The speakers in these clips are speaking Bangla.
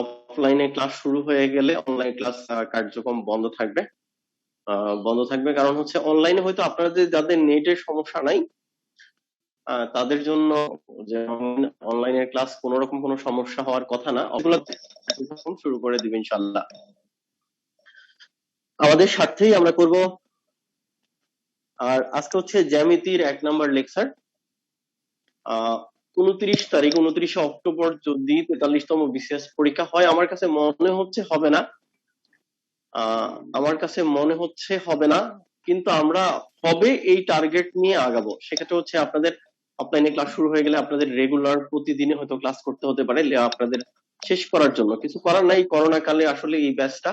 অফলাইনে ক্লাস শুরু হয়ে গেলে অনলাইন ক্লাস কার্যক্রম বন্ধ থাকবে কারণ হচ্ছে অনলাইনে হয়তো আপনাদের যাদের নেটের সমস্যা নাই তাদের জন্য যে অনলাইনের ক্লাস কোনো রকম কোনো সমস্যা হওয়ার কথা না, ওগুলো শুরু করে দিবেন ইনশাআল্লাহ। আমাদের স্বার্থেই আমরা করব। আর আজকে হচ্ছে জ্যামিতির 1 নাম্বার লেকচার। 29 অক্টোবর যদি 43তম বিসিএস পরীক্ষা হয়, আমার কাছে মনে হচ্ছে হবে না, কিন্তু আমরা হবে এই টার্গেট নিয়ে আগাবো। সেক্ষেত্রে হচ্ছে আপনাদের অফলাইনে ক্লাস শুরু হয়ে গেলে আপনাদের রেগুলার প্রতিদিনে হয়তো ক্লাস করতে হতে পারে আপনাদের শেষ করার জন্য। কিছু করার নাই, করোনা কালে আসলে এই ব্যাচটা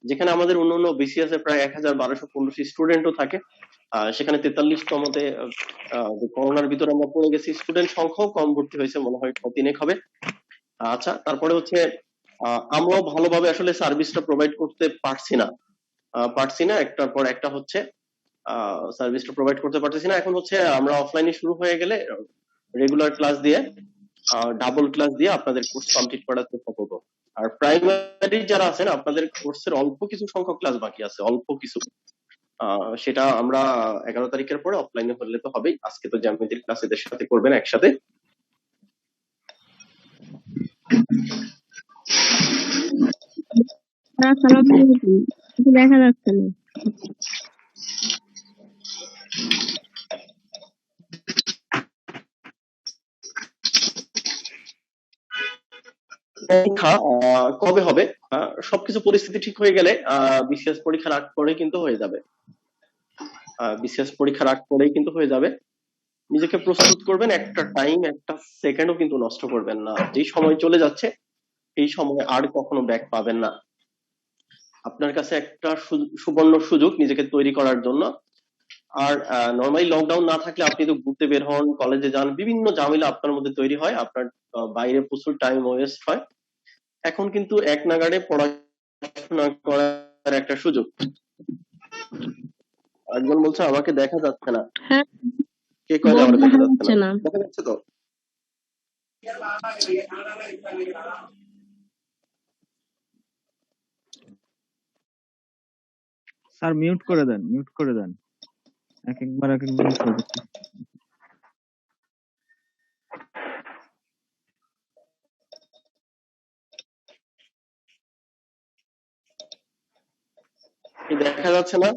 যেখানে আমাদের অন্যান্য বিসিএস এ প্রায় 1215 স্টুডেন্টও থাকে, সেখানে 43তমতে করোনার ভিতরে আমরা পড়ে গেছি, স্টুডেন্ট সংখ্যাও কম ভর্তি হয়েছে, মনে হয় 3 হবে। আচ্ছা, তারপরে হচ্ছে আমরাও ভালোভাবে আসলে সার্ভিসটা প্রোভাইড করতে পারছি না, একটার পর একটা হচ্ছে সার্ভিসটা প্রোভাইড করতে পারতেছি না। এখন হচ্ছে আমরা অফলাইনে শুরু হয়ে গেলে রেগুলার ক্লাস দিয়ে ডাবল ক্লাস দিয়ে আপনাদের কোর্স কমপ্লিট করার চেষ্টা করব। আর প্রাইমারি যারা আছেন আপনাদের কোর্সের অল্প কিছু সংখ্যক ক্লাস বাকি আছে, অল্প কিছু, সেটা আমরা 11 তারিখের পরে অফলাইনে হলে তো হবেই। আজকে তো জ্যামিতির ক্লাস এদের সাথে করবেন একসাথে। দেখা যাচ্ছে না। পরীক্ষা কবে হবে? সবকিছু পরিস্থিতি ঠিক হয়ে গেলে বিসিএস পরীক্ষার আগ পরে কিন্তু হয়ে যাবে। বিসিএস পরীক্ষার আগ পরেই কিন্তু হয়ে যাবে। নিজেকে প্রস্তুত করবেন, একটা টাইম একটা সেকেন্ডও কিন্তু নষ্ট করবেন না। যে সময় চলে যাচ্ছে এই সময় আর কখনো ব্যাক পাবেন না। আপনার কাছে একটা সুবর্ণ সুযোগ নিজেকে তৈরি করার জন্য। আর নরমালি লকডাউন না থাকলে আপনি তো ঘুরতে বের হন, কলেজে যান, বিভিন্ন ঝামেলা আপনার মধ্যে তৈরি হয়, আপনার বাইরে প্রচুর টাইম ওয়েস্ট হয়। এখন কিন্তু এক নাগাড়ে পড়াশোনা করার একটা সুযোগ। একজন বলছে আমাকে দেখা যাচ্ছে না। কে কয় আমার দেখা যাচ্ছে না? দেখা যাচ্ছে তো? স্যার মিউট করে দেন একবার দেখা যাচ্ছে না?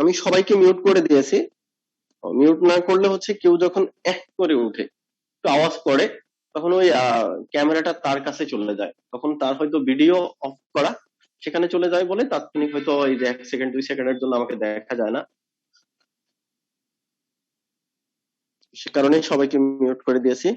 আমি সবাইকে মিউট করে দিয়েছি। মিউট না করলে হচ্ছে কেউ যখন এক করে উঠে একটু আওয়াজ করে তখন ওই ক্যামেরাটা তার কাছে চলে যায়, তখন তার হয়তো ভিডিও অফ করা সেখানে চলে যায় বলে তাৎক্ষণিক হয়তো এই যে 1 সেকেন্ড 2 সেকেন্ডের জন্য আমাকে দেখা যায় না, সে কারণে সবাইকে মিউট করে দিয়েছি।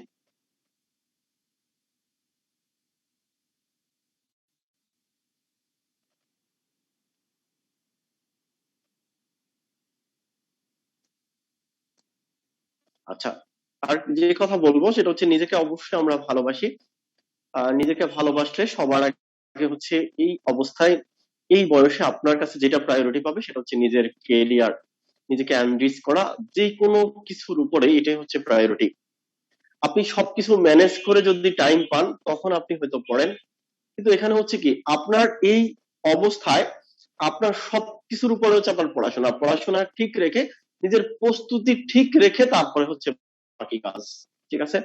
আচ্ছা, আর যে কথা বলবো সেটা হচ্ছে নিজেকে অবশ্যই আমরা ভালোবাসি। নিজেকে ভালোবাসলে সবার আগে হচ্ছে এই অবস্থায় এই বয়সে আপনার কাছে যেটা প্রায়োরিটি পাবে সেটা হচ্ছে নিজের কেরিয়ার, নিজেকে এনরিচ করা, যে কোনো কিছুর উপরে এটাই হচ্ছে প্রায়োরিটি। আপনি সবকিছু ম্যানেজ করে যদি টাইম পান তখন আপনি হয়তো পড়েন, কিন্তু এখানে হচ্ছে কি আপনার এই অবস্থায় আপনার সবকিছুর উপরে হচ্ছে আপনার পড়াশোনা ঠিক রেখে নিজের প্রস্তুতি ঠিক রেখে তারপরে হচ্ছে বাকি কাজ। ঠিক আছে?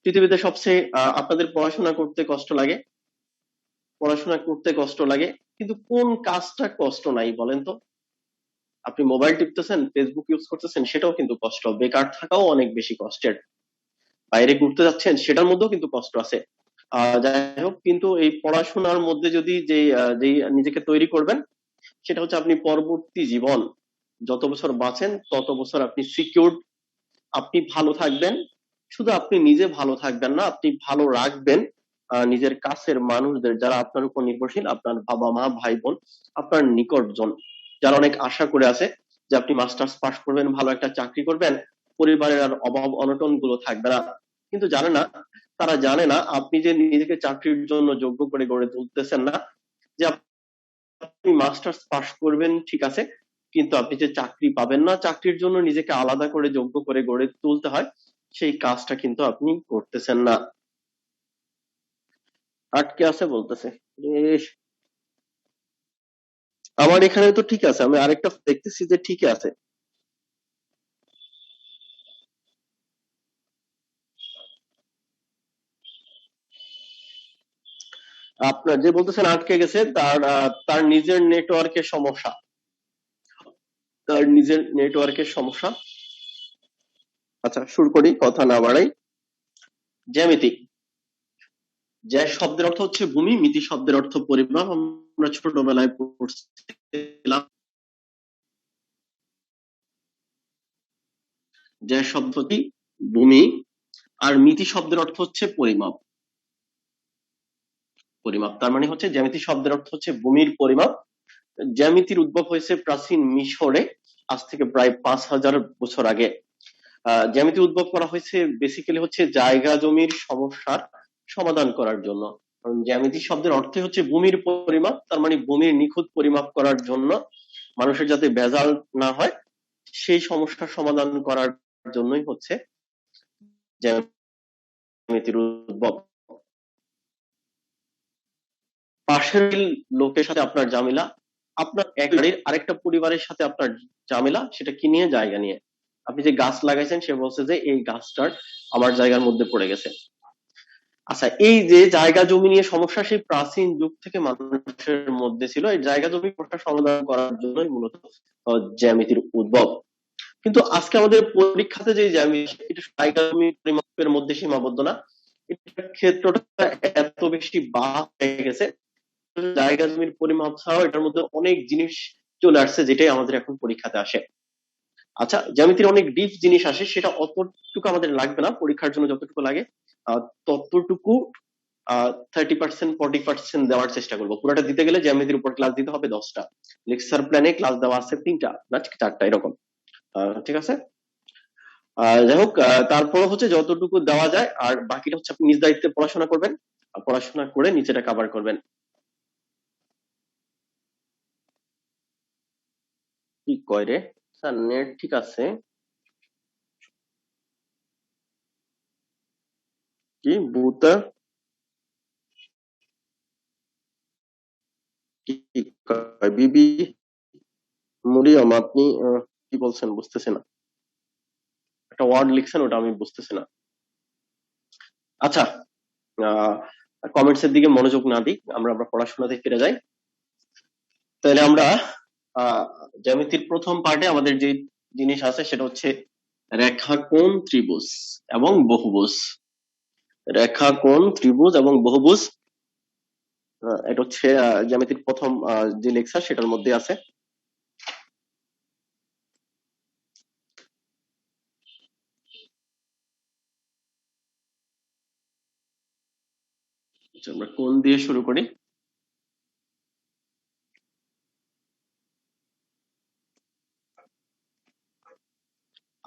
পৃথিবীতে সবচেয়ে আপনাদের পড়াশোনা করতে কষ্ট লাগে, কিন্তু কোন কাজটা কষ্ট নাই বলেন তো? আপনি মোবাইল টিপতেছেন, ফেসবুক ইউজ করতেছেন, সেটাও কিন্তু কষ্ট। বেকার থাকাও অনেক বেশি কষ্টের। বাইরে ঘুরতে যাচ্ছেন সেটার মধ্যেও কিন্তু কষ্ট আছে। যাই হোক, কিন্তু এই পড়াশোনার মধ্যে যদি যেই নিজেকে তৈরি করবেন সেটা হচ্ছে আপনি পরবর্তী জীবন যত বছর বাঁচেন তত বছর আপনি সিকিউরড, আপনি ভালো থাকবেন। শুধু আপনি নিজে ভালো থাকবেন না, আপনি ভালো রাখবেন নিজের কাছের মানুষদের যারা আপনার উপর নির্ভরশীল, আপনার বাবা মা ভাই বোন, আপনার নিকটজন যারা অনেক আশা করে আছে যে আপনি মাস্টার্স পাস করবেন, ভালো একটা চাকরি করবেন, পরিবারের আর অভাব অনটন গুলো থাকবে না। কিন্তু তারা জানে না আপনি যে নিজেকে চাকরির জন্য যোগ্য করে গড়ে তুলতেছেন না, যে আপনি মাস্টার্স পাস করবেন ঠিক আছে, কিন্তু আপনি যে চাকরি পাবেন না, চাকরির জন্য নিজেকে আলাদা করে যোগ্য করে গড়ে তুলতে হয়, সেই কাজটা কিন্তু আপনি করতেছেন না। আটকে আছে বলতেছে। ইস, আমার এখানে তো ঠিক আছে, আমি আরেকটা দেখতেছি যে ঠিক আছে। আপনার যে বলতেছেন আটকে গেছে, তার নিজের নেটওয়ার্কের সমস্যা, তার নিজের নেটওয়ার্কের সমস্যা। আচ্ছা, শুরু করি, কথা না বাড়াই। জ্যামিতি, জ্যা শব্দের অর্থ হচ্ছে ভূমি, মিতি শব্দের অর্থ পরিমাপ। আমরা ছোটবেলায় পড়ছিলাম জ্যা শব্দটি ভূমি, আর মিতি শব্দের অর্থ হচ্ছে পরিমাপ। পরিমাপ তার মানে হচ্ছে জ্যামিতি শব্দের অর্থ হচ্ছে ভূমির পরিমাপ। জ্যামিতির উদ্ভব হয়েছে প্রাচীন মিশরে, আজ থেকে প্রায় 5000 বছর আগে। জ্যামিতি উদ্ভব করা হয়েছে বেসিক্যালি হচ্ছে জায়গা জমির সমস্যার সমাধান করার জন্য। কারণ জ্যামিতি শব্দের অর্থই হচ্ছে ভূমির পরিমাপ, তার মানে ভূমির নিখুঁত পরিমাপ করার জন্য, মানুষের যাতে ভেজাল না হয় সেই সমস্যার সমাধান করার জন্যই হচ্ছে জ্যামিতির উদ্ভব। পাশের লোকের সাথে আপনার ঝামেলা, আপনার এক বাড়ির আরেকটা পরিবারের সাথে আপনার ঝামেলা, সেটা কি নিয়ে? জায়গা নিয়ে। আপনি যে গাছ লাগাইছেন, সে বলছে যে এই গাছটার আমার জায়গার মধ্যে পড়ে গেছে। আচ্ছা, এই যে জায়গা জমি নিয়ে সমস্যা সেই প্রাচীন যুগ থেকে মানুষের মধ্যে ছিল। এই জায়গা জমি সমস্যা সমাধান করার জন্যই মূলত জ্যামিতির উদ্ভব। কিন্তু আজকে আমাদের পরীক্ষাতে যে জ্যামিতি, এটা জায়গা জমি পরিমাপের মধ্যে সীমাবদ্ধ না, এটার ক্ষেত্রটা এত বেশি বাক হয়ে গেছে। জায়গা জমির পরিমাপ ছাড়াও এটার মধ্যে অনেক জিনিস চলে আসছে, যেটাই আমাদের এখন পরীক্ষাতে আসে। আচ্ছা, জ্যামিতির অনেক ডিপ জিনিস আসে, সেটা অতটুকু আমাদের লাগবে না, পরীক্ষার জন্য যতটুকু লাগে ততটুকু 30% 40% দেওয়ার চেষ্টা করবো। পুরোটা দিতে গেলে জ্যামিতির উপর ক্লাস দিতে হবে 10টা, লেকচার প্ল্যানে ক্লাস দেওয়া আছে 3টা না 4টা এরকম। ঠিক আছে। যাই হোক, তারপর হচ্ছে যতটুকু দেওয়া যায়, আর বাকিটা হচ্ছে আপনি নিজ দায়িত্বে পড়াশোনা করবেন, আর পড়াশোনা করে নিচেটা কভার করবেন। কি কয় রে স্যার, নেট ঠিক আছে? কি বুতা, কি কয় বিবি মরিয়ম, আপনি কি বলছেন বুঝতেছি না, একটা ওয়ার্ড লিখছেন ওটা আমি বুঝতেছি না। আচ্ছা, কমেন্টস এর দিকে মনোযোগ না দিই, আমরা পড়াশোনাতে ফিরে যাই। তাহলে আমরা জ্যামিতির প্রথম পার্টে আমাদের যে জিনিস আছে সেটা হচ্ছে রেখাকোণ, ত্রিভুজ এবং বহুভুজ। রেখাকোণ, ত্রিভুজ এবং বহুভুজ, এটা হচ্ছে জ্যামিতির প্রথম যে লেকচার সেটার মধ্যে আছে। আমরা কোণ দিয়ে শুরু করি।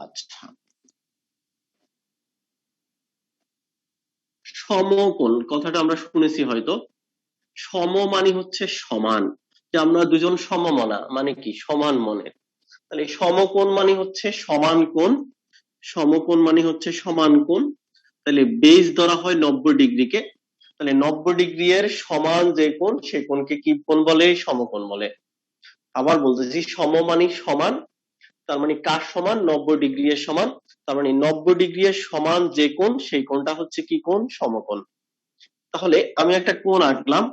আচ্ছা, সমকোণ কথাটা আমরা শুনেছি হয়তো। সম মানে হচ্ছে সমান, যে আমরা দুজন সমমনা মানে কি সমান মনের। তাহলে সমকোণ মানে হচ্ছে সমান কোণ, সমকোণ মানে হচ্ছে সমান কোণ। তাহলে বেজ ধরা হয় 90 ডিগ্রিকে, তাহলে 90 ডিগ্রি এর সমান যে কোণ সে কোণকে কি কোণ বলে? সমকোণ বলে। আবার বলতেছি, সম মানে সমান, তার মানে কার সমান? 90 ডিগ্রি এর সমান। তার মানে 90 ডিগ্রি এর সমান যে কোণ সেই কোণটা হচ্ছে কি কোণ? সমকোণ। তাহলে আমি একটা কোণ আঁকলাম,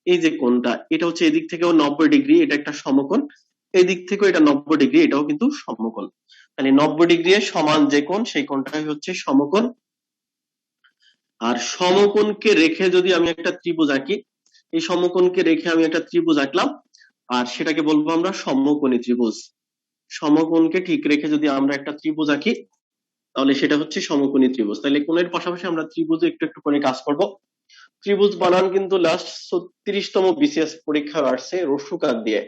এই যে কোণটা, এটা হচ্ছে এদিক থেকেও 90 ডিগ্রি, এটা একটা সমকোণ। এই দিক থেকেও এটা 90 ডিগ্রি, এটাও কিন্তু সমকোণ। তাহলে 90 ডিগ্রি এর সমান যে কোণ সেই কোণটাই হচ্ছে সমকোণ। আর সমকোণকে রেখে যদি আমি একটা ত্রিভুজ আঁকি, এই সমকোণকে রেখে আমি একটা ত্রিভুজ আঁকলাম, আর সেটাকে বলবো আমরা সমকোণী ত্রিভুজ। সমকোণকে ঠিক রেখে যদি আমরা একটা ত্রিভুজ আঁকি, তাহলে সেটা হচ্ছে সমকোণী ত্রিভুজ। তাহলে কোণের পাশাপাশি আমরা ত্রিভুজে একটু একটু করে কাজ করব। ত্রিভুজ বানান কিন্তু লাস্ট 36তম বিসিএস পরীক্ষায় আসছে রস্যকার দিয়ে।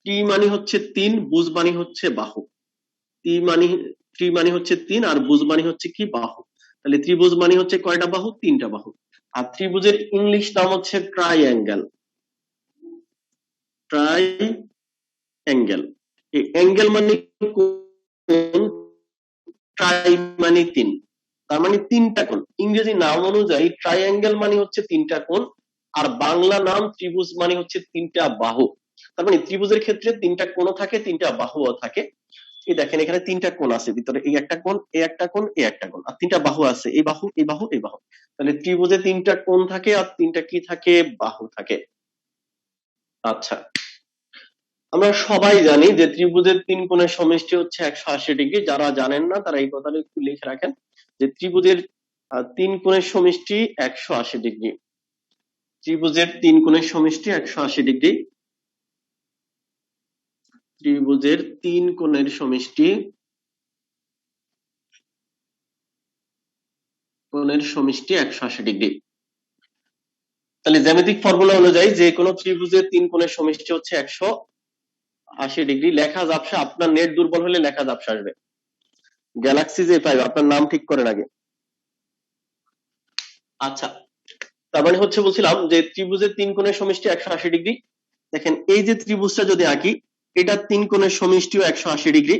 ত্রি মানে হচ্ছে 3, বুজ মানে হচ্ছে বাহু। ত্রি মানে ত্রি মানে হচ্ছে 3, আর বুজ মানে হচ্ছে কি? বাহু। তাহলে ত্রিভুজ মানে হচ্ছে কয়টা বাহু? 3টা বাহু। আর ত্রিভুজের ইংলিশ নাম হচ্ছে ট্রাইঅ্যাঙ্গেল। ট্রাইঅ্যাঙ্গেল, এই অ্যাঙ্গেল মানে কোণ, ট্রাই মানে 3, তার মানে 3টা কোণ। ইংরেজি নাম অনুযায়ী ট্রাইঅ্যাঙ্গেল মানে হচ্ছে 3টা কোণ, আর বাংলা নাম ত্রিভুজ মানে হচ্ছে 3টা বাহু। তার মানে ত্রিভুজের ক্ষেত্রে 3টা কোণ থাকে, 3টা বাহুও থাকে। এই দেখেন এখানে 3টা কোণ আছে ভিতরে, এই একটা কোণ, এই একটা কোণ, এই একটা কোণ, আর 3টা বাহু আছে, এই বাহু, এই বাহু, এই বাহু। তাহলে ত্রিভুজে 3টা কোণ থাকে আর 3টা কি থাকে, বাহু থাকে। আচ্ছা, আমরা সবাই জানি যে ত্রিভুজের 3 কোণের সমষ্টি হচ্ছে 180 ডিগ্রি। যারা জানেন না তারা এই কথাটা একটু লিখে রাখেন যে ত্রিভুজের 3 কোণের সমষ্টি 180 ডিগ্রি। ত্রিভুজের 3 কোণের সমষ্টি 180 ডিগ্রি। ত্রিভুজের 3 কোণের সমষ্টি 180 ডিগ্রি। তাহলে জ্যামিতিক ফর্মুলা অনুযায়ী যে কোনো ত্রিভুজের 3 কোণের সমষ্টি হচ্ছে 180 ডিগ্রি। লেখা ঝাপসা, আপনার নেট দুর্বল হলে লেখা ঝাপসা আসবে। গ্যালাক্সি J5, আপনার নাম ঠিক করেন আগে। আচ্ছা, তার মানে হচ্ছে বলছিলাম যে ত্রিভুজের 3 কোণের সমষ্টি 180 ডিগ্রি। দেখেন এই যে ত্রিভুজটা যদি আঁকি, এটা 3 কোণের সমষ্টিও 180 ডিগ্রি।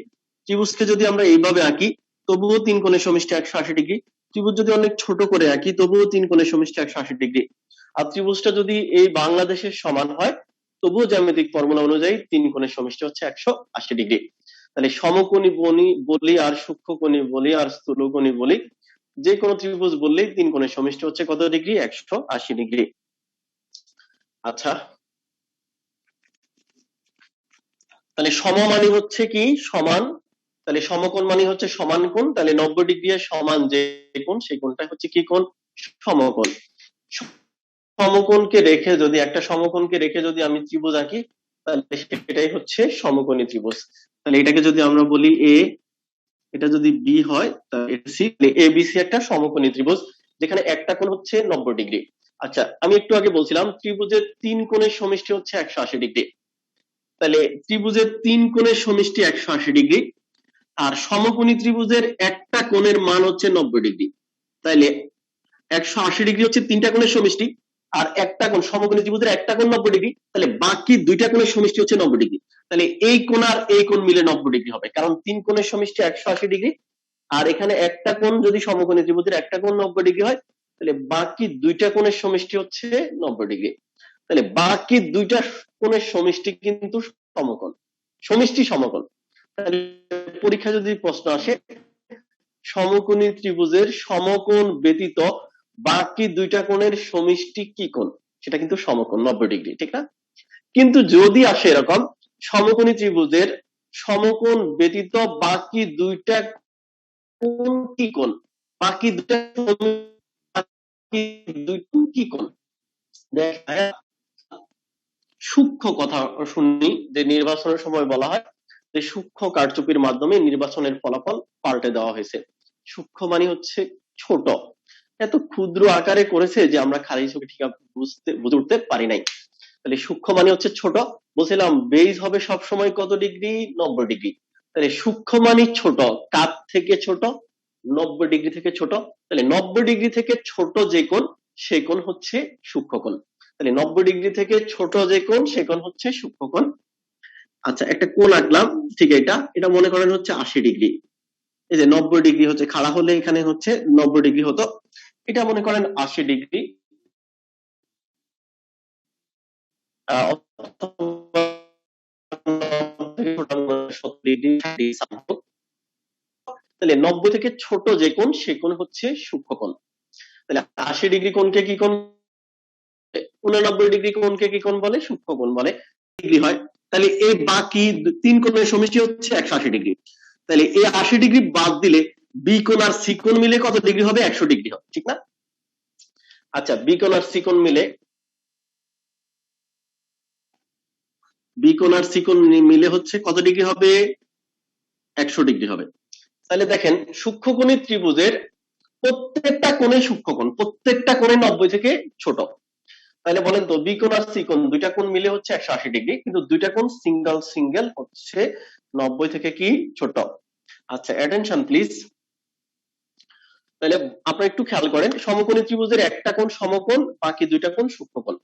ত্রিভুজকে যদি আমরা এইভাবে আঁকি তবুও 3 কোণের সমষ্টি 180 ডিগ্রি। ত্রিভুজ যদি অনেক ছোট করে আঁকি তবুও 3 কোণের সমষ্টি 180 ডিগ্রি। আর ত্রিভুজটা যদি এই বাংলাদেশের সমান হয় তবুও জ্যামিতিক ফর্মুলা অনুযায়ী 3 কোণের সমষ্টি হচ্ছে 180 ডিগ্রি। তাহলে সমকোণী বলি আর সূক্ষ্মকোণী বলি আর স্থূলকোণী বলি, যে কোনো ত্রিভুজ বললেই 3 কোণের সমষ্টি হচ্ছে কত ডিগ্রি, 180 ডিগ্রি। আচ্ছা, তাহলে সম মানে হচ্ছে কি, সমান। তাহলে সমকোণ মানে হচ্ছে সমান কোণ। তাহলে 90 ডিগ্রি এর সমান যে কোণ সেই কোণটা হচ্ছে কি কোণ, সমকোণ। সমকোণকে রেখে যদি একটা সমকোণকে রেখে যদি আমি ত্রিভুজ আঁকি তাহলে সেটাই হচ্ছে সমকোণী ত্রিভুজ। তাহলে এটাকে যদি আমরা বলি এ, এটা যদি বি হয় তাহলে এটা সি, এ বি সি একটা সমকোণী ত্রিভুজ যেখানে একটা কোণ হচ্ছে 90 ডিগ্রি। আচ্ছা, আমি একটু আগে বলছিলাম ত্রিভুজের 3 কোণের সমষ্টি হচ্ছে 180 ডিগ্রি। তাহলে ত্রিভুজের 3 কোণের সমষ্টি 180 ডিগ্রি, আর সমকোণী ত্রিভুজের একটা কোণের মান হচ্ছে 90 ডিগ্রি। তাহলে 180 ডিগ্রি হচ্ছে 3টা কোণের সমষ্টি, আর একটা কোণ, সমকোণী ত্রিভুজের একটা কোণ 90 ডিগ্রি, তাহলে বাকি 2টা কোণের সমষ্টি হচ্ছে 90 ডিগ্রি। তাহলে এই কোণ আর এই কোণ মিলে 90 ডিগ্রি হবে, কারণ 3 কোণের সমষ্টি 180 ডিগ্রি, আর এখানে একটা কোণ যদি সমকোণী ত্রিভুজের একটা কোণ 90 ডিগ্রি হয় তাহলে বাকি 2টা কোণের সমষ্টি হচ্ছে 90 ডিগ্রি। তাহলে বাকি 2টা কোণের সমষ্টি কিন্তু সমকোণ, সমষ্টি সমকোণ। তাহলে পরীক্ষা যদি প্রশ্ন আসে সমকোণী ত্রিভুজের সমকোণ ব্যতীত বাকি 2টা কোণের সমষ্টি কি কোণ, সেটা কিন্তু সমকোণ 90 ডিগ্রি, ঠিক না? কিন্তু যদি আসে এরকম সমকোণী ত্রিভুজের সমকোণ ব্যতীত বাকি 2টা কোণ কি কোণ, বাকি 2টা কি কোণ, সূক্ষ্ম কথা শুনি যে নির্বাচনের সময় বলা হয় যে সূক্ষ্ম কারচুপির মাধ্যমে নির্বাচনের ফলাফল পাল্টে দেওয়া হয়েছে। সূক্ষ্ম মানে হচ্ছে ছোট, এত ক্ষুদ্র আকারে করেছে যে আমরা খালি চোখে ঠিক বুঝে উঠতে পারি নাই। তাহলে সূক্ষ্ম মানে হচ্ছে ছোট। বলছিলাম বেজ হবে সব সময় কত ডিগ্রি, 90 ডিগ্রি। তাহলে সূক্ষ্ম মানে ছোট, কার থেকে ছোট, 90 ডিগ্রি থেকে ছোট। তাহলে 90 ডিগ্রি থেকে ছোট যে কোণ সে কোণ হচ্ছে সূক্ষ্মকোণ। তাহলে 90 ডিগ্রি থেকে ছোট যে কোণ সে কোণ হচ্ছে সূক্ষ্মকোণ। আচ্ছা, একটা কোণ আঁকলাম, ঠিক এটা এটা মনে করেন হচ্ছে 80 ডিগ্রি। এই যে 90 ডিগ্রি হচ্ছে খাড়া হলে এখানে হচ্ছে 90 ডিগ্রি হতো, এটা মনে করেন 80 ডিগ্রি। তাহলে 90 থেকে ছোট যে কোণ সে কোণ হচ্ছে সূক্ষ্মকোণ। তাহলে 80 ডিগ্রি কোণকে কি কোণ, 89 ডিগ্রি কোণকে কি কোণ বলে, সূক্ষ্মকোণ বলে। ডিগ্রি হয়, তাহলে এই বাকি 3 কোণের সমষ্টি হচ্ছে 180 ডিগ্রি। তাহলে এই 80 ডিগ্রি বাদ দিলে বি কোণ আর সি কোণ মিলে কত ডিগ্রি হবে, 100 ডিগ্রি হবে, ঠিক না? আচ্ছা, বি কোণ আর সি কোণ মিলে, বি কোণ আর সি কোণ মিলে হচ্ছে কত ডিগ্রি হবে, 100 ডিগ্রি হবে। তাহলে দেখেন সূক্ষ্মকোণী ত্রিভুজের প্রত্যেকটা কোণে সূক্ষ্মকোণ, প্রত্যেকটা কোণে 90 থেকে ছোট। তাহলে বলেন তো বি কোণ আর সি কোণ দুইটা কোণ মিলে হচ্ছে 180 ডিগ্রি, কিন্তু দুইটা কোণ সিঙ্গেল সিঙ্গেল হচ্ছে 90 থেকে কি ছোট। আচ্ছা, অ্যাটেনশন প্লিজ। তাহলে আপনারা একটু খেয়াল করেন সমকোণী ত্রিভুজের একটা কোণ সমকোণ, বাকি 2টা কোণ সূক্ষ্মকোণ।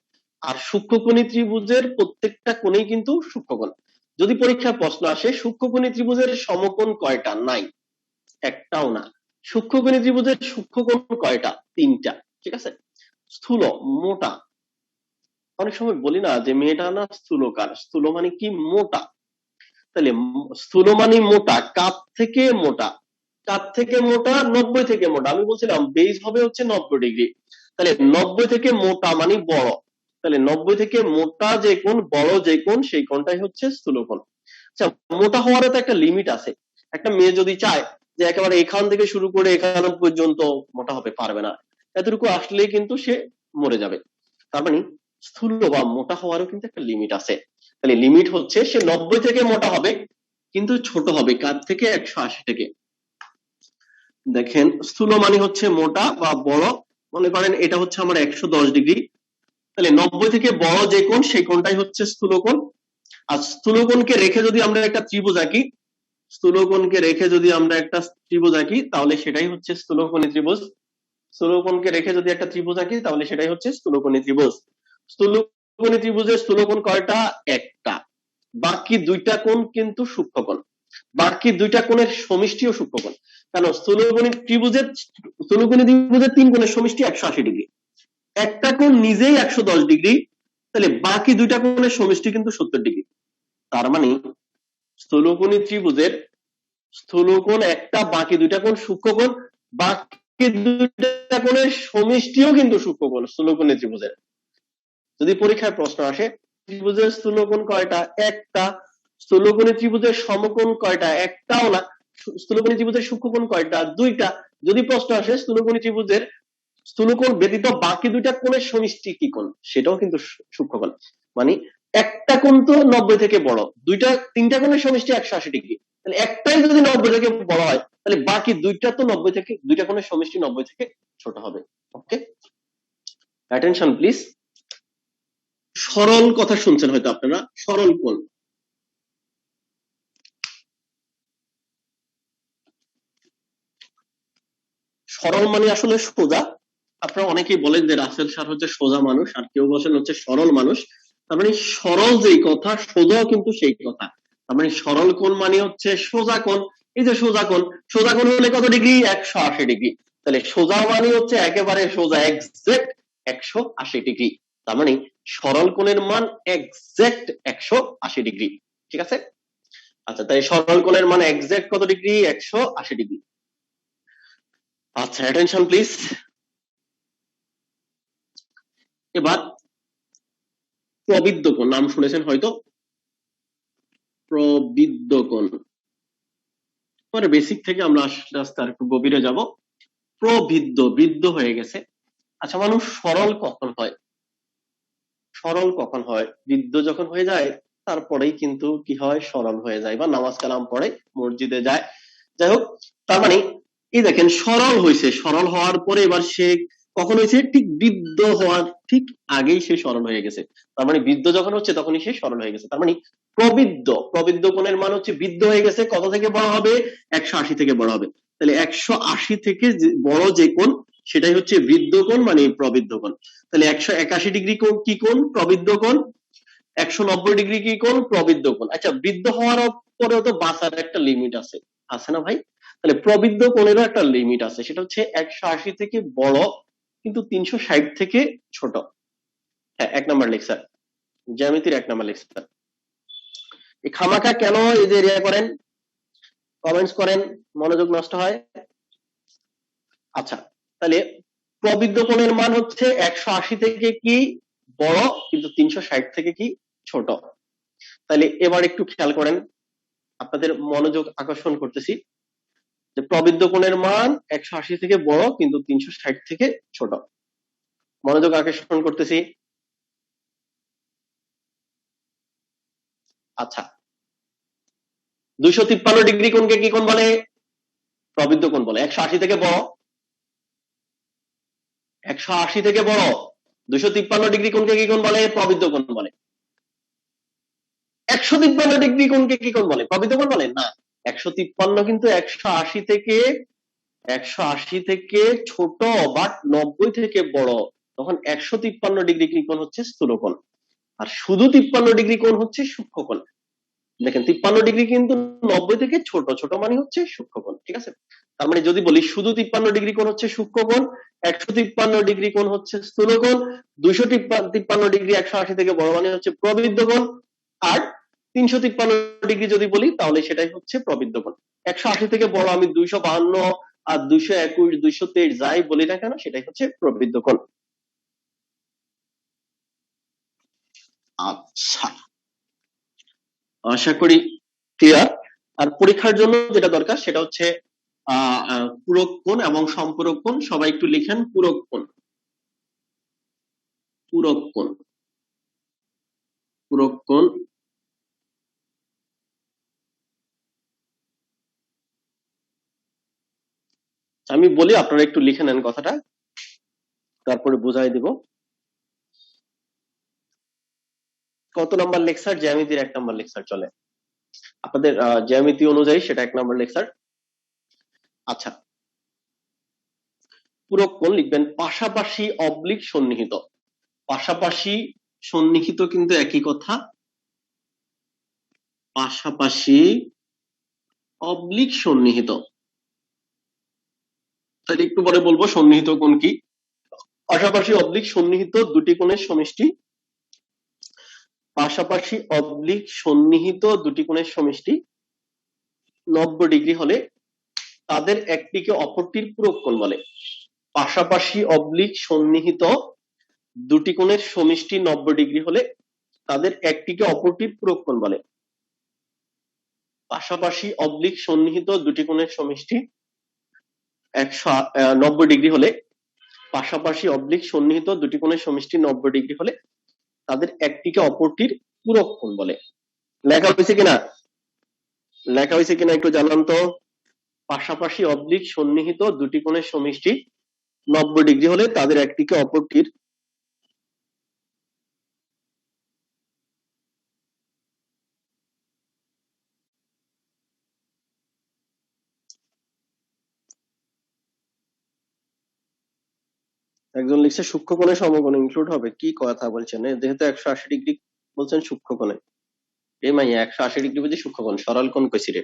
আর সূক্ষ্মকোণী ত্রিভুজের প্রত্যেকটা কোণেই কিন্তু সূক্ষ্মকোণ। যদি পরীক্ষার প্রশ্ন আসে সূক্ষ্মকোণী ত্রিভুজের সমকোণ কয়টা, নাই, একটাও না। সূক্ষ্মকোণী ত্রিভুজের সূক্ষ্মকোণ কয়টা, তিনটা, ঠিক আছে। স্থূল, মোটা, অনেক সময় বলি না যে মেয়েটা না স্থূলকার, স্থূল মানে কি, মোটা। তাহলে স্থূল মানে মোটা, কাপ থেকে মোটা, কাপ থেকে মোটা, 90 থেকে মোটা, আমি বলছিলাম বেজ হবে হচ্ছে 90°। তাহলে 90 থেকে মোটা মানে বড়, তাহলে 90 থেকে মোটা যে কোণ, বড় যে কোণ, সেই কোণটাই হচ্ছে স্থূলকোণ। আচ্ছা, মোটা হওয়ারও তো একটা লিমিট আছে। একটা মেয়ে যদি চায় যে একেবারে এখান থেকে শুরু করে এখান পর্যন্ত মোটা হবে, পারবে না, এতটুকু আসলেই কিন্তু সে মরে যাবে। তার মানে স্থূল বা মোটা হওয়ারও কিন্তু একটা লিমিট আছে। তাহলে লিমিট হচ্ছে সে 90 থেকে মোটা হবে, কিন্তু ছোট হবে কার থেকে, 180 থেকে। দেখেন স্থূল মানে হচ্ছে মোটা বা বড়, মনে করেন এটা হচ্ছে আমার 110°, তাহলে 90 থেকে বড় যে কোণ সেই কোণটাই হচ্ছে স্থূলকোণ। আর স্থূলকোণকে রেখে যদি আমরা একটা ত্রিভুজ আঁকি, স্থূলকোণকে রেখে যদি আমরা একটা ত্রিভুজ আঁকি তাহলে সেটাই হচ্ছে স্থূলকোণী ত্রিভুজ। স্থূলকোণকে রেখে যদি একটা ত্রিভুজ আঁকি তাহলে সেটাই হচ্ছে স্থূলকোণী ত্রিভুজ। স্থূলকোণী ত্রিভুজের স্থূলকোণ কয়টা, একটা, বাকি দুইটা কোণ কিন্তু সূক্ষ্মকোণ, বাকি দুইটা কোণের সমষ্টিও সূক্ষ্মকোণ। কারণ স্থূলকোণী ত্রিভুজের তিন কোণের সমষ্টি 180°, একটা কোণ নিজেই 110°, তাহলে বাকি দুইটা কোণের সমষ্টি কিন্তু 70°। তার মানে স্থূলকোণী ত্রিভুজের স্থূলকোণ একটা, বাকি দুইটা কোণ সূক্ষ্মকোণ, বাকি দুইটা কোণের সমষ্টিও কিন্তু সূক্ষ্মকোণ স্থূলকোণী ত্রিভুজের। যদি পরীক্ষায় প্রশ্ন আসে ত্রিভুজের স্থূলকোণ কয়টা, একটা, স্থূলকোণী ত্রিভুজের সমকোণ কয়টা, একটাও না, স্থূলকোণী ত্রিভুজের সূক্ষ্মকোণ কয়টা, দুইটা। যদি প্রশ্ন আসে স্থূলকোণী ত্রিভুজের স্থূলকোণ ব্যতীত বাকি দুইটা কোণের সমষ্টি কি কোণ, সেটাও কিন্তু সূক্ষ্মকোণ। মানে একটা কোণ তো 90 থেকে বড়, তিনটা কোণের সমষ্টি 180°, তাহলে একটাই যদি 90 থেকে বড় হয় তাহলে বাকি দুইটা তো 90 থেকে, দুইটা কোণের সমষ্টি 90 থেকে ছোট হবে। ওকে, অ্যাটেনশন প্লিজ। সরল কথা শুনছেন হয়তো আপনারা, সরল কোণ, সরল মানে আসলে সোজা। আপনারা অনেকেই বলেন যে রাসেল স্যার হচ্ছে সোজা মানুষ, আর কেউ বলেন হচ্ছে সরল মানুষ। তার মানে সরল যেই কথা, সোজাও কিন্তু সেই কথা। তার মানে সরল কোণ মানে হচ্ছে সোজা কোণ। এই যে সোজা কোণ, সোজা কোণ হলে কত ডিগ্রি, 180°। তাহলে সোজা মানে হচ্ছে একেবারে সোজা, এক্সাক্ট 180°। তার মানে সরল কোণের মান এক্সাক্ট 180°, ঠিক আছে। আচ্ছা, তাই সরল কোণের মান এক্সাক্ট কত ডিগ্রি, 180°। আচ্ছা, অ্যাটেনশন প্লিজ। এবার প্রবৃদ্ধ কোণ নাম শুনেছেন হয়তো, প্রবৃদ্ধ কোণ। পরে বেসিক থেকে আমরা আস্তে আস্তে আর একটু গভীরে যাব। প্রবৃদ্ধ, বৃদ্ধ হয়ে গেছে। আচ্ছা, মানুষ সরল কখন হয়, সরল কখন হয়, বৃদ্ধ যখন হয়ে যায় তারপরেই কিন্তু কি হয়, সরল হয়ে যায়, বা নামাজ কালাম পড়ে, মসজিদে যায়, যাই হোক। তার মানে এই দেখেন সরল হয়েছে, সরল হওয়ার পরে এবার সে কখন হয়েছে, ঠিক বৃদ্ধ হওয়ার ঠিক আগেই সে সরল হয়ে গেছে। তার মানে বৃদ্ধ যখন হচ্ছে তখনই সে সরল হয়ে গেছে। তার মানে প্রবৃদ্ধ, প্রবৃদ্ধ কোণের মান হচ্ছে বৃদ্ধ হয়ে গেছে, কত থেকে বড় হবে, 180 থেকে বড় হবে। তাহলে 180 থেকে বড় যে কোণ সেটাই হচ্ছে বৃদ্ধ কোণ, মানে প্রবৃদ্ধ কোণ। তাহলে 181° কোণ কি কোণ, প্রবৃদ্ধ কোণ। 190° কি কোণ, প্রবৃদ্ধ কোণ। আচ্ছা, বৃদ্ধ হওয়ার পরেও তো বাঁচার একটা লিমিট আছে, আছে না ভাই? তাহলে প্রবৃদ্ধ কোণেরও একটা লিমিট আছে, সেটা হচ্ছে 180 থেকে বড় কিন্তু 360 থেকে ছোট। হ্যাঁ, 1 নাম্বার লেকচার, জ্যামিতির 1 নাম্বার লেকচার। এই খামাকা কেন এই যে এরিয়া করেন, কমেন্টস করেন, মনোযোগ নষ্ট হয়। আচ্ছা, তাহলে প্রবৃদ্ধ কোণের মান হচ্ছে 180 থেকে কি বড় কিন্তু 360 থেকে কি ছোট। তাহলে এবার একটু খেয়াল করেন, আপনাদের মনোযোগ আকর্ষণ করতেছি যে প্রবৃদ্ধ কোণের মান 180 থেকে বড় কিন্তু 360 থেকে ছোট। মনোযোগ আকর্ষণ করতেছি। আচ্ছা, 253° কোণকে কি কোণ বলে, প্রবৃদ্ধ কোণ বলে। 180 থেকে বড়, 180 থেকে বড় 253° কোণকে কি কোণ বলে, প্রবৃদ্ধ কোণ বলে। 153° কোণকে কি কোণ বলে, প্রবৃদ্ধ কোণ বলে না। 153 কিন্তু 180 থেকে ছোট, বাট 90 থেকে বড়, তখন 153° কি কোণ হচ্ছে স্থূলকোণ, আর শুধু 53° কোণ হচ্ছে সূক্ষ্মকোণ। দেখেন 53 ডিগ্রি কিন্তু 90 থেকে ছোট, ছোট মানে হচ্ছে সূক্ষ্মকোণ, ঠিক আছে? তার মানে যদি বলি শুধু 53 ডিগ্রি কোণ হচ্ছে সূক্ষ্মকোণ, 153 ডিগ্রি কোণ হচ্ছে স্থূলকোণ, 253 ডিগ্রি 180 থেকে বড় মানে হচ্ছে প্রবৃদ্ধ কোণ, আর 353 ডিগ্রি যদি বলি তাহলে সেটাই হচ্ছে প্রবৃদ্ধ কোণ। 180 থেকে বড় আমি 252 আর 221 223 যাই বলি না কেন সেটাই হচ্ছে প্রবৃদ্ধ কোণ। আচ্ছা, আশা করি ক্লিয়ার। আর পরীক্ষার জন্য যেটা দরকার সেটা হচ্ছে পূরক কোণ এবং সম্পূরক কোণ। সবাই একটু লিখেন পূরক কোণ, পূরক কোণ, পূরক কোণ। আমি বলি আপনারা একটু লিখে নেন কথাটা, তারপরে বুঝাই দিব। কত নাম্বার লেকচার? জ্যামিতির 1 নাম্বার লেকচার চলে আপনাদের, জ্যামিতি অনুযায়ী সেটা 1 নাম্বার লেকচার। আচ্ছা, পূরক কোণ লিখবেন পাশাপাশি অবলিক সন্নিহিত। পাশাপাশি সন্নিহিত কিন্তু একই কথা, পাশাপাশি অবলিক সন্নিহিত। তাহলে একটু পরে বলবো সন্নিহিত কোণ কি। পাশাপাশি অবলিক সন্নিহিত দুটি কোণের সমষ্টি, পাশাপাশি অবলিক সন্নিহিত দুটি কোণের সমষ্টি 90 ডিগ্রি হলে তাদের একটিকে অপরটির পূরক কোণ বলে। পাশাপাশি অবলিক সন্নিহিত দুটি কোণের সমষ্টি 90 ডিগ্রি হলে তাদের একটিকে অপরটির পূরক কোণ বলে। পাশাপাশি অবলিক সন্নিহিত দুটি কোণের সমষ্টি 190 ডিগ্রি হলে, পাশাপাশি অবলিক সন্নিহিত দুটি কোণের সমষ্টি 90 ডিগ্রি হলে তাদের একটিকে অপরটির পূরক কোণ বলে। লেখা হয়েছে কিনা? লেখা হয়েছে কিনা একটু জানান তো। পাশাপাশি অবলিক সন্নিহিত দুটি কোণের সমষ্টি 90 ডিগ্রি হলে তাদের একটিকে অপরটির একজন লিখছে সূক্ষ্মকোণে সমকোণ ইনক্লুড হবে, কি কথা বলছেন? যেহেতু 180 ডিগ্রি বলছেন সূক্ষ্মকোণে, এই মাইয়া 180 ডিগ্রি বুঝি সূক্ষ্মকোণ, সরল কোণ কইছি রে।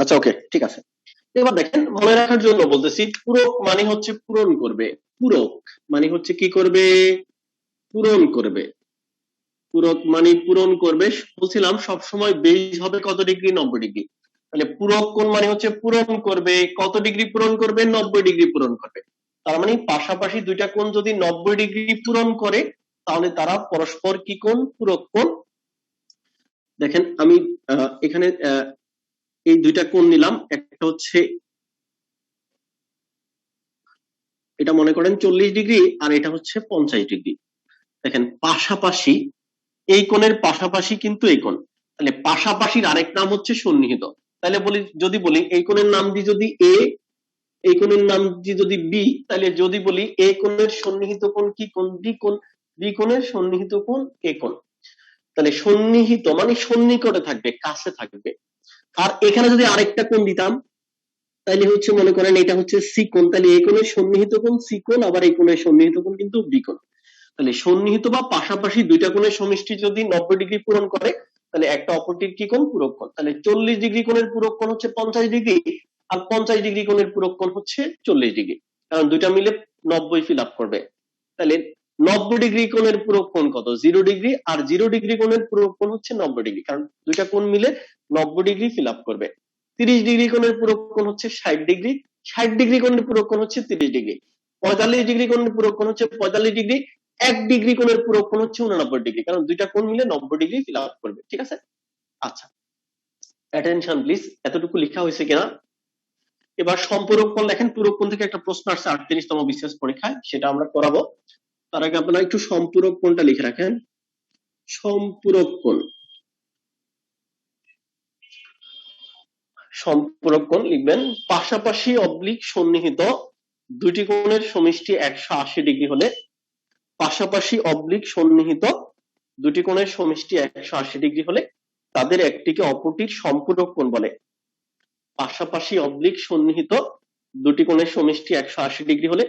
আচ্ছা ওকে, ঠিক আছে। এবার দেখেন মনে রাখার জন্য বলতেছি, পূরক মানে হচ্ছে পূরণ করবে। পূরক মানে হচ্ছে কি করবে? পূরণ করবে। পূরক মানে পূরণ করবে। বলছিলাম সবসময় বেস হবে কত ডিগ্রি? 90 ডিগ্রি। তাহলে পূরক কোণ মানে হচ্ছে পূরণ করবে। কত ডিগ্রি পূরণ করবে? 90 ডিগ্রি পূরণ করবে। তার মানে পাশাপাশি দুইটা কোণ যদি 90 ডিগ্রি পূরণ করে তাহলে তারা পরস্পর কি কোণ? পূরক কোণ। দেখেন আমি এখানে এই দুইটা কোণ নিলাম, একটা হচ্ছে এটা মনে করেন 40 ডিগ্রি আর এটা হচ্ছে 50 ডিগ্রি। দেখেন পাশাপাশি, এই কোণের পাশাপাশি কিন্তু এই কোণ, তাহলে পাশাপাশির আরেক নাম হচ্ছে সন্নিহিত। তাহলে বলি, যদি বলি এই কোণের নাম দি যদি এ, এই কোণের নাম দি যদি বি, তাহলে যদি বলি এ কোণের সন্নিহিত কোণ কি কোণ? বি কোণ। বি কোণের সন্নিহিত কোণ এ কোণ। তাহলে সন্নিহিত মানে সন্নিকটে থাকবে, কাছে থাকবে। আর এখানে যদি আরেকটা কোণ দিতাম তাহলে হচ্ছে মনে করেন এটা হচ্ছে সি কোণ, তাহলে এই কোণের সন্নিহিত কোণ সি কোণ, আবার এই কোণের সন্নিহিত কোণ কিন্তু বি কোণ। তাহলে সন্নিহিত বা পাশাপাশি দুইটা কোণের সমষ্টি যদি 90 ডিগ্রি পূরণ করে তাহলে একটা অপরটির কি কোণ? পূরক কোণ। তাহলে 40 ডিগ্রি কোণের পূরক কোণ হচ্ছে 50 ডিগ্রি, আর 50 ডিগ্রি কোণের পূরক কোণ হচ্ছে 40 ডিগ্রি, কারণ দুইটা মিলে 90 ফিল আপ করবে। তাহলে 90 ডিগ্রি কোণের পূরক কোণ কত? 0 ডিগ্রি, আর 0 ডিগ্রি কোণের পূরক কোণ হচ্ছে 90 ডিগ্রি, কারণ দুইটা কোণ মিলে 90 ডিগ্রি ফিল আপ করবে। 30 ডিগ্রি কোণের পূরক কোণ হচ্ছে 60 ডিগ্রি, 60 ডিগ্রি কোণের পূরক কোণ হচ্ছে 30 ডিগ্রি, 45 ডিগ্রি কোণের পূরক কোণ হচ্ছে 45 ডিগ্রি, 1 ডিগ্রি কোণের পূরক কোণ হচ্ছে 89 ডিগ্রি, কারণ দুইটা কোণ মিলে 90 ডিগ্রি ফিল আপ করবে। ঠিক আছে? আচ্ছা, অ্যাটেনশন প্লিজ, এতটুকু লেখা হয়েছে কিনা? এবার সম্পূরক কোণ লেখেন। পূরক কোণ থেকে একটা প্রশ্ন আসছে 38তম বিসিএস পরীক্ষায়, সেটা আমরা করাবো। তার আগে আপনারা একটু সম্পূরক কোণটা লিখে রাখেন। সম্পূরক কোণ, সম্পূরক কোণ লিখবেন পাশাপাশি অবলিক সন্নিহিত দুটি কোণের সমষ্টি 180 ডিগ্রি হলে, পাশাপাশি অবলিক সন্নিহিত দুটি কোণের সমষ্টি 180 ডিগ্রি হলে তাদের একটিকে অপরটির সম্পূরক কোণ বলে। পাশাপাশি অবলিক সন্নিহিত দুটি কোণের সমষ্টি 180 ডিগ্রি হলে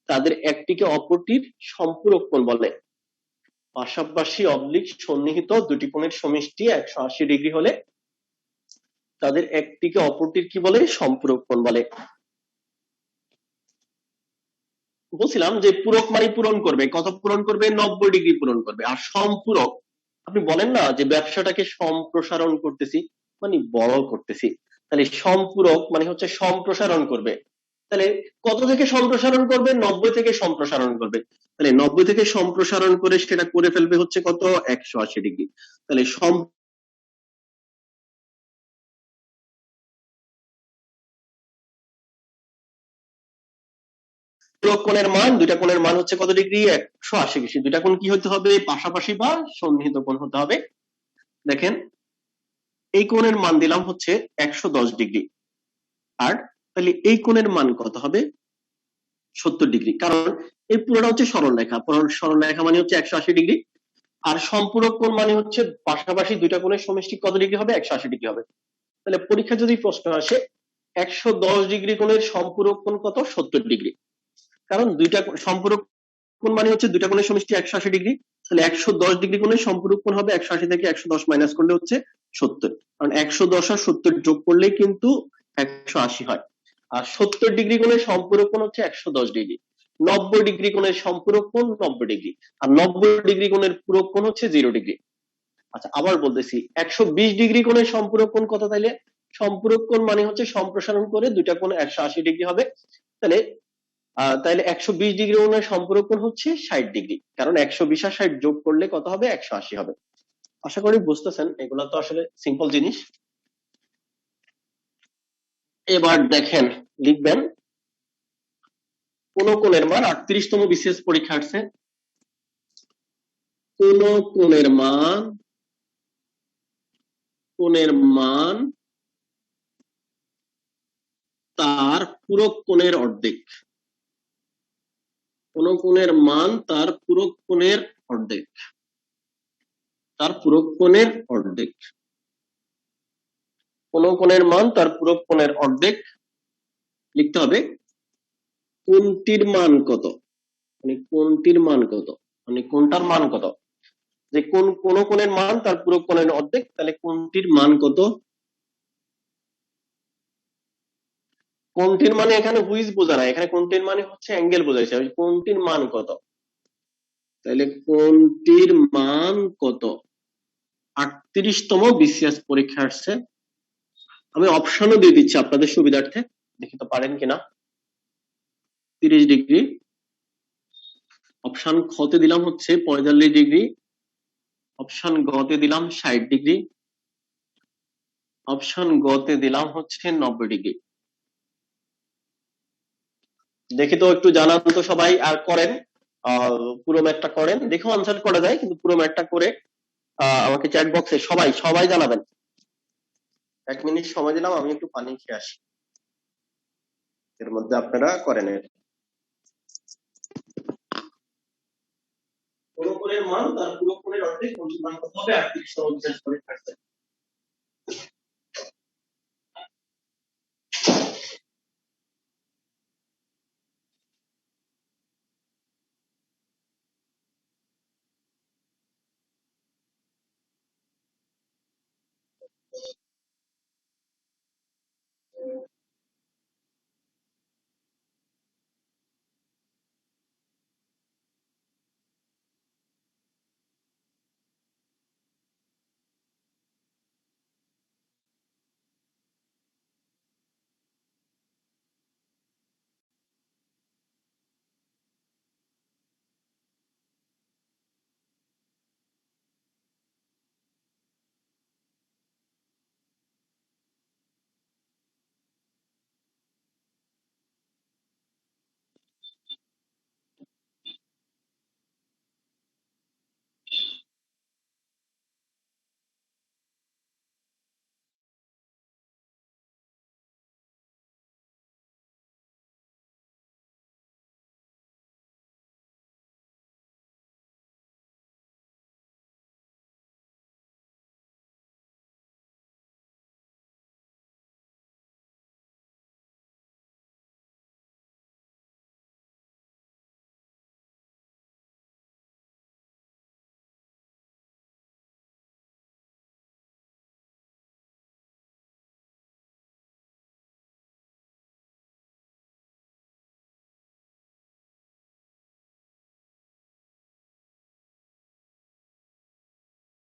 তাদের একটিকে অপরটির সম্পূরক কোণ বলে। পাশাপাশি অবলিক সন্নিহিত দুটি কোণের সমষ্টি 180 ডিগ্রি হলে তাদের একটিকে অপরটির কি বলে? সম্পূরক কোণ বলে। বলছিলাম যে পূরক মানে পূরণ করবে, কত পূরণ করবে? 90 ডিগ্রি পূরণ করবে। আর সম্পূরক, আপনি বলেন না যে ব্যবসাটাকে সম্প্রসারণ করতেছি, মানে বড় করতেছি, তাহলে সম্পূরক মানে হচ্ছে সম্প্রসারণ করবে। তাহলে কত থেকে সম্প্রসারণ করবে? 90 থেকে সম্প্রসারণ করবে। তাহলে 90 থেকে সম্প্রসারণ করে সেটা করে ফেলবে হচ্ছে কত? 180 ডিগ্রি। তাহলে সম্পূরক কোণের মান, দুইটা কোণের মান হচ্ছে কত ডিগ্রি? 180 ডিগ্রি। দুইটা কোণ কি হতে হবে? পাশাপাশি বা সন্নিহিত কোণ হতে হবে। দেখেন এই কোণের মান দিলাম হচ্ছে 110 ডিগ্রি, আর তাহলে এই কোণের মান কত হবে? 70 ডিগ্রি। কারণ এই পুরোটা হচ্ছে সরলরেখা, সরলরেখা মানে হচ্ছে 180 ডিগ্রি। আর সম্পূরক কোণ মানে হচ্ছে পাশাপাশি দুইটা কোণের সমষ্টি কত ডিগ্রি হবে? 180 ডিগ্রি হবে। তাহলে পরীক্ষা যদি প্রশ্ন আসে 110 ডিগ্রি কোণের সম্পূরক কোণ কত? 70 ডিগ্রি। কারণ দুইটা সম্পূরক কোণ মানে হচ্ছে দুইটা কোণের সমষ্টি 180 ডিগ্রি। তাহলে 110 ডিগ্রি কোণের সম্পূরক কোণ হবে 180 থেকে 110 মাইনাস করলে হচ্ছে 70। কারণ 110 আর 70 যোগ করলেই কিন্তু 180 হয়। আর 70 ডিগ্রি কোণের সম্পূরক কোণ হচ্ছে 110 ডিগ্রি। 90 ডিগ্রি কোণের সম্পূরক কোণ 90 ডিগ্রি। আর 90 ডিগ্রি কোণের পূরক কোণ হচ্ছে 0 ডিগ্রি। আচ্ছা আবার বলতেছি 120 ডিগ্রি কোণের সম্পূরক কোণ কত? তাইলে সম্পূরক কোণ মানে হচ্ছে সম্প্রসারণ করে দুইটা কোণ 180 ডিগ্রি হবে। তাহলে তাহলে 120 ডিগ্রি কোণের সম্পূরক কোণ হচ্ছে 60 ডিগ্রি। কারণ 120 আর 60 যোগ করলে কত হবে? 180 হবে। আশা করি বুঝতেছেন, এগুলো তো আসলে সিম্পল জিনিস। এবার দেখেন লিখবেন কোন কোণের মান 38তম বিসিএস পরীক্ষা আসছে, কোন কোণের মান তার পূরক কোণের অর্ধেক। কোন কোণের মান তার পূরক কোণের অর্ধেক, তার পূরক কোণের অর্ধেক। কোন কোণের মান তার পূরক কোণের অর্ধেক লিখতে হবে কোনটির মান কত, মানে কোনটির মান কত, মানে কোনটার মান কত। যে কোন কোণের মান তার পূরক কোণের অর্ধেক, তাহলে কোনটির মান কত? কোনটির মানে এখানে হুইজ বোঝা না, এখানে কোনটির মানে হচ্ছে অ্যাঙ্গেল বোঝাইছে। কোনটির মান কত, তাহলে কোনটির মান কত? 38তম বিসিএস পরীক্ষা আসছে। আমি অপশনও দিয়ে দিচ্ছি আপনাদের সুবিধার্থে, দেখি তো পারেন কিনা। 30 ডিগ্রি, অপশন খ তে দিলাম হচ্ছে 45 ডিগ্রি, অপশন গ তে দিলাম 60 ডিগ্রি, অপশন গ তে দিলাম হচ্ছে 90 ডিগ্রি। দেখি তো একটু জানান তো সবাই, আর করেন পুরো ম্যাথটা করেন, দেখো আনসার করা যায়, কিন্তু পুরো ম্যাথটা করে আমাকে চ্যাট বক্সে সবাই সবাই জানাবেন। 1 মিনিট সময় দিলাম, আমি একটু পানি খেয়ে আসি, এর মধ্যে আপনারা করেন। কোন কোণের মান তার পুরো কোণের অর্ধেক, কোনটির মান কত হবে? 38তম বিসিএস পরীক্ষা আসছে।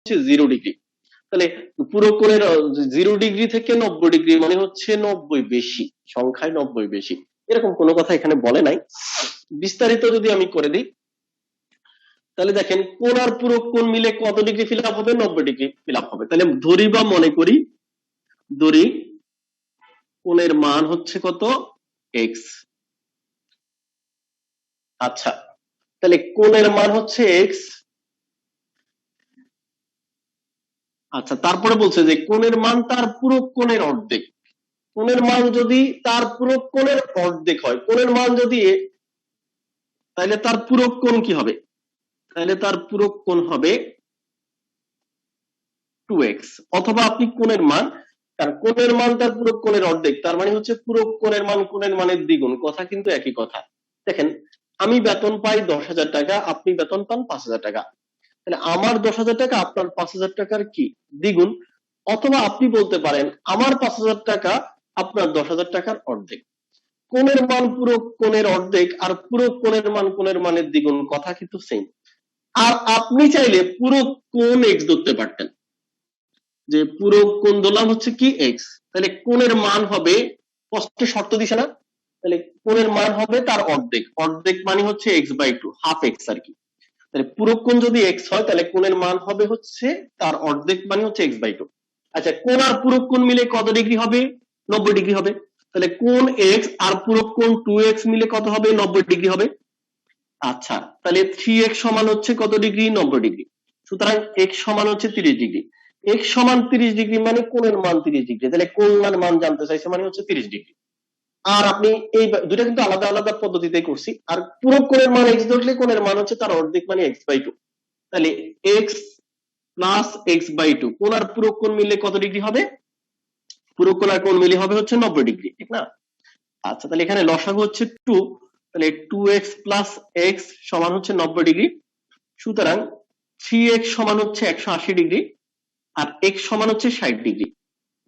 হচ্ছে 0 ডিগ্রি। তাহলে পুরো কোণের 0 ডিগ্রি থেকে 90 ডিগ্রি মানে হচ্ছে 90 বেশি, সংখ্যায় 90 বেশি, এরকম কোনো কথা এখানে বলে নাই। বিস্তারিত যদি আমি করে দিই, তাহলে দেখেন কোণ আর পুরো কোণ মিলে কত ডিগ্রি ফিল আপ হবে? 90 ডিগ্রি ফিল আপ হবে। তাহলে ধরি বা মনে করি, ধরি কোণের মান হচ্ছে কত? x। আচ্ছা, তাহলে কোণের মান হচ্ছে x। আচ্ছা, তারপরে বলছে যে কোণের মান তার পুরো কোণের অর্ধেক। কোণের মান যদি তার পুরো কোণের অর্ধেক হয়, কোণের মান যদি তাহলে তার পুরো কোণ কি হবে? তাহলে তার পুরো কোণ হবে 2x। অথবা আপনি কোণের মান, কারণ কোণের মান তার পুরো কোণের অর্ধেক, তার মানে হচ্ছে পুরো কোণের মান কোণের মানের দ্বিগুণ, কথা কিন্তু একই কথা। দেখেন, আমি বেতন পাই 10,000 টাকা, আপনি বেতন পান 5,000 টাকা, তাহলে আমার 10,000 টাকা আপনার 5,000 টাকার কি দ্বিগুণ। অথবা আপনি বলতে পারেন আমার 5,000 টাকা আপনার 10,000 টাকার অর্ধেক। কোণের মান পুরো কোণের অর্ধেক আর পুরো কোণের মান কোণের মানের দ্বিগুণ, কথা কিন্তু সেম। আর আপনি চাইলে পুরো কোণ x ধরতে পারতেন, যে পুরো কোণ ধরলাম হচ্ছে কি x, তাহলে কোণের মান হবে, কষ্টে শর্ত দিছে না, তাহলে কোণের মান হবে তার অর্ধেক, অর্ধেক মানে হচ্ছে x/2, হাফ x আর কি। তাহলে পুরো কোণ যদি x হয় তাহলে কোণের মান হবে হচ্ছে তার অর্ধেক মানে হচ্ছে x/2। আচ্ছা, কোণ আর পুরো কোণ মিলে কত ডিগ্রি হবে? 90 ডিগ্রি হবে। তাহলে কোণ x আর পুরো কোণ 2x মিলে কত হবে? 90 ডিগ্রি হবে। আচ্ছা, তাহলে 3x সমান হচ্ছে কত ডিগ্রি? 90 ডিগ্রি। সুতরাং x সমান হচ্ছে 30 ডিগ্রি। x সমান 30 ডিগ্রি মানে কোণের মান 30 ডিগ্রি, তাহলে কোণ মান জানতে চাইছে মানে হচ্ছে 30 ডিগ্রি। আর আপনি এই দুটো কিন্তু আলাদা আলাদা পদ্ধতিতে করছি। আর পুরো কোণের মান x ধরলে কোণের মান হচ্ছে তার অর্ধেক মানে x/2। তাহলে x প্লাস x/2, কোণ আর পুরো কোণ মিলে কত ডিগ্রি হবে? পুরো কোণ আর কোণ মিলে হবে হচ্ছে 90 ডিগ্রি, ঠিক না? আচ্ছা, তাহলে এখানে লসাগু হচ্ছে 2, তাহলে 2x প্লাস x সমান হচ্ছে 90 ডিগ্রি। সুতরাং 3x সমান হচ্ছে 180 ডিগ্রি আর x সমান হচ্ছে 60 ডিগ্রি।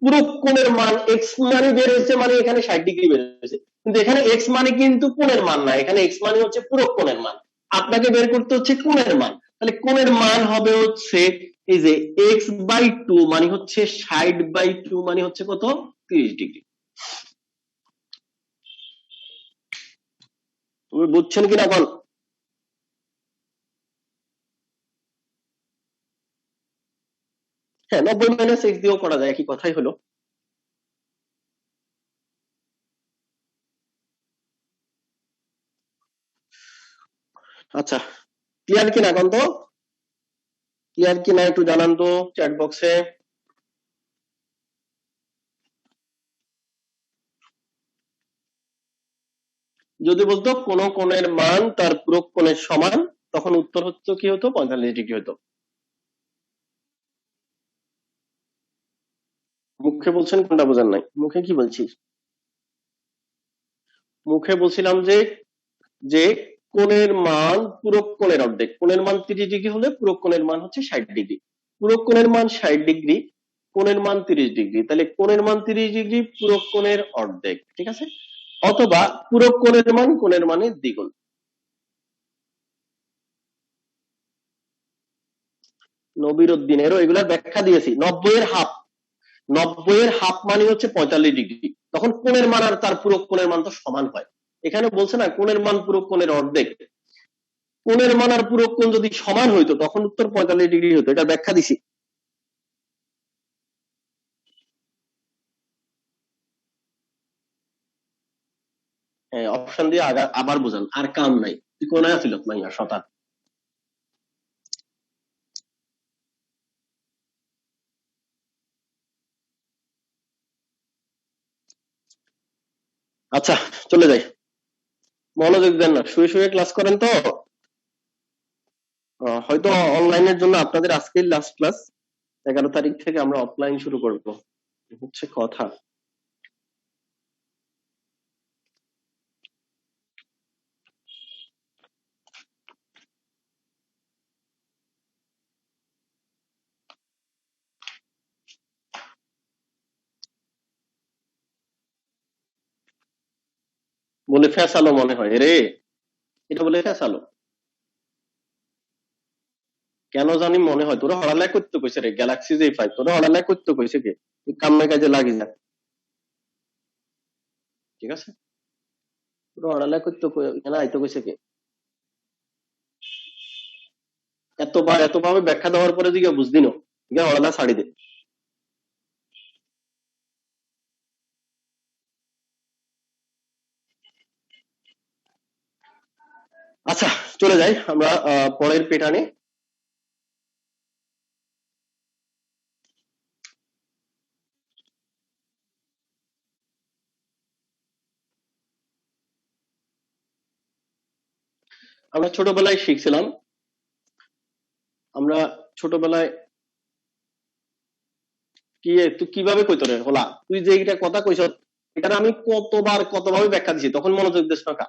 পুরো কোণের মান x মানে বের হয়েছে, মানে এখানে 60 ডিগ্রি বের হয়েছে, কিন্তু এখানে x মানে কিন্তু কোণের মান না, এখানে x মানে হচ্ছে পুরো কোণের মান। আপনাকে বের করতে হচ্ছে কোণের মান, তাহলে কোণের মান হবে হচ্ছে এই যে x/2 মানে হচ্ছে 60/2 মানে হচ্ছে কত? 30 ডিগ্রি। তুমি বুঝছেন কিনা বল? হ্যাঁ, 90 মাইনাস x দিয়েও করা যায়, একই কথাই হলো। আচ্ছা, ক্লিয়ার কিনা এখন? তো ক্লিয়ার কিনা একটু জানান তো চ্যাট বক্সে। যদি বলতো কোন কোণের মান তার পুরো কোণের সমান, তখন উত্তর হচ্ছে কি হতো? 45 ডিগ্রি হতো। মুখে বলছেন কোনটা বোঝেন নাই? মুখে কি বলছি? মুখে বলছিলাম যে যে কোণের মান পুরো কোণের অর্ধেক, কোণের মান 30 ডিগ্রি হলে পুরো কোণের মান হচ্ছে 60 ডিগ্রি। পুরো কোণের মান 60 ডিগ্রি, কোণের মান 30 ডিগ্রি, তাহলে কোণের মান 30 ডিগ্রি পুরো কোণের অর্ধেক, ঠিক আছে? অথবা পুরো কোণের মান কোণের মানের দ্বিগুণ। নবির উদ্দিনেরও এগুলার ব্যাখ্যা দিয়েছি। 90 এর হাফ মানে হচ্ছে 45 ডিগ্রি, তখন কোণের মান আর তার পুরো কোণের মান তো সমান হয়। এখানে বলছে না কোণের মান পুরো কোণের অর্ধেক, কোণের মান আর পুরো কোণ যদি সমান হইতো তখন উত্তর 45 ডিগ্রি হতো, এটা ব্যাখ্যা দিছি। হ্যাঁ, অপশন দিয়ে আবার বোঝান, আর কাম নাই। তুই কোনায় আছিল মাইয়া শতা। আচ্ছা, চলে যাই। মনোযোগ দেন না, শুয়ে শুয়ে ক্লাস করেন তো। হয়তো অনলাইনের জন্য আপনাদের আজকেই লাস্ট ক্লাস, 11 তারিখ থেকে আমরা অফলাইন শুরু করব, হচ্ছে কথা। বলে ফেসালো মনে হয় রে, এটা বলে ফেসালো। কেন জানি মনে হয় তোরা হড়ালাই করতে কইছে রে, গ্যালাক্সি J5 তোরা হড়ালাই করতে কইছে কে, তুই কামে কাজে লাগি যা, ঠিক আছে? তোরা হড়ালাই করতে এখানে আইতে কইছে কে? এতভাবে ব্যাখ্যা দেওয়ার পরে দিকে বুঝদি না, হড়ালা ছাড়ি দে। আচ্ছা চলে যাই আমরা পরের প্যাটার্নে। আমরা ছোটবেলায় শিখছিলাম, আমরা ছোটবেলায় কি তুই কিভাবে কইতো রে হলা, তুই যে এটা কথা কইছ এটা আমি কতভাবে ব্যাখ্যা দিছি, তখন মনোযোগ দিস না কা?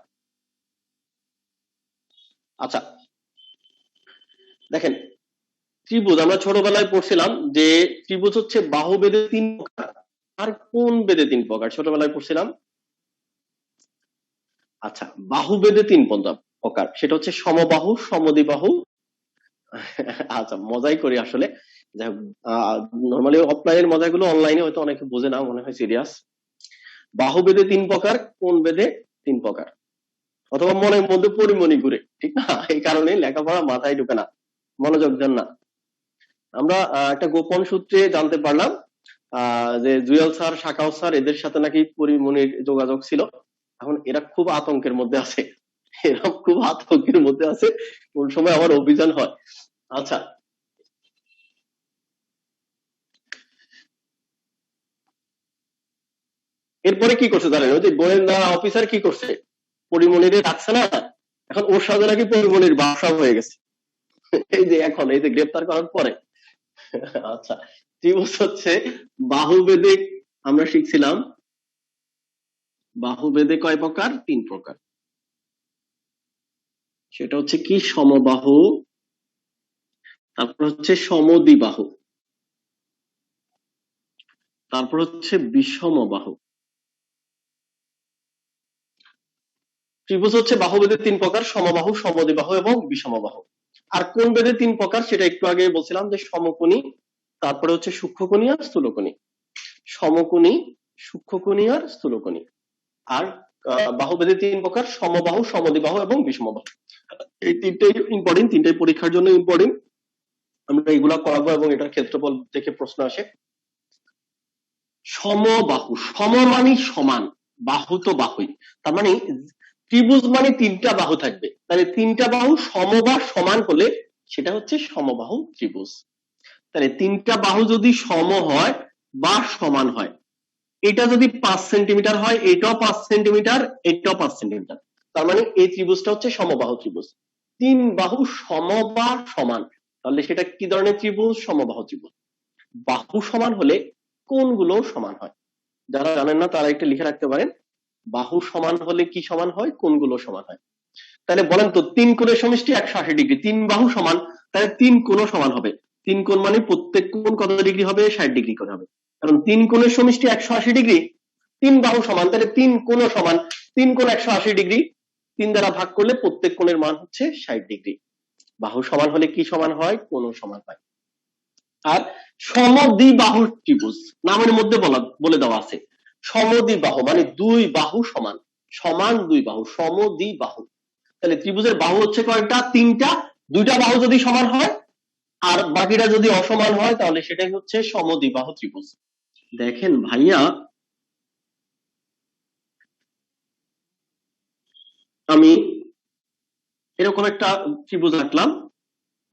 আচ্ছা দেখেন, ত্রিভুজ আমরা ছোটবেলায় পড়ছিলাম যে ত্রিভুজ হচ্ছে বাহু বেদে 3 প্রকার। আর কোন বেদে 3 প্রকার ছোটবেলায় পড়ছিলাম? আচ্ছা বাহু বেদে 3 প্রকার, সেটা হচ্ছে সমবাহু, সমদ্বিবাহু। আচ্ছা মজাই করি আসলে, নরমালি অফলাইনের মজাগুলো অনলাইনে হয়তো অনেকে বোঝে না, মনে হয় সিরিয়াস। বাহু বেদে 3 প্রকার, কোন বেদে 3 প্রকার, অথবা মনের মধ্যে পরিমণি ঘুরে, ঠিক না? এই কারণে লেখাপড়া মাথায় ঢুকে না, মনোযোগ দেন না। আমরা একটা গোপন সূত্রে জানতে পারলাম যে জুয়েল স্যার, শাকাও স্যার এদের সাথে নাকি পরিমণির যোগাযোগ ছিল। এখন এরা খুব আতঙ্কের মধ্যে আছে, এরা খুব আতঙ্কের মধ্যে আছে, কোন সময় আবার অভিযান হয়। আচ্ছা এরপরে কি করছে জানেন, ওই যে গোয়েন্দা অফিসার কি করছে, পরিমণিরে রাখছে না, এখন ওর সাথে নাকি পরিমণির ব্যবসা হয়ে গেছে, এই যে এখন এই যে গ্রেপ্তার করার পরে। আচ্ছা ত্রিভুজ হচ্ছে বাহুবেদে, আমরা শিখছিলাম বাহুবেদে কয় প্রকার? 3 প্রকার। সেটা হচ্ছে কি সমবাহু, তারপর হচ্ছে সমদ্বিবাহু, তারপর হচ্ছে বিষমবাহু। ত্রিভুজ হচ্ছে বাহুবেদের 3 প্রকার, সমবাহু, সমদ্বিবাহু এবং বিষমবাহু। আর কোন বেদের 3 প্রকার সেটা একটু আগে বলছিলাম যে সমকোণী, তারপরে হচ্ছে সূক্ষ্মকোণী আর স্থূলকোণী। সমকোণী, সূক্ষ্মকোণী আর স্থূলকোণী। আর বাহুবেদের 3 প্রকার, সমবাহু, সমদ্বিবাহু এবং বিষমবাহু। এই তিনটাই ইম্পর্টেন্ট, তিনটাই পরীক্ষার জন্য ইম্পর্টেন্ট, আমরা এগুলা করাবো এবং এটার ক্ষেত্রফল থেকে প্রশ্ন আসে। সমবাহু, সম মানে সমান, বাহু তো বাহুই, তার মানে ত্রিভুজ মানে 3টা বাহু থাকবে, তাহলে 3টা বাহু সম বা সমান হলে সেটা হচ্ছে সমবাহু ত্রিভুজ। তাহলে 3টা বাহু যদি সম হয় বা সমান হয়, এটা যদি 5 সেন্টিমিটার হয়, এটাও 5 সেন্টিমিটার, এটাও 5 সেন্টিমিটার, তার মানে এই ত্রিভুজটা হচ্ছে সমবাহু ত্রিভুজ। 3 বাহু সম বা সমান, তাহলে সেটা কি ধরনের ত্রিভুজ? সমবাহু ত্রিভুজ। বাহু সমান হলে কোণগুলো সমান হয়, যারা জানেন না তারা একটা লিখে রাখতে পারেন, বাহু সমান হলে কি সমান হয়? কোণগুলো সমান হয়। তাহলে বলেন তো 3 কোণের সমষ্টি 180 ডিগ্রি, 3 বাহু সমান, তাহলে 3 কোণও সমান হবে। 3 কোণ মানে প্রত্যেক কোণ কত ডিগ্রি হবে? 60 ডিগ্রি করে হবে, কারণ 3 কোণের সমষ্টি 180 ডিগ্রি, 3 বাহু সমান, তাহলে 3 কোণও সমান, 3 কোণ 180 ডিগ্রি, 3 দ্বারা ভাগ করলে প্রত্যেক কোণের মান হচ্ছে 60 ডিগ্রি। বাহু সমান হলে কি সমান হয়? কোণও সমান হয়। আর সমদ্বিবাহু ত্রিভুজ নামের মধ্যে বলে দেওয়া আছে, সমদ্বিবাহু মানে 2 বাহু সমান, সমান 2 বাহু, সমদ্বিবাহু। তাহলে ত্রিভুজের বাহু হচ্ছে কয়টা? 3টা, 2টা বাহু যদি সমান হয় আর বাকিটা যদি অসমান হয় তাহলে সেটাই হচ্ছে সমদ্বিবাহু ত্রিভুজ। দেখেন ভাইয়া, আমি এরকম একটা ত্রিভুজ আঁকলাম,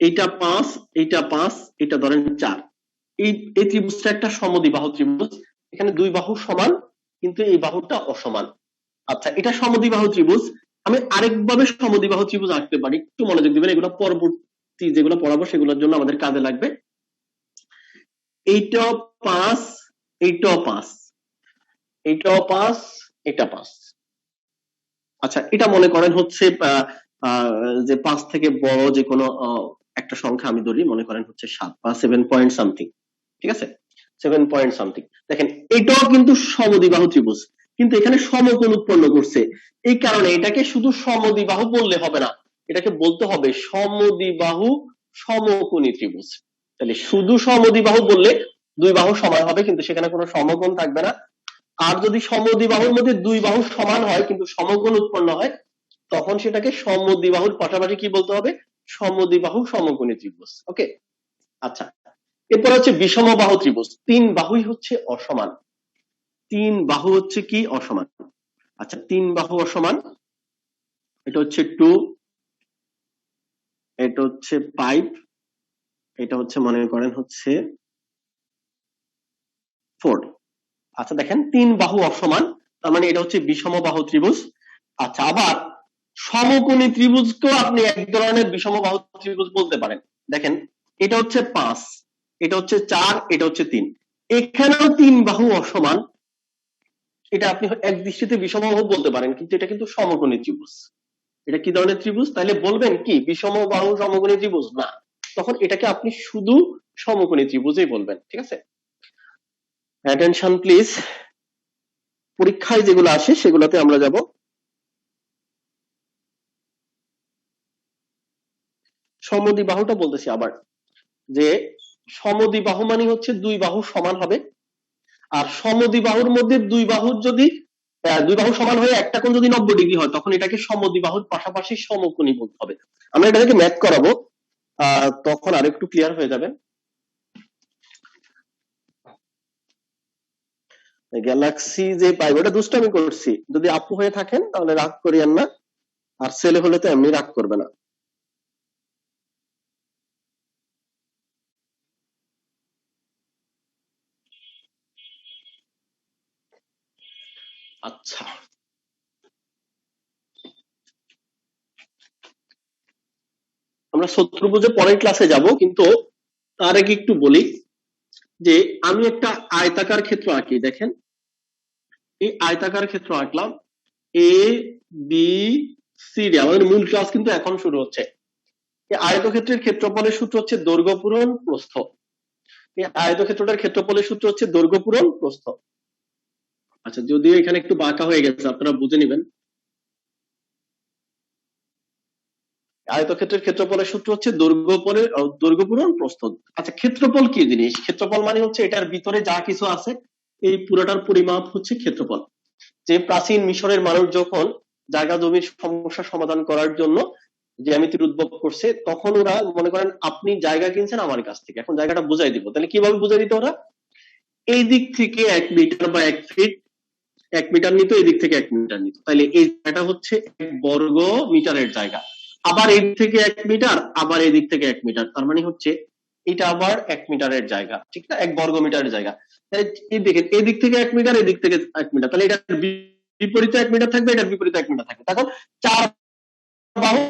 এইটা 5, এইটা 5, এটা ধরেন 4, এই ত্রিভুজটা একটা সমদ্বিবাহু ত্রিভুজ, এখানে 2 বাহু সমান কিন্তু এই বাহুটা অসমান। আচ্ছা এটা সমদ্বিবাহু ত্রিভুজ, আমি আরেকভাবে সমদ্বিবাহু ত্রিভুজ আঁকতে পারি, একটু মনোযোগ দিবেন, এগুলো পরবর্তী যেগুলো পড়াবো সেগুলোর জন্য আমাদের কাজে লাগবে। এইটাও 5, এইটাও 5, এইটাও 5, এটা 5। আচ্ছা এটা মনে করেন হচ্ছে যে 5 থেকে বড় যে কোনো একটা সংখ্যা আমি ধরি, মনে করেন হচ্ছে 7 বা 7 পয়েন্ট সামথিং, ঠিক আছে? 7 পয়েন্ট সামথিং। দেখেন এটাও কিন্তু সমদ্বিবাহু ত্রিভুজ, কিন্তু এখানে সমকোণ উৎপন্ন করছে, এই কারণে এটাকে শুধু সমদ্বিবাহু বললে হবে না, এটাকে বলতে হবে সমদ্বিবাহু সমকোণী ত্রিভুজ। তাহলে শুধু সমদ্বিবাহু বললে দুই বাহু সমান হবে কিন্তু সেখানে কোনো সমকোণ থাকবে না। আর যদি সমদ্বিবাহুর মধ্যে দুই বাহু সমান হয় কিন্তু সমকোণ উৎপন্ন হয় তখন সেটাকে সমদ্বিবাহুর পাশাপাশি কি বলতে হবে? সমদ্বিবাহু সমকোণী ত্রিভুজ। ওকে, আচ্ছা, এরপর হচ্ছে বিষমবাহু ত্রিভুজ। তিন বাহুই হচ্ছে অসমান। তিন বাহু হচ্ছে কি? অসমান। আচ্ছা, তিন বাহু অসমান, এটা হচ্ছে 2, এটা হচ্ছে 5, এটা হচ্ছে মনে করেন হচ্ছে 4। আচ্ছা দেখেন, তিন বাহু অসমান, তার মানে এটা হচ্ছে বিষমবাহু ত্রিভুজ। আচ্ছা, আবার সমকোণী ত্রিভুজকেও আপনি এক ধরনের বিষমবাহু ত্রিভুজ বলতে পারেন। দেখেন, এটা হচ্ছে 5, এটা হচ্ছে 4, এটা হচ্ছে 3, এখানেও তিন বাহু অসমান, এটা আপনি এক দৃষ্টিতে বিষমবাহু বলতে পারেন কিন্তু এটা কিন্তু সমকোণী ত্রিভুজ। এটা কি ধরনের ত্রিভুজ? তাহলে বলবেন কি বিষমবাহু সমকোণী ত্রিভুজ? না, তখন এটাকে আপনি শুধু সমকোণী ত্রিভুজই বলবেন। ঠিক আছে, অ্যাটেনশন প্লিজ। পরীক্ষায় যেগুলো আসে সেগুলোতে আমরা যাব। সমদ্বিবাহুটা বলতেছি আবার, যে সমদ্বিবাহু মানে হচ্ছে দুই বাহু সমান হবে, আর সমদ্বিবাহুর মধ্যে দুই বাহুর যদি দুই বাহু সমান হয়ে একটা কোণ যদি 90 ডিগ্রি হয় তখন এটাকে সমদ্বিবাহুর পাশাপাশি সমকোণী বলতে হবে। আমরা এটাকে ম্যাথ করাবো, তখন আরেকটু ক্লিয়ার হয়ে যাবে। গ্যালাক্সি যে পাইব, ওটা দুষ্টামি করছি, যদি আপু হয়ে থাকেন তাহলে রাগ করিয়েন না, আর ছেলে হলে তো এমনি রাগ করবে না। আচ্ছা, আমরা চতুর্ভুজে পরের ক্লাসে যাব, কিন্তু তার আগে একটু বলি যে আমি একটা আয়তাকার ক্ষেত্র আঁকি। দেখেন, এই আয়তাকার ক্ষেত্র আঁকলাম, এ বি সি ডি। আমাদের মূল ক্লাস কিন্তু এখন শুরু হচ্ছে। এই আয়তক্ষেত্রের ক্ষেত্রফলের সূত্র হচ্ছে দৈর্ঘ্য পূরণ প্রস্থ। এই আয়তক্ষেত্রটার ক্ষেত্রফলের সূত্র হচ্ছে দৈর্ঘ্য পূরণ প্রস্থ। আচ্ছা, যদিও এখানে একটু বাঁকা হয়ে গেছে, আপনারা বুঝে নেবেন। আয়তক্ষেত্রের ক্ষেত্রফলের সূত্র হচ্ছে দৈর্ঘ্য পূরণ প্রস্থ। আচ্ছা, ক্ষেত্রফল কি জিনিস? ক্ষেত্রফল মানে হচ্ছে এটার ভিতরে যা কিছু আছে এই পুরোটার পরিমাপ হচ্ছে ক্ষেত্রফল। যে প্রাচীন মিশরের মানুষ যখন জায়গা জমির সমস্যা সমাধান করার জন্য জ্যামিতির উদ্ভব করছে, তখন ওরা মনে করেন আপনি জায়গা কিনছেন আমার কাছ থেকে, এখন জায়গাটা বুঝাই দিব। তাহলে কিভাবে বুঝাই দিত ওরা? এই দিক থেকে 1 মিটার বা 1 ফিট 1 মিটার নিত, এই দিক থেকে 1 মিটার নিত, তাহলে এই জায়গাটা হচ্ছে 1 বর্গ মিটারের জায়গা। আবার এই দিক থেকে 1 মিটার, আবার এই দিক থেকে 1 মিটার, তার মানে হচ্ছে এটা আবার 1 মিটারের জায়গা, ঠিক না? 1 বর্গ মিটারের জায়গা। তাহলে এই দেখেন, এই দিক থেকে 1 মিটার, এই দিক থেকে 1 মিটার, তাহলে এটার বিপরীতে 1 মিটার থাকবে, এটার বিপরীতে 1 মিটার থাকবে। তখন চার বাহু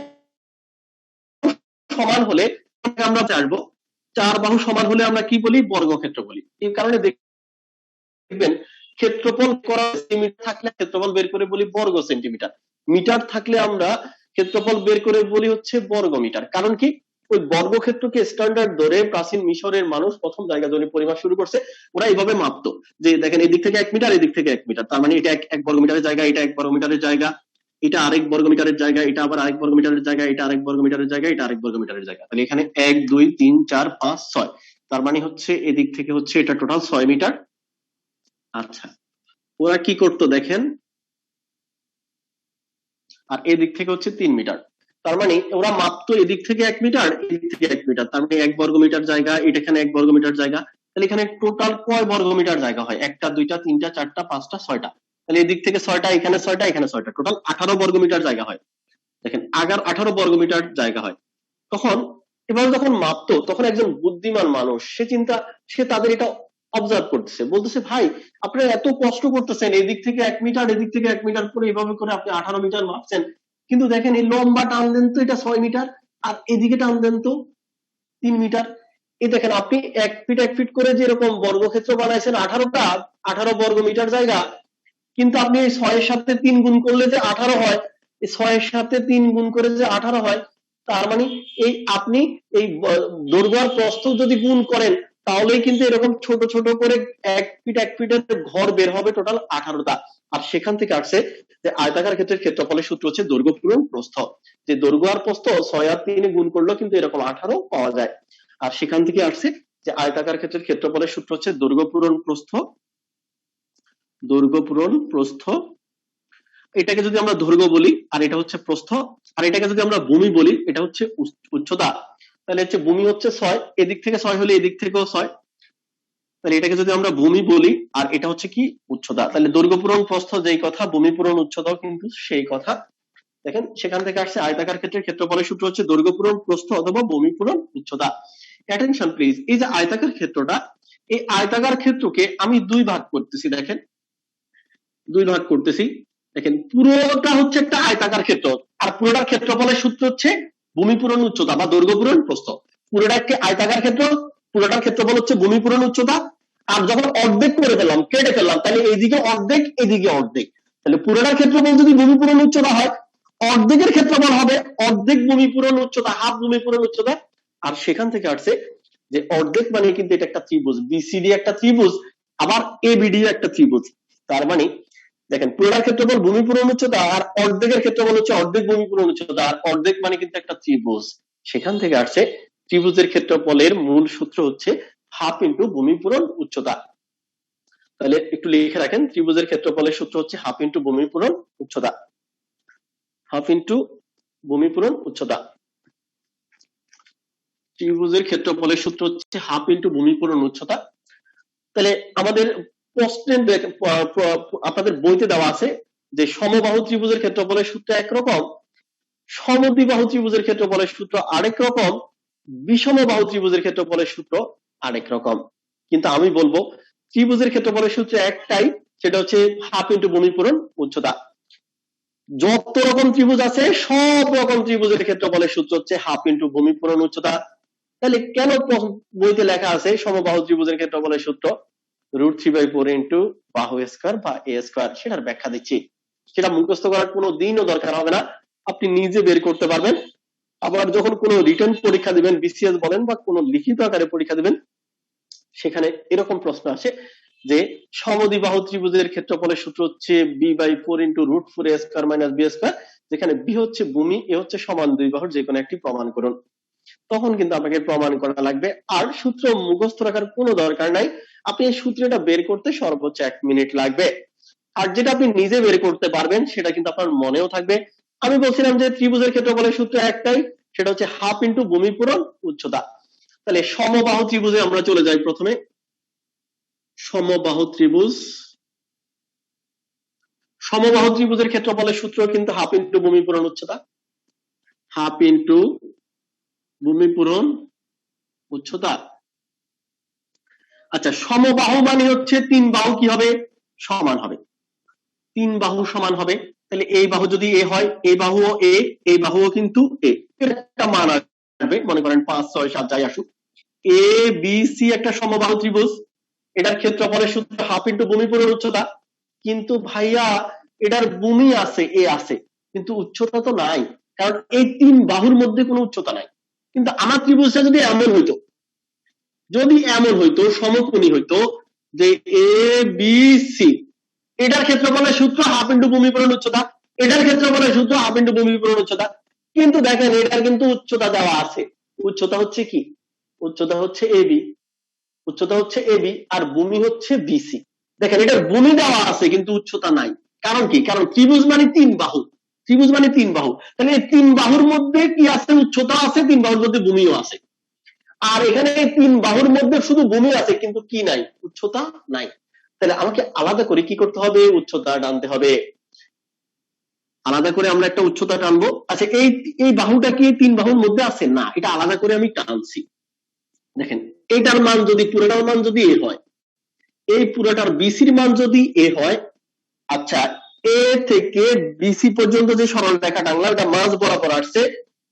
সমান হলে আমরা আসবো, চার বাহু সমান হলে আমরা কি বলি? বর্গক্ষেত্র বলি। এই কারণে দেখবেন ক্ষেত্রফল করা সেন্টিমিটার থাকলে ক্ষেত্রফল বের করে বলি বর্গ সেন্টিমিটার, মিটার থাকলে আমরা ক্ষেত্রফল বের করে বলি হচ্ছে বর্গ মিটার। কারণ কি? ওই বর্গক্ষেত্রকে স্ট্যান্ডার্ড ধরে প্রাচীন মিশরের মানুষ প্রথম জায়গা জমি পরিমাপ শুরু করছে। ওরা এইভাবে মাপতো যে দেখেন এই দিক থেকে 1 মিটার, এই দিক থেকে 1 মিটার, তার মানে এটা 1 বর্গ মিটারের জায়গা, এটা 1 বর্গ মিটারের জায়গা, এটা আরেক বর্গ মিটারের জায়গা, এটা আবার আরেক বর্গ মিটারের জায়গা, এটা আরেক বর্গ মিটারের জায়গা, এটা আরেক বর্গ মিটারের জায়গা। তাহলে এখানে 1 2 3 4 5 6, তার মানে হচ্ছে এদিক থেকে হচ্ছে এটা টোটাল 6 মিটার। আচ্ছা, ওরা কি করতো দেখেন, আর এদিক থেকে হচ্ছে 3 মিটার, তার মানে ওরা মাপতো এদিক থেকে 1 মিটার, এদিক থেকে 1 মিটার, তার মানে 1 বর্গ মিটার জায়গা, এটা এখানে 1 বর্গ মিটার জায়গা। তাহলে এখানে টোটাল কয় বর্গ মিটার জায়গা হয়? একটা, দুইটা, তিনটা, চারটা, পাঁচটা, ছয়টা। তাহলে এদিক থেকে 6টা, এখানে 6টা, এখানে 6টা, টোটাল 18 বর্গ মিটার জায়গা হয়। দেখেন, আগার 18 বর্গ মিটার জায়গা হয়। তখন এভাবে যখন মাপতো তখন একজন বুদ্ধিমান মানুষ সে তাদের এটা অবজার্ভ করতেছে, বলতেছে ভাই আপনারা এত কষ্ট করতেছেন, এদিক থেকে 1 মিটার, এদিক থেকে 1 মিটার করে এভাবে করে আপনি 18 মিটার মাপছেন, কিন্তু দেখেন এই লম্বা টান দেন তো এটা 6 মিটার, আর এদিকে টান দেন তো 3 মিটার। এই দেখেন আপনি 1 ফিট 1 ফিট করে যেরকম বর্গক্ষেত্র বানাইছেন 18টা, 18 বর্গ মিটার জায়গা, কিন্তু আপনি 6 এর সাথে 3 গুণ করলে যে 18 হয়, এই 6 এর সাথে 3 গুণ করে যে 18 হয়, তার মানে এই আপনি এই দৈর্ঘ্য আর প্রস্থ যদি গুণ করেন তাহলেই কিন্তু এরকম ছোট ছোট করে 1 ফিট 1 ফিটের ঘর বের হবে টোটাল 18টা। আর সেখান থেকে আসছে যে আয়তাকার ক্ষেত্রের ক্ষেত্রফলের সূত্র হচ্ছে দৈর্ঘ্য পূরণ প্রস্থ, যে দৈর্ঘ্য আর প্রস্থ 6 আর 3 গুণ করলেও কিন্তু এরকম 18 পাওয়া যায়। আর সেখান থেকে আসছে যে আয়তাকার ক্ষেত্রের ক্ষেত্রফলের সূত্র হচ্ছে দৈর্ঘ্য পূরণ প্রস্থ, দৈর্ঘ্য পূরণ প্রস্থ। এটাকে যদি আমরা দৈর্ঘ্য বলি আর এটা হচ্ছে প্রস্থ, আর এটাকে যদি আমরা ভূমি বলি এটা হচ্ছে উচ্চতা, তাহলে হচ্ছে ভূমি হচ্ছে 6, এদিক থেকে 6 হলে এদিক থেকেও 6, তাহলে এটাকে যদি আমরা ভূমি বলি আর এটা হচ্ছে কি উচ্চতা, তাহলে দৈর্ঘ্য পূরণ প্রস্থ যেই কথা, ভূমি পূরণ উচ্চতাও কিন্তু সেই কথা। দেখেন সেখান থেকে আসছে আয়তাকার ক্ষেত্রের ক্ষেত্রফলের সূত্র হচ্ছে দৈর্ঘ্য পূরণ প্রস্থ অথবা ভূমি পূরণ উচ্চতা। অ্যাটেনশন প্লিজ, এই যে আয়তাকার ক্ষেত্রটা, এই আয়তাকার ক্ষেত্রকে আমি দুই ভাগ করতেছি, দেখেন দুই ভাগ করতেছি। দেখেন পুরোটা হচ্ছে একটা আয়তাকার ক্ষেত্র আর পুরোটার ক্ষেত্রফলের সূত্র হচ্ছে ভূমি পূরণ উচ্চতা বা দৈর্ঘ্য পূরণ প্রস্থ। পুরোটা একটি আয়তাকার ক্ষেত্র, পুরোটার ক্ষেত্রফল হচ্ছে ভূমি পূরণ উচ্চতা। আর যখন অর্ধেক করে ফেললাম, কেটে ফেললাম, তাহলে এইদিকে অর্ধেক এদিকে অর্ধেক, তাহলে পুরোটার ক্ষেত্রফল যদি ভূমি পূরণ উচ্চতা হয়, অর্ধেকের ক্ষেত্রফল হবে অর্ধেক ভূমি পূরণ উচ্চতা, হাফ ভূমি পূরণ উচ্চতা। আর সেখান থেকে আসছে যে অর্ধেক মানে কিন্তু এটা একটা ত্রিভুজ, বিসিডি একটা ত্রিভুজ, আবার এবিডি একটা ত্রিভুজ। তার মানে দেখেন পুরোটার ক্ষেত্রফল ভূমি পূরণ উচ্চতা আর অর্ধেকের ক্ষেত্রফল হচ্ছে অর্ধেক ভূমি পূরণ উচ্চতা, আর অর্ধেক মানে কিন্তু একটা ত্রিভুজ। সেখান থেকে আসছে ত্রিভুজের ক্ষেত্রফলের মূল সূত্র হচ্ছে হাফ ইন্টু ভূমি পূরণ উচ্চতা। তাহলে একটু লিখে রাখেন, ত্রিভুজের ক্ষেত্রফলের সূত্র হচ্ছে হাফ ইন্টু ভূমি পূরণ উচ্চতা, হাফ ইন্টু ভূমি পূরণ উচ্চতা। ত্রিভুজের ক্ষেত্রফলের সূত্র হচ্ছে হাফ ইন্টু ভূমি পূরণ উচ্চতা। তাহলে আমাদের প্রশ্নে আপনাদের বইতে দেওয়া আছে যে সমবাহু ত্রিভুজের ক্ষেত্রফলের সূত্র একরকম, সমদ্বিবাহু ত্রিভুজের ক্ষেত্রফলের সূত্র আরেক রকম, বিষমবাহু ত্রিভুজের ক্ষেত্রফলের সূত্র আরেক রকম। কিন্তু আমি বলবো ত্রিভুজের ক্ষেত্রফলের সূত্র একটাই, সেটা হচ্ছে হাফ ইন্টু ভূমি পূরণ উচ্চতা। যত রকম ত্রিভুজ আছে সব রকম ত্রিভুজের ক্ষেত্রফলের সূত্র হচ্ছে হাফ ইন্টু ভূমি পূরণ উচ্চতা। তাহলে কেন বইতে লেখা আছে সমবাহু ত্রিভুজের ক্ষেত্রফলের সূত্র √3/4 ইন্টু বাহু স্কয়ার বা এ স্কয়ার, সেটার ব্যাখ্যা দিচ্ছি। সেটা মুখস্থ করার কোনো দিনও দরকার হবে না, আপনি নিজে বের করতে পারবেন। আবার যখন কোনো রিটেন পরীক্ষা দিবেন, বিসিএস বলেন বা কোনো লিখিত আকারে পরীক্ষা দিবেন, সেখানে এরকম প্রশ্ন আসে যে সমদ্বিবাহু ত্রিভুজের ক্ষেত্রফলের সূত্র হচ্ছে b/4 into √4a square minus B square, যেখানে বি হচ্ছে ভূমি, এ হচ্ছে সমান দুই বাহুর যে কোনো একটি প্রমাণ করুন। তখন কিন্তু আপনাকে প্রমাণ করা লাগবে, আর সূত্র মুখস্থ রাখার কোনো দরকার নাই। আপনি এই সূত্রটা বের করতে সর্বোচ্চ 1 মিনিট লাগবে, আর যেটা আপনি নিজে বের করতে পারবেন সেটা কিন্তু আপনার মনেও থাকবে। আমি বলছিলাম যে ত্রিভুজের ক্ষেত্রফলের সূত্র একটাই, সেটা হচ্ছে হাফ ইন্টু ভূমি পূরণ উচ্চতা। তাহলে সমবাহু ত্রিভুজে আমরা চলে যাই। প্রথমে সমবাহু ত্রিভুজ, সমবাহু ত্রিভুজের ক্ষেত্রফলের সূত্র কিন্তু হাফ ইন্টু ভূমি পূরণ উচ্চতা, হাফ ইন্টু ভূমি পূরণ উচ্চতা। আচ্ছা, সমবাহু মানে হচ্ছে তিন বাহু কি হবে, সমান হবে, তিন বাহু সমান হবে। তাহলে এই বাহু যদি এ হয়, এই বাহুও এ, এই বাহুও কিন্তু এ, এর একটা মান আসবে, মনে করেন 5, 6, 7 যাই আসুক। এ বি সি একটা সমবাহু ত্রিভুজ, এটার ক্ষেত্রফলের সূত্র হাফ ইন্টু ভূমি পূরণ উচ্চতা। কিন্তু ভাইয়া এটার ভূমি আছে, এ আছে, কিন্তু উচ্চতা তো নাই, কারণ এই তিন বাহুর মধ্যে কোনো উচ্চতা নাই। কিন্তু আমার ত্রিভুজটা যদি এমন হইতো, যদি এমন হইতো সমকোণী হইতো যে এ বি সি, এটার ক্ষেত্রফলের সূত্র হাফ ইন্টু ভূমি পূরণ উচ্চতা, এটার ক্ষেত্রফলের সূত্র হাফ ইন্টু ভূমি পূরণ উচ্চতা। কিন্তু দেখেন এটার কিন্তু উচ্চতা দেওয়া আছে, উচ্চতা হচ্ছে কি, উচ্চতা হচ্ছে এবি, উচ্চতা হচ্ছে এবি, আর ভূমি হচ্ছে বিসি। দেখেন এটার ভূমি দেওয়া আছে কিন্তু উচ্চতা নাই, কারণ কি, কারণ ত্রিভুজ মানে তিন বাহু, ত্রিভুজ মানে তিন বাহু, তাহলে এই তিন বাহুর মধ্যে কি আছে, উচ্চতা আছে, তিন বাহুর মধ্যে ভূমিও আছে। আর এখানে তিন বাহুর মধ্যে শুধু ভূমি আছে কিন্তু কি নাই, উচ্চতা নাই। তাহলে আমাকে আলাদা করে কি করতে হবে, উচ্চতা টানতে হবে, আলাদা করে আমরা একটা উচ্চতা টানবো। আচ্ছা, এই বাহুটা কি তিন বাহুর মধ্যে আছে, না, এটা আলাদা করে আমি টানছি। দেখেন এইটার মান যদি, পুরোটার মান যদি এ হয়, এই পুরোটার বিসির মান যদি এ হয়, আচ্ছা এ থেকে বিসি পর্যন্ত যে সরল রেখা টানলাম এটা মাঝ বরাবর আসছে,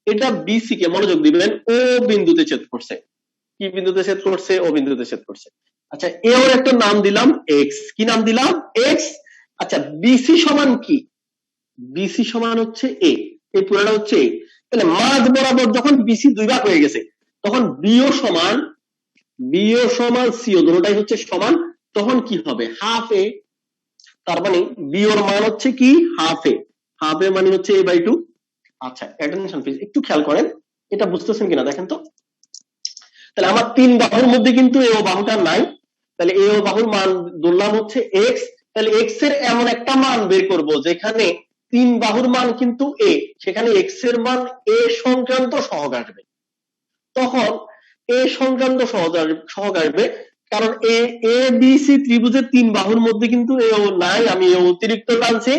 এটা বিসি কে, মনোযোগ দিবেন, ও বিন্দুতে ছেদ করছে। কি বিন্দুতে ছেদ করছে, ও বিন্দুতে ছেদ করছে। আচ্ছা এ ওর একটা নাম দিলাম এক্স, কি নাম দিলাম, এক্স। আচ্ছা বিসি সমান কি, বিসি সমান হচ্ছে এ, এই পুরোটা হচ্ছে এ। তাহলে মাঝ বরাবর যখন বিসি দুই ভাগ হয়ে গেছে, তখন বিও সমান সিও, দুটোটাই হচ্ছে সমান, তখন কি হবে, হাফ এ, তার মানে বি ওর মান হচ্ছে কি হাফ এ, হাফ এ মানে হচ্ছে a বাই 2। আচ্ছা অ্যাটেনশন প্লিজ, একটু খেয়াল করেন এটা বুঝতেছেন কিনা দেখেন তো। তাহলে আমার তিন বাহুর মধ্যে কিন্তু এ ও বাহুটা নাই, তাহলে এ ও বাহুর মান ধরলাম হচ্ছে x, তাহলে x এর এমন একটা মান বের করব যেখানে তিন বাহুর মান কিন্তু a, সেখানে x এর মান a সংক্রান্ত সহগ আসবে। তখন a সংক্রান্ত সহগ আসবে, কারণ এ এ বি সি ত্রিভুজের তিন বাহুর মধ্যে কিন্তু এ ও নাই, আমি এ অতিরিক্ত টানছি,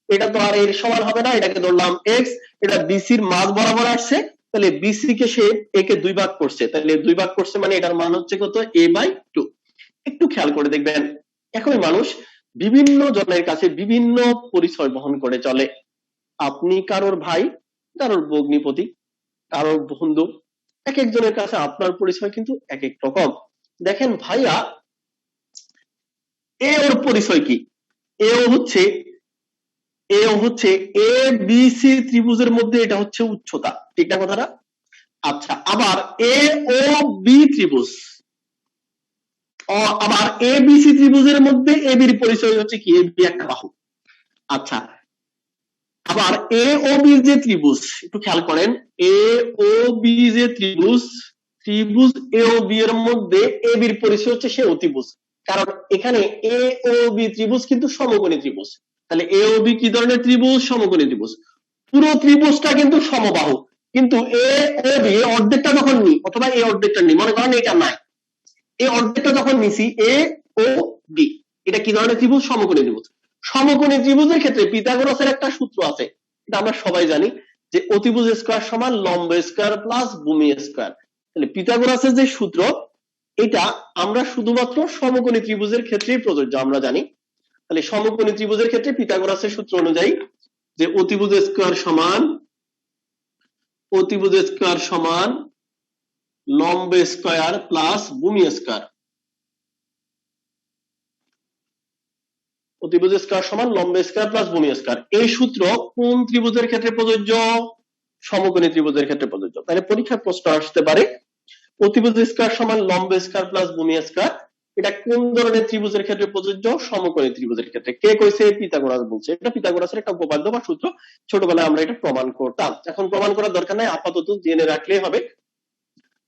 এটা তো আর এর সমান হবে না, এটাকে ধরলাম x, এটা বিসির মাঝ বরাবর আসছে, তাহলে বিসি কে সে এ কে দুই ভাগ করছে, তাহলে দুই ভাগ করছে মানে এটার মান হচ্ছে কত a বাই 2। একটু খেয়াল করে দেখবেন একই মানুষ বিভিন্ন জনের কাছে বিভিন্ন পরিচয় বহন করে চলে। আপনি কারোর ভাই, কারোর ভগ্নিপতি, কারোর বন্ধু, এক একজনের কাছে আপনার পরিচয় কিন্তু এক এক রকম। দেখেন ভাইয়া, এ ওর পরিচয় কি, এ ও হচ্ছে এ বি সি ত্রিভুজের মধ্যে এটা হচ্ছে উচ্চতা, ঠিক না কথাটা? আচ্ছা আবার এ ও বি ত্রিভুজ, আবার এ বি সি ত্রিভুজের মধ্যে এ বির পরিচয় হচ্ছে কি, এ বি একটা বাহু। আচ্ছা আবার এ ও বি যে ত্রিভুজ, একটু খেয়াল করেন, এ ও বি যে ত্রিভুজ, ত্রিভুজ এ ও বি এর মধ্যে এ বির পরিচয় হচ্ছে সে অতিভুজ, কারণ এখানে এ ও বি ত্রিভুজ কিন্তু সমকোণী ত্রিভুজ। তাহলে এ ও বি কি ধরনের ত্রিভুজ? সমকোণী ত্রিভুজ। পুরো ত্রিভুজটা কিন্তু সমবাহু, কিন্তু এ ও বি অর্ধেকটা যখন নি, অথবা এই অর্ধেকটা নি, মনে করেন এটা নাই, এই অর্ধেকটা যখন নিছি এ ও বি, এটা কি ধরনের ত্রিভুজ? সমকোণী ত্রিভুজ। সমকোণী ত্রিভুজের ক্ষেত্রে পিথাগোরাসের একটা সূত্র আছে, এটা আমরা সবাই জানি, যে অতিভুজ স্কয়ার সমান লম্ব স্কয়ার প্লাস ভূমি স্কয়ার। তাহলে পিথাগোরাসের যে সূত্র, এটা আমরা শুধুমাত্র সমকোণী ত্রিভুজের ক্ষেত্রেই প্রযোজ্য আমরা জানি। তাহলে সমকোণী ত্রিভুজের ক্ষেত্রে পিথাগোরাসের সূত্র অনুযায়ী যে অতিভুজ স্কয়ার সমান লম্ব স্কয়ার প্লাস ভূমি স্কয়ার, অতিভুজ স্কয়ার সমান লম্ব স্কয়ার প্লাস ভূমি স্কয়ার, এই সূত্র কোন ত্রিভুজের ক্ষেত্রে প্রযোজ্য? সমকোণী ত্রিভুজের ক্ষেত্রে প্রযোজ্য। তাহলে পরীক্ষায় প্রশ্ন আসতে পারে অতিভুজ স্কয়ার সমান লম্ব স্কয়ার প্লাস ভূমি স্কয়ার, এটা কোন ধরনের ত্রিভুজের ক্ষেত্রে প্রযোজ্য? সমকোণী ত্রিভুজের ক্ষেত্রে। কে কইছে? পিথাগোরাস বলছে। এটা পিথাগোরাসের একটা উপপাদ্য বা সূত্র, ছোটবেলায় আমরা এটা প্রমাণ করতাম, এখন প্রমাণ করার দরকার নাই, আপাতত জেনে রাখলেই হবে।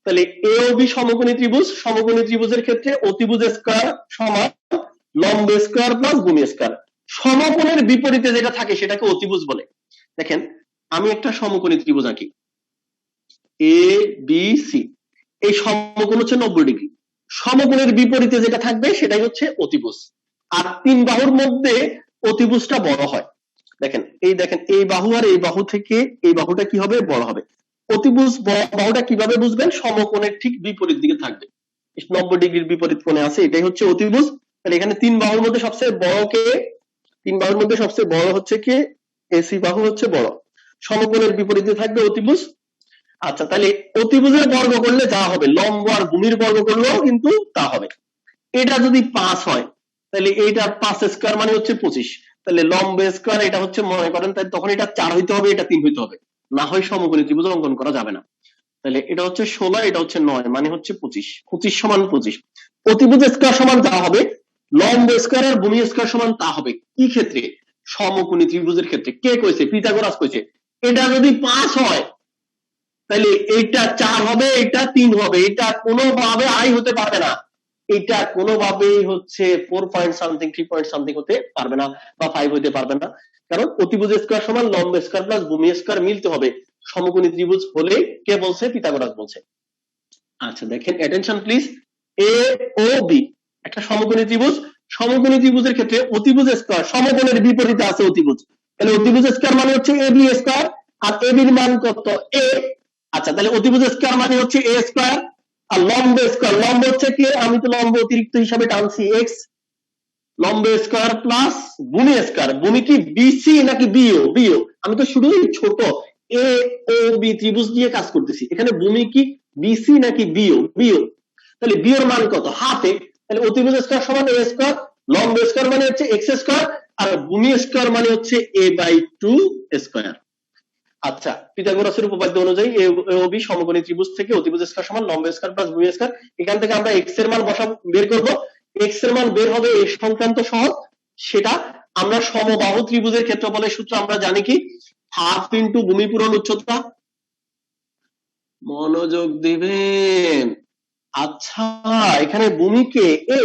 তাহলে এ ও বি সমকোণী ত্রিভুজ, সমকোণী ত্রিভুজের ক্ষেত্রে অতিভুজ স্কয়ার সমান লম্ব স্কয়ার প্লাস ভূমি স্কয়ার। সমকোণের বিপরীতে যেটা থাকে সেটাকে অতিভুজ বলে। দেখেন আমি একটা সমকোণী ত্রিভুজ আঁকি, এ বি সি, এই সমকোণ হচ্ছে 90 ডিগ্রি, সমকোণের বিপরীতে যেটা থাকবে সেটাই হচ্ছে অতিভুজ। আর তিন বাহুর মধ্যে অতিভুজটা বড় হয়। দেখেন এই বাহু আর এই বাহু থেকে এই বাহুটা কি হবে? বড় হবে। অতিভুজ বাহুটা কিভাবে বুঝবেন? সমকোণের ঠিক বিপরীত দিকে থাকবে, 90 ডিগ্রির বিপরীত কোণে আছে, এটাই হচ্ছে অতিভুজ। তাহলে এখানে তিন বাহুর মধ্যে সবচেয়ে বড় কে? তিন বাহুর মধ্যে সবচেয়ে বড় হচ্ছে কে? এসি বাহু হচ্ছে বড়, সমকোণের বিপরীতে থাকবে অতিভুজ। আচ্ছা তাহলে অতিভুজের বর্গ করলে যা হবে, লম্ব আর ভূমির বর্গ করলেও কিন্তু তা হবে। এটা যদি 5 হয় তাহলে এইটা 5 স্কয়ার মানে হচ্ছে 25, তাহলে লম্ব স্কয়ার এটা হচ্ছে মনে করেন, তাই তখন এটা 4 হইতে হবে, এটা 3 হইতে হবে, না হয় সমকোণী ত্রিভুজ অঙ্কন করা যাবে না। তাহলে এটা হচ্ছে 16, এটা হচ্ছে 9, মানে হচ্ছে 25, 25 সমান 25। অতিভুজ স্কয়ার সমান যা হবে, লম্ব স্কয়ার আর ভূমি স্কয়ার সমান তা হবে। কি ক্ষেত্রে? সমকোণী ত্রিভুজের ক্ষেত্রে। কে কইছে? পিথাগোরাস কইছে। এটা যদি 5 হয় তাহলে এইটা 4 হবে, এটা 3 হবে, এটা কোনোভাবে আই হতে পারবে না, এটা কোনোভাবেই হচ্ছে 4 পয়েন্ট সামথিং 3 পয়েন্ট সামথিং হতে পারবে না, বা 5 হতে পারবে না, কারণ অতিভুজ স্কয়ার সমান লম্ব স্কয়ার প্লাস ভূমি স্কয়ার মিলতে হবে সমকোণী ত্রিভুজ হলে। কে বলছে? পিথাগোরাস বলছে। আচ্ছা দেখেন attention please, A O B একটা সমকোণী ত্রিভুজ, সমকোণী ত্রিভুজের ক্ষেত্রে অতিভুজ স্কয়ার সমকোণের বিপরীতে আছে অতিভুজ, তাহলে অতিভুজ স্কয়ার মানে হচ্ছে এ বি স্কয়ার, আর এ বির মান কত? এ। আচ্ছা তাহলে অতিভুজ স্কয়ার মানে হচ্ছে এ স্কয়ার, আর লম্ব স্কয়ার, লম্ব হচ্ছে কি? আমি তো লম্ব অতিরিক্ত হিসাবে টানছি এক্স, লম্ব স্কয়ার প্লাস ভূমি স্কয়ার। ভূমি কি বিসি নাকি বিও? বিও। আমি তো শুধু ছোট এ ও বি ত্রিভুজ দিয়ে কাজ করতেছি, এখানে ভূমি কি বিসি নাকি বিও? বিও। তাহলে বিওর মান কত? হাফ এ। তাহলে অতিভুজ স্কয়ার সমান এ স্কয়ার, লম্ব স্কয়ার মানে হচ্ছে এক্স স্কয়ার, আর ভূমি স্কয়ার মানে হচ্ছে এ বাই 2 স্কয়ার। আচ্ছা পিথাগোরাসের উপপাদ্য অনুযায়ী এ ও বি সমকোণী ত্রিভুজ থেকে অতিভুজ স্কয়ার সমান লম্ব স্কয়ার প্লাস ভূমি স্কয়ার, এখান থেকে আমরা এক্স এর মান বের করব, এক্স এর মান বের হবে এ সংক্রান্ত সহগ, সেটা আমরা সমবাহু ত্রিভুজের ক্ষেত্রফলের সূত্র আমরা জানি কি হাফ ইন্টু ভূমি পূরণ উচ্চতা। মনোযোগ দিবেন। আচ্ছা, এখানে ভূমিকে এ,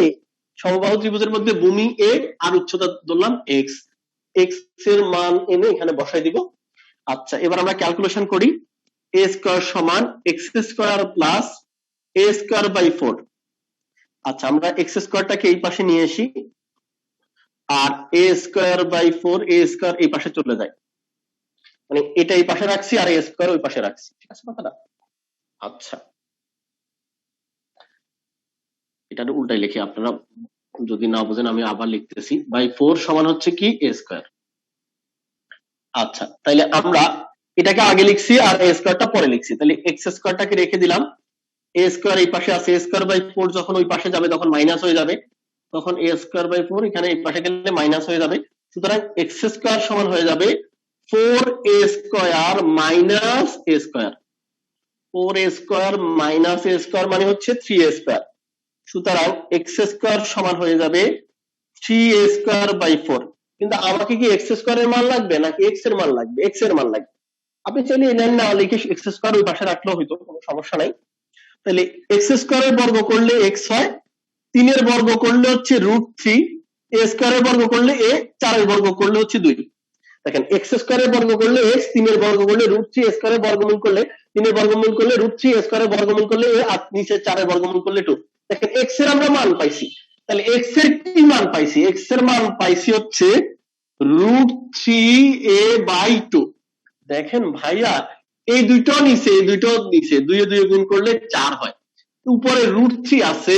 সমবাহু ত্রিভুজের মধ্যে ভূমি এ আর উচ্চতা ধরলাম এক্স, এক্স এর মান এনে এখানে বসাই দিব। আচ্ছা, এবার আমরা ক্যালকুলেশন করি। এ স্কয়ার সমান X square plus A square by 4। আচ্ছা, আমরা এক্স স্কয়ারটাকে এই পাশে নিয়ে আসি আর A square by 4, A square এই পাশে চলে যায়, মানে এটা এই পাশে রাখছি আর এ স্কয়ার ওই পাশে রাখছি, ঠিক আছে কথাটা? আচ্ছা, এটা উল্টাই লিখি, আপনারা যদি না বুঝেন আমি আবার লিখতেছি। বাই 4 সমান হচ্ছে কি এ স্কয়ার। আচ্ছা, তাইলে আমরা এটাকে আগে লিখছি আর এ স্কয়ারটা পরে লিখছি, তাহলে এক্স স্কয়ারটাকে রেখে দিলাম, এ স্কয়ার এই পাশে আছে, এ স্কয়ার বাই 4 যখন ওই পাশে যাবে তখন মাইনাস হয়ে যাবে, তখন এ স্কয়ার বাই 4 এখানে এই পাশে গেলে মাইনাস হয়ে যাবে। সুতরাং এক্স স্কয়ার সমান হয়ে যাবে 4a square minus a square. 4a square minus a square মানে হচ্ছে 3a স্কয়ার। সুতরাং এক্স স্কয়ার সমান হয়ে যাবে 3a স্কয়ার বাই 4। কিন্তু আমাকে কি এক্স স্কয়ারের মান লাগবে নাকি এক্স এর মান লাগবে? এক্স এর মান লাগবে। আপনি চাইলে নেন না লিখে এক্স স্কয়ার ওই পাশে রাখলেও হয়তো, কোনো সমস্যা নাই। তাহলে এক্স স্কয়ারের বর্গ করলে এক্স হয়, 3 এর বর্গ করলে হচ্ছে √3, এ স্কয়ারের বর্গ করলে এ, 4 এর বর্গ করলে হচ্ছে 2। দেখেন এক্স স্কয়ারের বর্গ করলে এক্স, 3 এর বর্গ করলে √3, এ স্কয়ারের বর্গমূল করলে 3 এর বর্গমূল করলে √3, এ স্কয়ারের বর্গমূল করলে এ, আর নিচে 4 এর বর্গমূল করলে 2। দেখেন এক্স এর আমরা মান পাইছি, তাহলে এক্স এর কি মান পাইছি? এক্স এর মান পাইছি হচ্ছে √3a/2। দেখেন ভাইয়া, এই দুইটাও নিচে, এই দুইটাও নিচে, 2 এ 2 গুণ করলে 4 হয়। উপরে √3 আছে,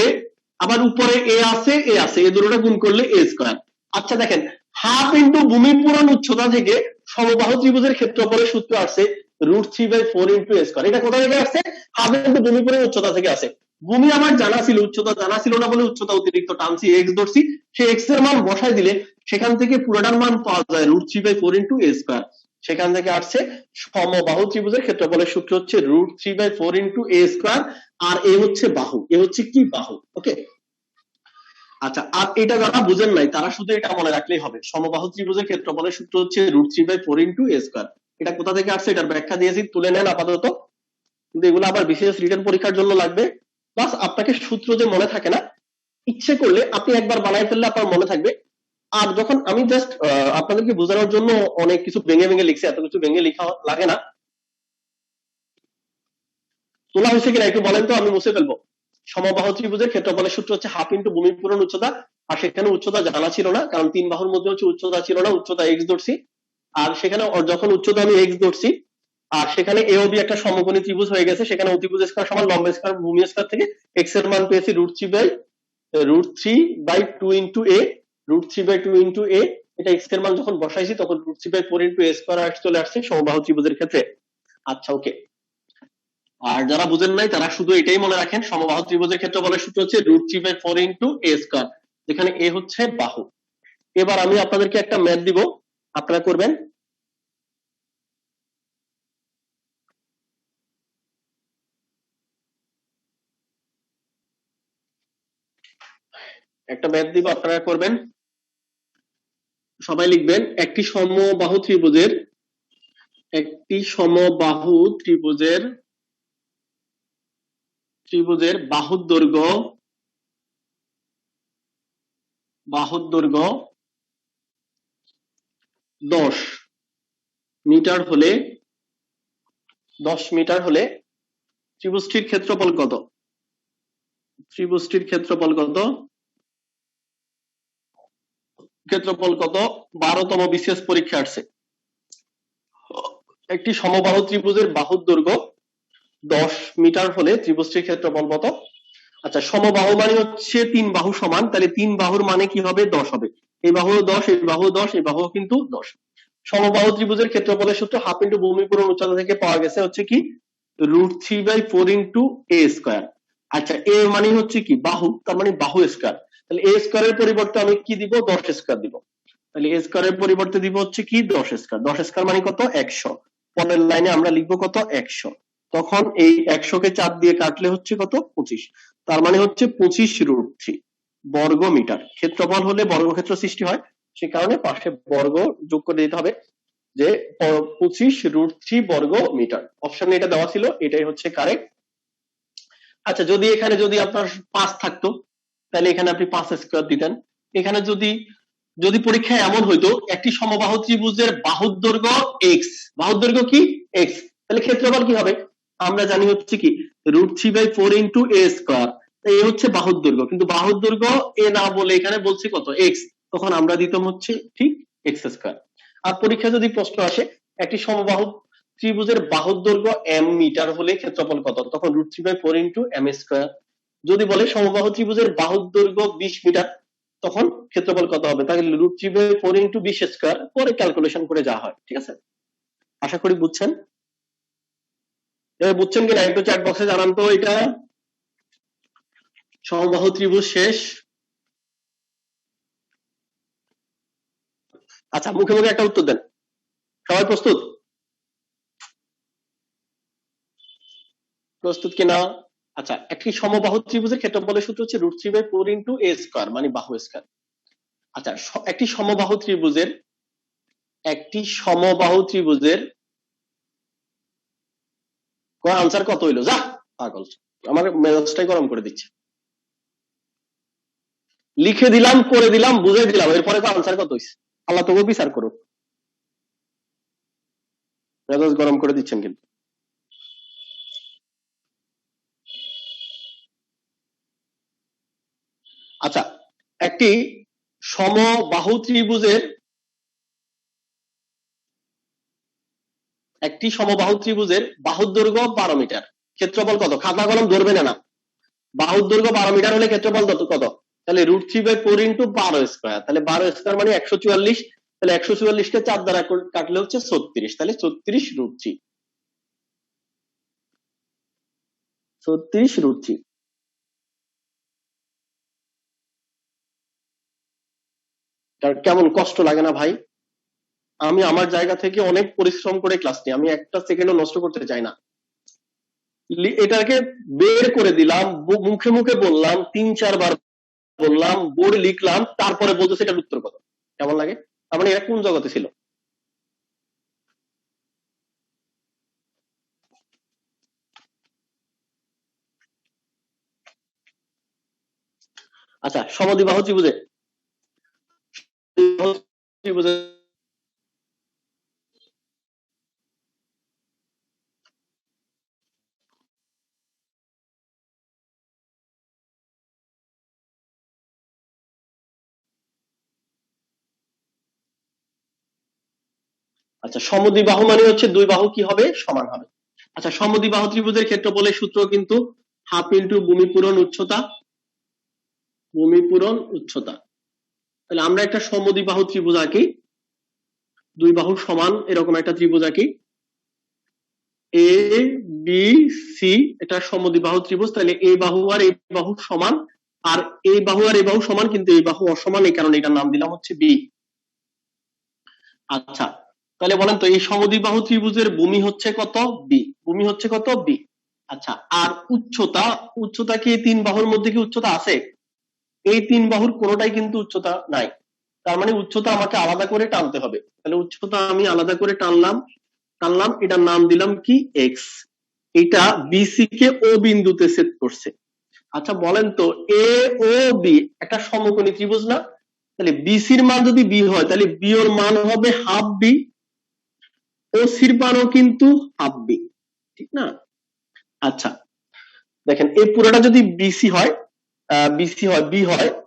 আবার উপরে এ আছে, এ আছে, এই দুটোটা গুণ করলে এ স্কয়ার। আচ্ছা দেখেন, হাফ ইন্টু ভূমি পূরণ উচ্চতা থেকে সমবাহু ত্রিভুজের ক্ষেত্রফলের সূত্র আসছে √3/4 ইন্টু এ স্কয়ার। এটা কোথা থেকে আসছে? হাফ ইন্টু ভূমি পূরণ উচ্চতা থেকে আসে। ভূমি আমার জানা ছিল, উচ্চতা জানা ছিল না বলে উচ্চতা অতিরিক্ত টানছি, এক্স ধরছি, সেই এক্স এর মান বসাই দিলে সেখান থেকে পুরোটার মান পাওয়া যায় √3/4 ইন্টু এ স্কয়ার। সেখান থেকে আসছে সমবাহু ত্রিভুজের ক্ষেত্রফলের সূত্র হচ্ছে √3/4 into A square, R A হচ্ছে বাহু, এ হচ্ছে কি বাহু। ওকে, আচ্ছা, আর এটা যারা বুঝেন নাই তারা শুধু এটা মনে রাখলেই হবে, সমবাহু ত্রিভুজের ক্ষেত্রফলের সূত্র হচ্ছে √3/4 ইন্টু এ স্কয়ার। এটা কোথা থেকে আসছে এটার ব্যাখ্যা দিয়েছি, তুলে নেন আপাতত, কিন্তু এগুলো আবার বিশেষ রিটেন পরীক্ষার জন্য লাগবে। প্লাস আপনাকে সূত্র যে মনে থাকে না, ইচ্ছে করলে আপনি একবার বানাই ফেললে আপনার মনে থাকবে। আর যখন আমি জাস্ট আপনাদেরকে বোঝানোর জন্য অনেক কিছু ভেঙে ভেঙে লিখছি, এত কিছু ভেঙে লেখা লাগে না। তোলা হয়েছে কিনা একটু বলেন তো, আমি মুছে ফেলবো। সমবাহু ত্রিভুজের ক্ষেত্রফলের সূত্র হচ্ছে হাফ ইন্টু ভূমি পূরণ উচ্চতা, আর সেখানে উচ্চতা জানা ছিল না, কারণ 3 বাহুর মধ্যে হচ্ছে উচ্চতা ছিল না, উচ্চতা এক্স ধরছি, আর সেখানে যখন উচ্চতা আমি এক্স ধরছি আর সেখানে এ ও বি একটা সমকোণী ত্রিভুজ হয়ে গেছে, সেখানে অতিভুজ স্কয়ার সমান লম্ব স্কয়ার ভূমি স্কয়ার থেকে এক্স এর মান পেয়েছি √3/2 ইন্টু এ, √3/2 ইন্টু এ, এটা এক্স এর মান যখন বসাইছি তখন √3/4 ইন্টু এ স্কয়ার চলে আসছে সমবাহু ত্রিভুজের ক্ষেত্রে। আচ্ছা ওকে, আর যারা বুঝেন নাই তারা শুধু এটাই মনে রাখেন, সমবাহু ত্রিভুজের ক্ষেত্রফলের সূত্র হচ্ছে √3/4 ইন্টু এ স্কয়ার, যেখানে এ হচ্ছে বাহু। এবার আমি আপনাদেরকে একটা ম্যাথ দিব, আপনারা করবেন। একটা ম্যাথ দিব, আপনারা করবেন। সবাই লিখবেন, একটি সমবাহু ত্রিভুজের বাহুর দৈর্ঘ্য 10 মিটার হলে ত্রিভুজটির ক্ষেত্রফল কত? ক্ষেত্রফল কত? 12তম বিসিএস পরীক্ষা আসছে। একটি সমবাহু ত্রিভুজের বাহুর দৈর্ঘ্য 10 মিটার হলে ত্রিভুজটির ক্ষেত্রফল কত? আচ্ছা, সমবাহু মানে হচ্ছে 3 বাহু সমান, তাহলে 3 বাহুর মানে কি হবে? 10 হবে। এই বাহু 10, এই বাহু 10, এই বাহু কিন্তু 10। সমবাহু ত্রিভুজের ক্ষেত্রফলের সূত্র হাফ ইন্টু ভূমি পূরণ উচ্চতা থেকে পাওয়া গেছে হচ্ছে কি √3/4 ইন্টু এ স্কয়ার। আচ্ছা, এ মানে হচ্ছে কি বাহু, তার মানে বাহু স্কয়ার, তাহলে এ স্কয়ারের পরিবর্তে আমি কি দিব? 10 স্কয়ার দিব। তাহলে এ স্কয়ারের পরিবর্তে দিব হচ্ছে কি 10 স্কয়ার। 10 স্কয়ার মানে কত? 100। পরের লাইনে আমরা লিখবো কত? 100। তখন এই 100 কে 4 দিয়ে কাটলে হচ্ছে কত? 25। তার মানে হচ্ছে 25 √3 বর্গ মিটার। ক্ষেত্রফল হলে বর্গক্ষেত্র সৃষ্টি হয়, সে কারণে পাশে বর্গ যোগ করে দিতে হবে যে 25√3 বর্গ মিটার। অপশনে এটা দেওয়া ছিল, এটাই হচ্ছে কারেক্ট। আচ্ছা, যদি এখানে যদি আপনার 5 থাকতো তাহলে এখানে আপনি 5 স্কয়ার দিতেন। এখানে যদি যদি পরীক্ষায় এমন হইতো একটি সমবাহু ত্রিভুজের বাহুর দৈর্ঘ্য x, বাহুর দৈর্ঘ্য কি x, তাহলে ক্ষেত্রফল কি হবে? আমরা জানি হচ্ছে কি √3/4 ইনটু a স্কয়ার। এই হচ্ছে বাহুর দৈর্ঘ্য, কিন্তু বাহুর দৈর্ঘ্য a না বলে এখানে বলছি কত x, তখন আমরা দিতাম হচ্ছে ঠিক x স্কয়ার। আর পরীক্ষা যদি প্রশ্ন আসে একটি সমবাহু ত্রিভুজের বাহুর দৈর্ঘ্য m মিটার হলে ক্ষেত্রফল কত, তখন √3/4 ইনটু m স্কয়ার। যদি বলে সমবাহু ত্রিভুজের বাহুর দৈর্ঘ্য 20 মিটার, তখন ক্ষেত্রফল কত হবে? তাহলে √3/4 ইনটু 20 স্কয়ার, পরে ক্যালকুলেশন করে যা হয়। ঠিক আছে, আশা করি বুঝছেন। এবার বুঝছেন কিনা একটু চ্যাট বক্সে জানান তো। এটা সমবাহু ত্রিভুজ শেষ। আচ্ছা, মুখে মুখে একটা উত্তর দেন। সবাই প্রস্তুত? প্রস্তুত কিনা? আচ্ছা, একটি সমবাহু ত্রিভুজের ক্ষেত্রফলের সূত্র হচ্ছে √3/4 ইনটু a স্কয়ার, মানে বাহু স্কয়ার। আচ্ছা, একটি সমবাহু ত্রিভুজের আনসার কত হইলো? যা পাগল, আমার মেজাজটাই গরম করে দিচ্ছে। লিখে দিলাম, করে দিলাম, বুঝে দিলাম, এরপরে আনসার কত হইছে? আল্লাহ তোকে বিচার করুক, মেজাজ গরম করে দিচ্ছেন কিন্তু। আচ্ছা, একটি সমবাহু ত্রিভুজের বাহুর দৈর্ঘ্য 12 মিটার, ক্ষেত্রফল কত? খাতা কলম ধরবে না। বাহুর দৈর্ঘ্য 12 মিটার হলে ক্ষেত্রফল কত? তাহলে √3/4 ইনটু 12 স্কয়ার, তাহলে 12 স্কয়ার মানে 144, তাহলে 144 কে 4 দ্বারা কাটলে হচ্ছে 36, তাহলে 36√3। কেমন কষ্ট লাগে না ভাই? আমি আমার জায়গা থেকে অনেক পরিশ্রম করে ক্লাস নিই, আমি একটা সেকেন্ডও নষ্ট করতে চাই না। এটাকে বের করে দিলাম, মুখে মুখে বললাম, 3-4 বার বললাম, বোর্ডে লিখলাম, তারপরে বলতেছে এটার উত্তর কত। কেমন লাগে? তার মানে এরা কোন জগতে ছিল? আচ্ছা, সমদ্বিবাহু ত্রিভুজে আচ্ছা, সমদ্বিবাহু মানে হচ্ছে দুই বাহু কি হবে? সমান হবে। আচ্ছা, সমদ্বিবাহু ত্রিভুজের ক্ষেত্রফলের সূত্র কিন্তু হাফ ইনটু ভূমি পূরণ উচ্চতা। তাহলে আমরা একটা সমদ্বিবাহু ত্রিভুজ আঁকি, দুই বাহু সমান এরকম একটা ত্রিভুজ আঁকি, এ বি সি, এটা সমদ্বিবাহু ত্রিভুজ। তাহলে এই বাহু আর এই বাহু সমান, আর এই বাহু আর এই বাহু সমান, কিন্তু এই বাহু অসমান, এই কারণে এটার নাম দিলাম হচ্ছে বি। আচ্ছা, তাহলে বলেন তো এই সমদ্বিবাহু ত্রিভুজের ভূমি হচ্ছে কত? বি। ভূমি হচ্ছে কত? বি। আচ্ছা, আর উচ্চতা কি তিন বাহুর মধ্যে কি উচ্চতা আছে? এই তিন বাহুর কোনোটাই কিন্তু উচ্চতা নাই, তার মানে উচ্চতা আমাকে আলাদা করে টানতে হবে। তাহলে উচ্চতা আমি আলাদা করে টানলাম, এটার নাম দিলাম কি? এক্স। এটা বিসি কে ও বিন্দুতে ছেদ করছে। আচ্ছা, বলেন তো এ ও বি একটা সমকোণী ত্রিভুজ না? তাহলে বিসির মান যদি বি হয়, তাহলে বি এর মান হবে হাফ বি, ও সির মানও কিন্তু হাফ বি, ঠিক না? আচ্ছা, দেখেন এই পুরোটা যদি বিসি হয়,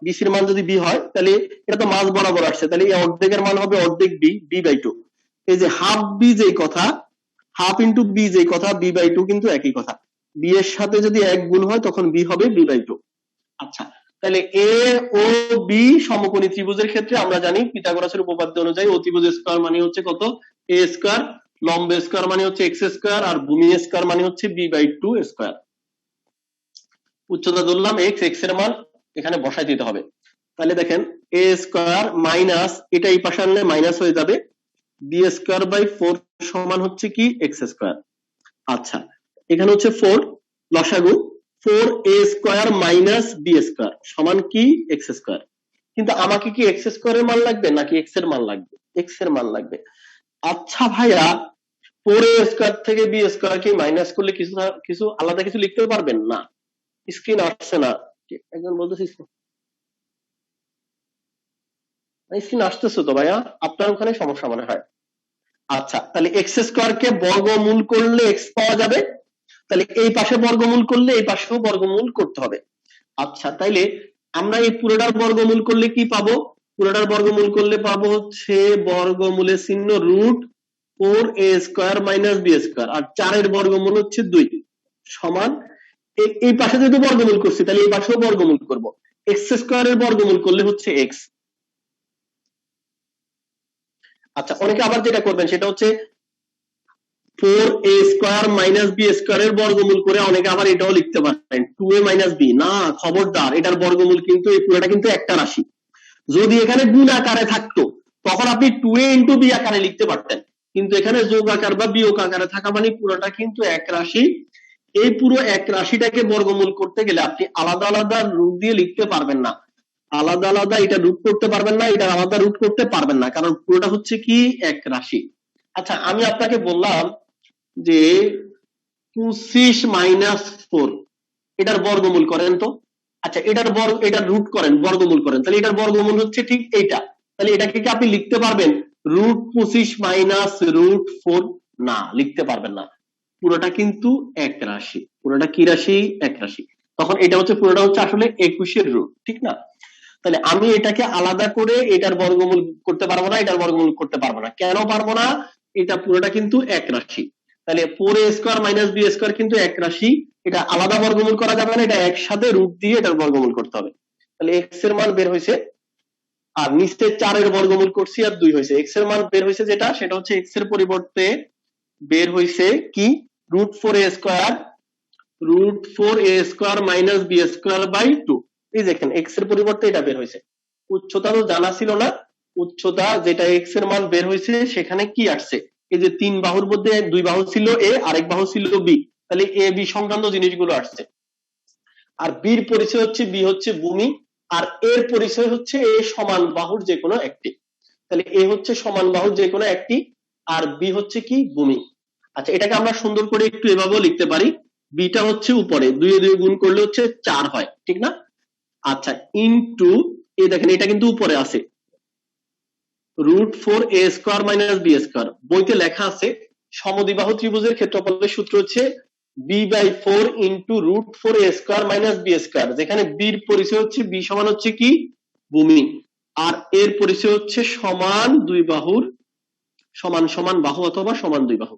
বিসির মান যদি বি হয়, তাহলে এটা তো মাঝ বরাবর আসছে, তাহলে এই অর্ধেকের মান হবে অর্ধেক বি/2। এই যে হাফ বি যেই কথা, হাফ ইনটু বি যেই কথা, বি/2 কিন্তু একই কথা। বি এর সাথে যদি এক গুণ হয় তখন বি হবে বি/2। আচ্ছা, তাহলে এ ও বি সমকোণী ত্রিভুজের ক্ষেত্রে আমরা জানি পিথাগোরাসের উপপাদ্য অনুযায়ী অতিভুজ স্কয়ার মানে হচ্ছে কত? এ স্কয়ার, লম্ব স্কয়ার মানে হচ্ছে এক্স স্কয়ার, আর ভূমি স্কয়ার মানে হচ্ছে বি/2 স্কয়ার। উচ্চতা ধরলাম এক্স, এক্স এর মান এখানে বসাই দিতে হবে। তাহলে দেখেন এ স্কয়ার মাইনাস, এটা এই পাশে আনলে মাইনাস হয়ে যাবে, বি স্কয়ার বাই 4 সমান হচ্ছে কি? X square. আচ্ছা, এখানে হচ্ছে 4, লসাগু 4 A square minus B square সমান কি? X square. কিন্তু আমাকে কি এক্স স্কোয়ারের মান লাগবে নাকি এক্স এর মান লাগবে? এক্স এর মান লাগবে। আচ্ছা ভাইয়া, 4a স্কোয়ার থেকে b স্কোয়ার কি মাইনাস করলে কিছু আলাদা কিছু লিখতে পারবেন না? স্ক্রিন আসছে না, একজন বলতেছি স্ক্রিন আসতেছে তো ভাইয়া, আপনার ওখানে সমস্যা মনে হয়। আচ্ছা, তাহলে এক্স স্কোয়ার কে বর্গমূল করলে এক্স পাওয়া যাবে, তাহলে এই পাশে বর্গমূল করলে এই পাশেও বর্গমূল করতে হবে। আচ্ছা, তাইলে আমরা এই পুরোটার বর্গমূল করলে কি পাবো? পুরোটার বর্গমূল করলে পাবো হচ্ছে বর্গমূলের চিহ্ন root 4a square minus b square, আর 4 এর বর্গমূল হচ্ছে 2 সমান এই পাশে যেহেতু বর্গমূল করছি তাহলে এই পাশেও বর্গমূল করব। এক্স স্কোয়ারের বর্গমূল করলে হচ্ছে এক্স। আচ্ছা, অনেকে আবার যেটা করবেন সেটা হচ্ছে 4a স্কোয়ার মাইনাস b স্কোয়ারের বর্গমূল করে অনেকে আবার এটাও লিখতে পারেন 2a মাইনাস b। না, খবরদার, এটার বর্গমূল কিন্তু এই পুরোটা কিন্তু একটা রাশি। যদি এখানে গুণ আকারে থাকতো তখন আপনি 2a ইন্টু b আকারে লিখতে পারতেন, কিন্তু এখানে যোগ আকার বা বিয়োগ আকারে থাকা মানে পুরোটা কিন্তু এক রাশি। এই পুরো এক রাশিটাকে বর্গমূল করতে গেলে আপনি আলাদা আলাদা রুট দিয়ে লিখতে পারবেন না, আলাদা আলাদা এটা রুট করতে পারবেন না, এটা আলাদা রুট করতে পারবেন না, কারণ পুরোটা হচ্ছে কি এক রাশি। আচ্ছা, আমি আপনাকে বললাম যে 25 মাইনাস 4 এটার বর্গমূল করেন তো। আচ্ছা, এটার রুট করেন, বর্গমূল করেন, তাহলে এটার বর্গমূল হচ্ছে ঠিক এইটা। তাহলে এটাকে কি আপনি লিখতে পারবেন রুট 25 মাইনাস রুট 4? না, লিখতে পারবেন না, পুরোটা কিন্তু এক রাশি। পুরোটা কি রাশি? এক রাশি। তখন এটা হচ্ছে পুরোটা হচ্ছে আসলে 21 এর রুট, ঠিক না? তাহলে আমি এটাকে আলাদা করে এটার বর্গমূল করতে পারবো না, এটার বর্গমূল করতে পারবো না। কেন পারবো না? এটা পুরোটা কিন্তু এক রাশি। তাহলে 4a square minus b square কিন্তু এক রাশি, এটা আলাদা বর্গমূল করা যাবে না, এটা একসাথে রুট দিয়ে এটার বর্গমূল করতে হবে। তাহলে x এর মান বের হয়েছে, আর নিচে 4 এর বর্গমূল করছি আর 2 হয়েছে। x এর মান বের হয়েছে যেটা, সেটা হচ্ছে x এর পরিবর্তে বের হয়েছে কি root 4a square minus b square by 2। এই দেখেন x এর পরিবর্তে এটা বের হয়েছে। উচ্চতা তো জানা ছিল না, উচ্চতা যেটা x এর মান বের হয়েছে সেখানে কি আসছে, এই যে 3 বাহুর মধ্যে 2 বাহু ছিল a, আরেক বাহু ছিল b, তাহলে a b সংক্রান্ত জিনিসগুলো আসছে। আর b এর পরিচয় হচ্ছে b হচ্ছে ভূমি, আর এর পরিচয় হচ্ছে a সমান বাহুর যে কোনো একটি। তাহলে a হচ্ছে সমান বাহুর যে কোনো একটি, আর b হচ্ছে কি ভূমি। আচ্ছা, এটাকে আমরা সুন্দর করে একটু এভাবেও লিখতে পারি, b টা হচ্ছে উপরে, 2 এ 2 গুণ করলে হচ্ছে 4 হয়, ঠিক না? আচ্ছা, ইনটু এই দেখেন এটা কিন্তু উপরে আছে root 4a square minus b square. বইতে লেখা আছে সমদ্বিবাহু ত্রিভুজের ক্ষেত্রফলের সূত্র হচ্ছে b by 4 into root 4a square minus b square, যেখানে b এর পরিচয় হচ্ছে b সমান হচ্ছে কি ভূমি, আর এর পরিচয় হচ্ছে সমান দুই বাহুর সমান সমান বাহু অথবা সমান দুই বাহু,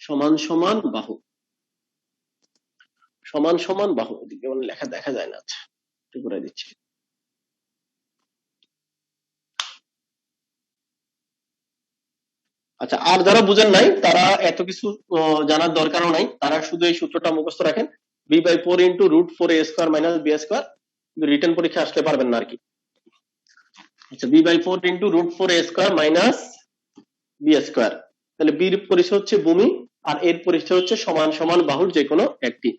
সমান সমান বাহু, সমান সমান বাহু। এদিকে মানে লেখা দেখা যায় না, আচ্ছা একটু করে দিচ্ছি। আচ্ছা, আর যারা বুঝেন নাই তারা এত কিছু জানার দরকারও নাই, তারা শুধু এই সূত্রটা মুখস্থ রাখেন, b by 4 into root 4a square minus b square, written পরীক্ষা আসলে পারবেন না আর কি। আচ্ছা, b by 4 into root 4a square minus b square, তাহলে b এর পরিচয় হচ্ছে ভূমি, আর এর পরিচয় হচ্ছে সমান সমান বাহুর যে কোনো একটি।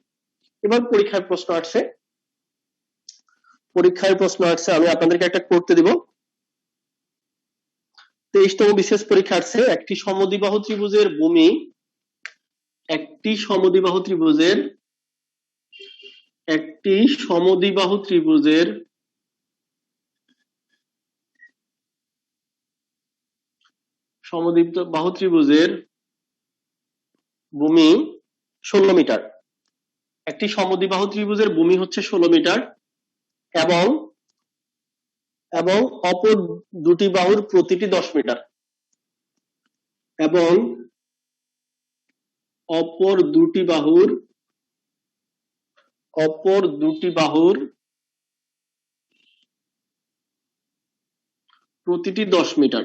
এবার পরীক্ষায় প্রশ্ন আসছে, আমি আপনাদেরকে একটা করতে দিব। 23তম বিশেষ পরীক্ষা আসছে, একটি সমদ্বিবাহু ত্রিভুজের ভূমি, একটি সমদ্বিবাহু ত্রিভুজের ভূমি 16 মিটার। একটি সমদ্বিবাহু ত্রিভুজের ভূমি হচ্ছে 16 মিটার, এবং এবং অপর দুটি বাহুর প্রতিটি 10 মিটার, এবং অপর দুটি বাহুর প্রতিটি 10 মিটার।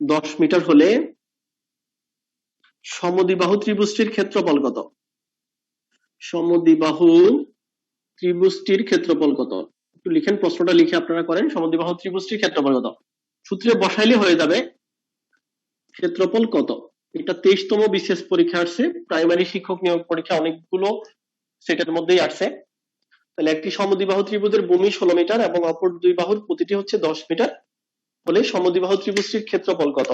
10 মিটার হলে সমদ্বিবাহু ত্রিভুজটির ক্ষেত্রফল কত? সমদ্বিবাহু ত্রিভুজটির ক্ষেত্রফল কত? একটু লিখেন, প্রশ্নটা লিখে আপনারা করেন, সমদ্বিবাহু ত্রিভুজটির ক্ষেত্রফল কত? সূত্রে বসাইলে হয়ে যাবে ক্ষেত্রফল কত। এটা 23তম বিশেষ পরীক্ষা আসছে, প্রাইমারি শিক্ষক নিয়োগ পরীক্ষা অনেকগুলো সেটের মধ্যেই আসছে। তাহলে একটি সমদ্বিবাহু ত্রিভুজের ভূমি 16 মিটার এবং অপর দুই বাহুর প্রতিটি হচ্ছে 10 মিটার হলে সমদ্বিবাহু ত্রিভুজটির ক্ষেত্রফল কত?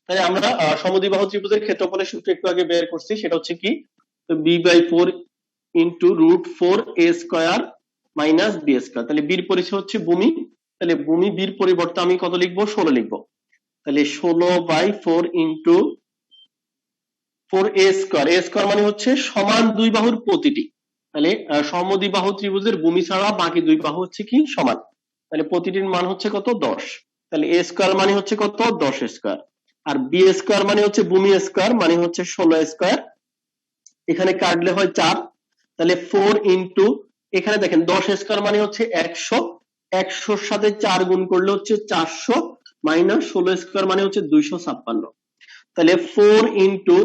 তাহলে আমরা সমদ্বিবাহু ত্রিভুজের ক্ষেত্রফলের সূত্র একটু আগে বের করছি, সেটা হচ্ছে কি b/4 into √4a² minus b square. তাহলে বির পরিচয় হচ্ছে ভূমি, তাহলে ভূমি বির পরিবর্তে আমি কত লিখবো? 16 লিখবো। তাহলে 16/4 ইন্টু 4a² a² মানে হচ্ছে সমান দুই বাহুর প্রতিটি। তাহলে সমদ্বিবাহু ত্রিভুজের ভূমি ছাড়া বাকি দুই বাহু হচ্ছে কি সমান, তাহলে প্রতিটির মান হচ্ছে কত? 10। তাহলে a² মানে হচ্ছে কত? 10²। আর b² মানে হচ্ছে ভূমি স্কয়ার মানে হচ্ছে 16²। এখানে কাটলে হয় 4, তাহলে 4 ইন্টু এখানে দেখেন 10² মানে হচ্ছে 100, 100-র সাথে 4 গুণ করলে হচ্ছে 400 মাইনাস 16² মানে হচ্ছে 256। তাহলে 4 ইন্টু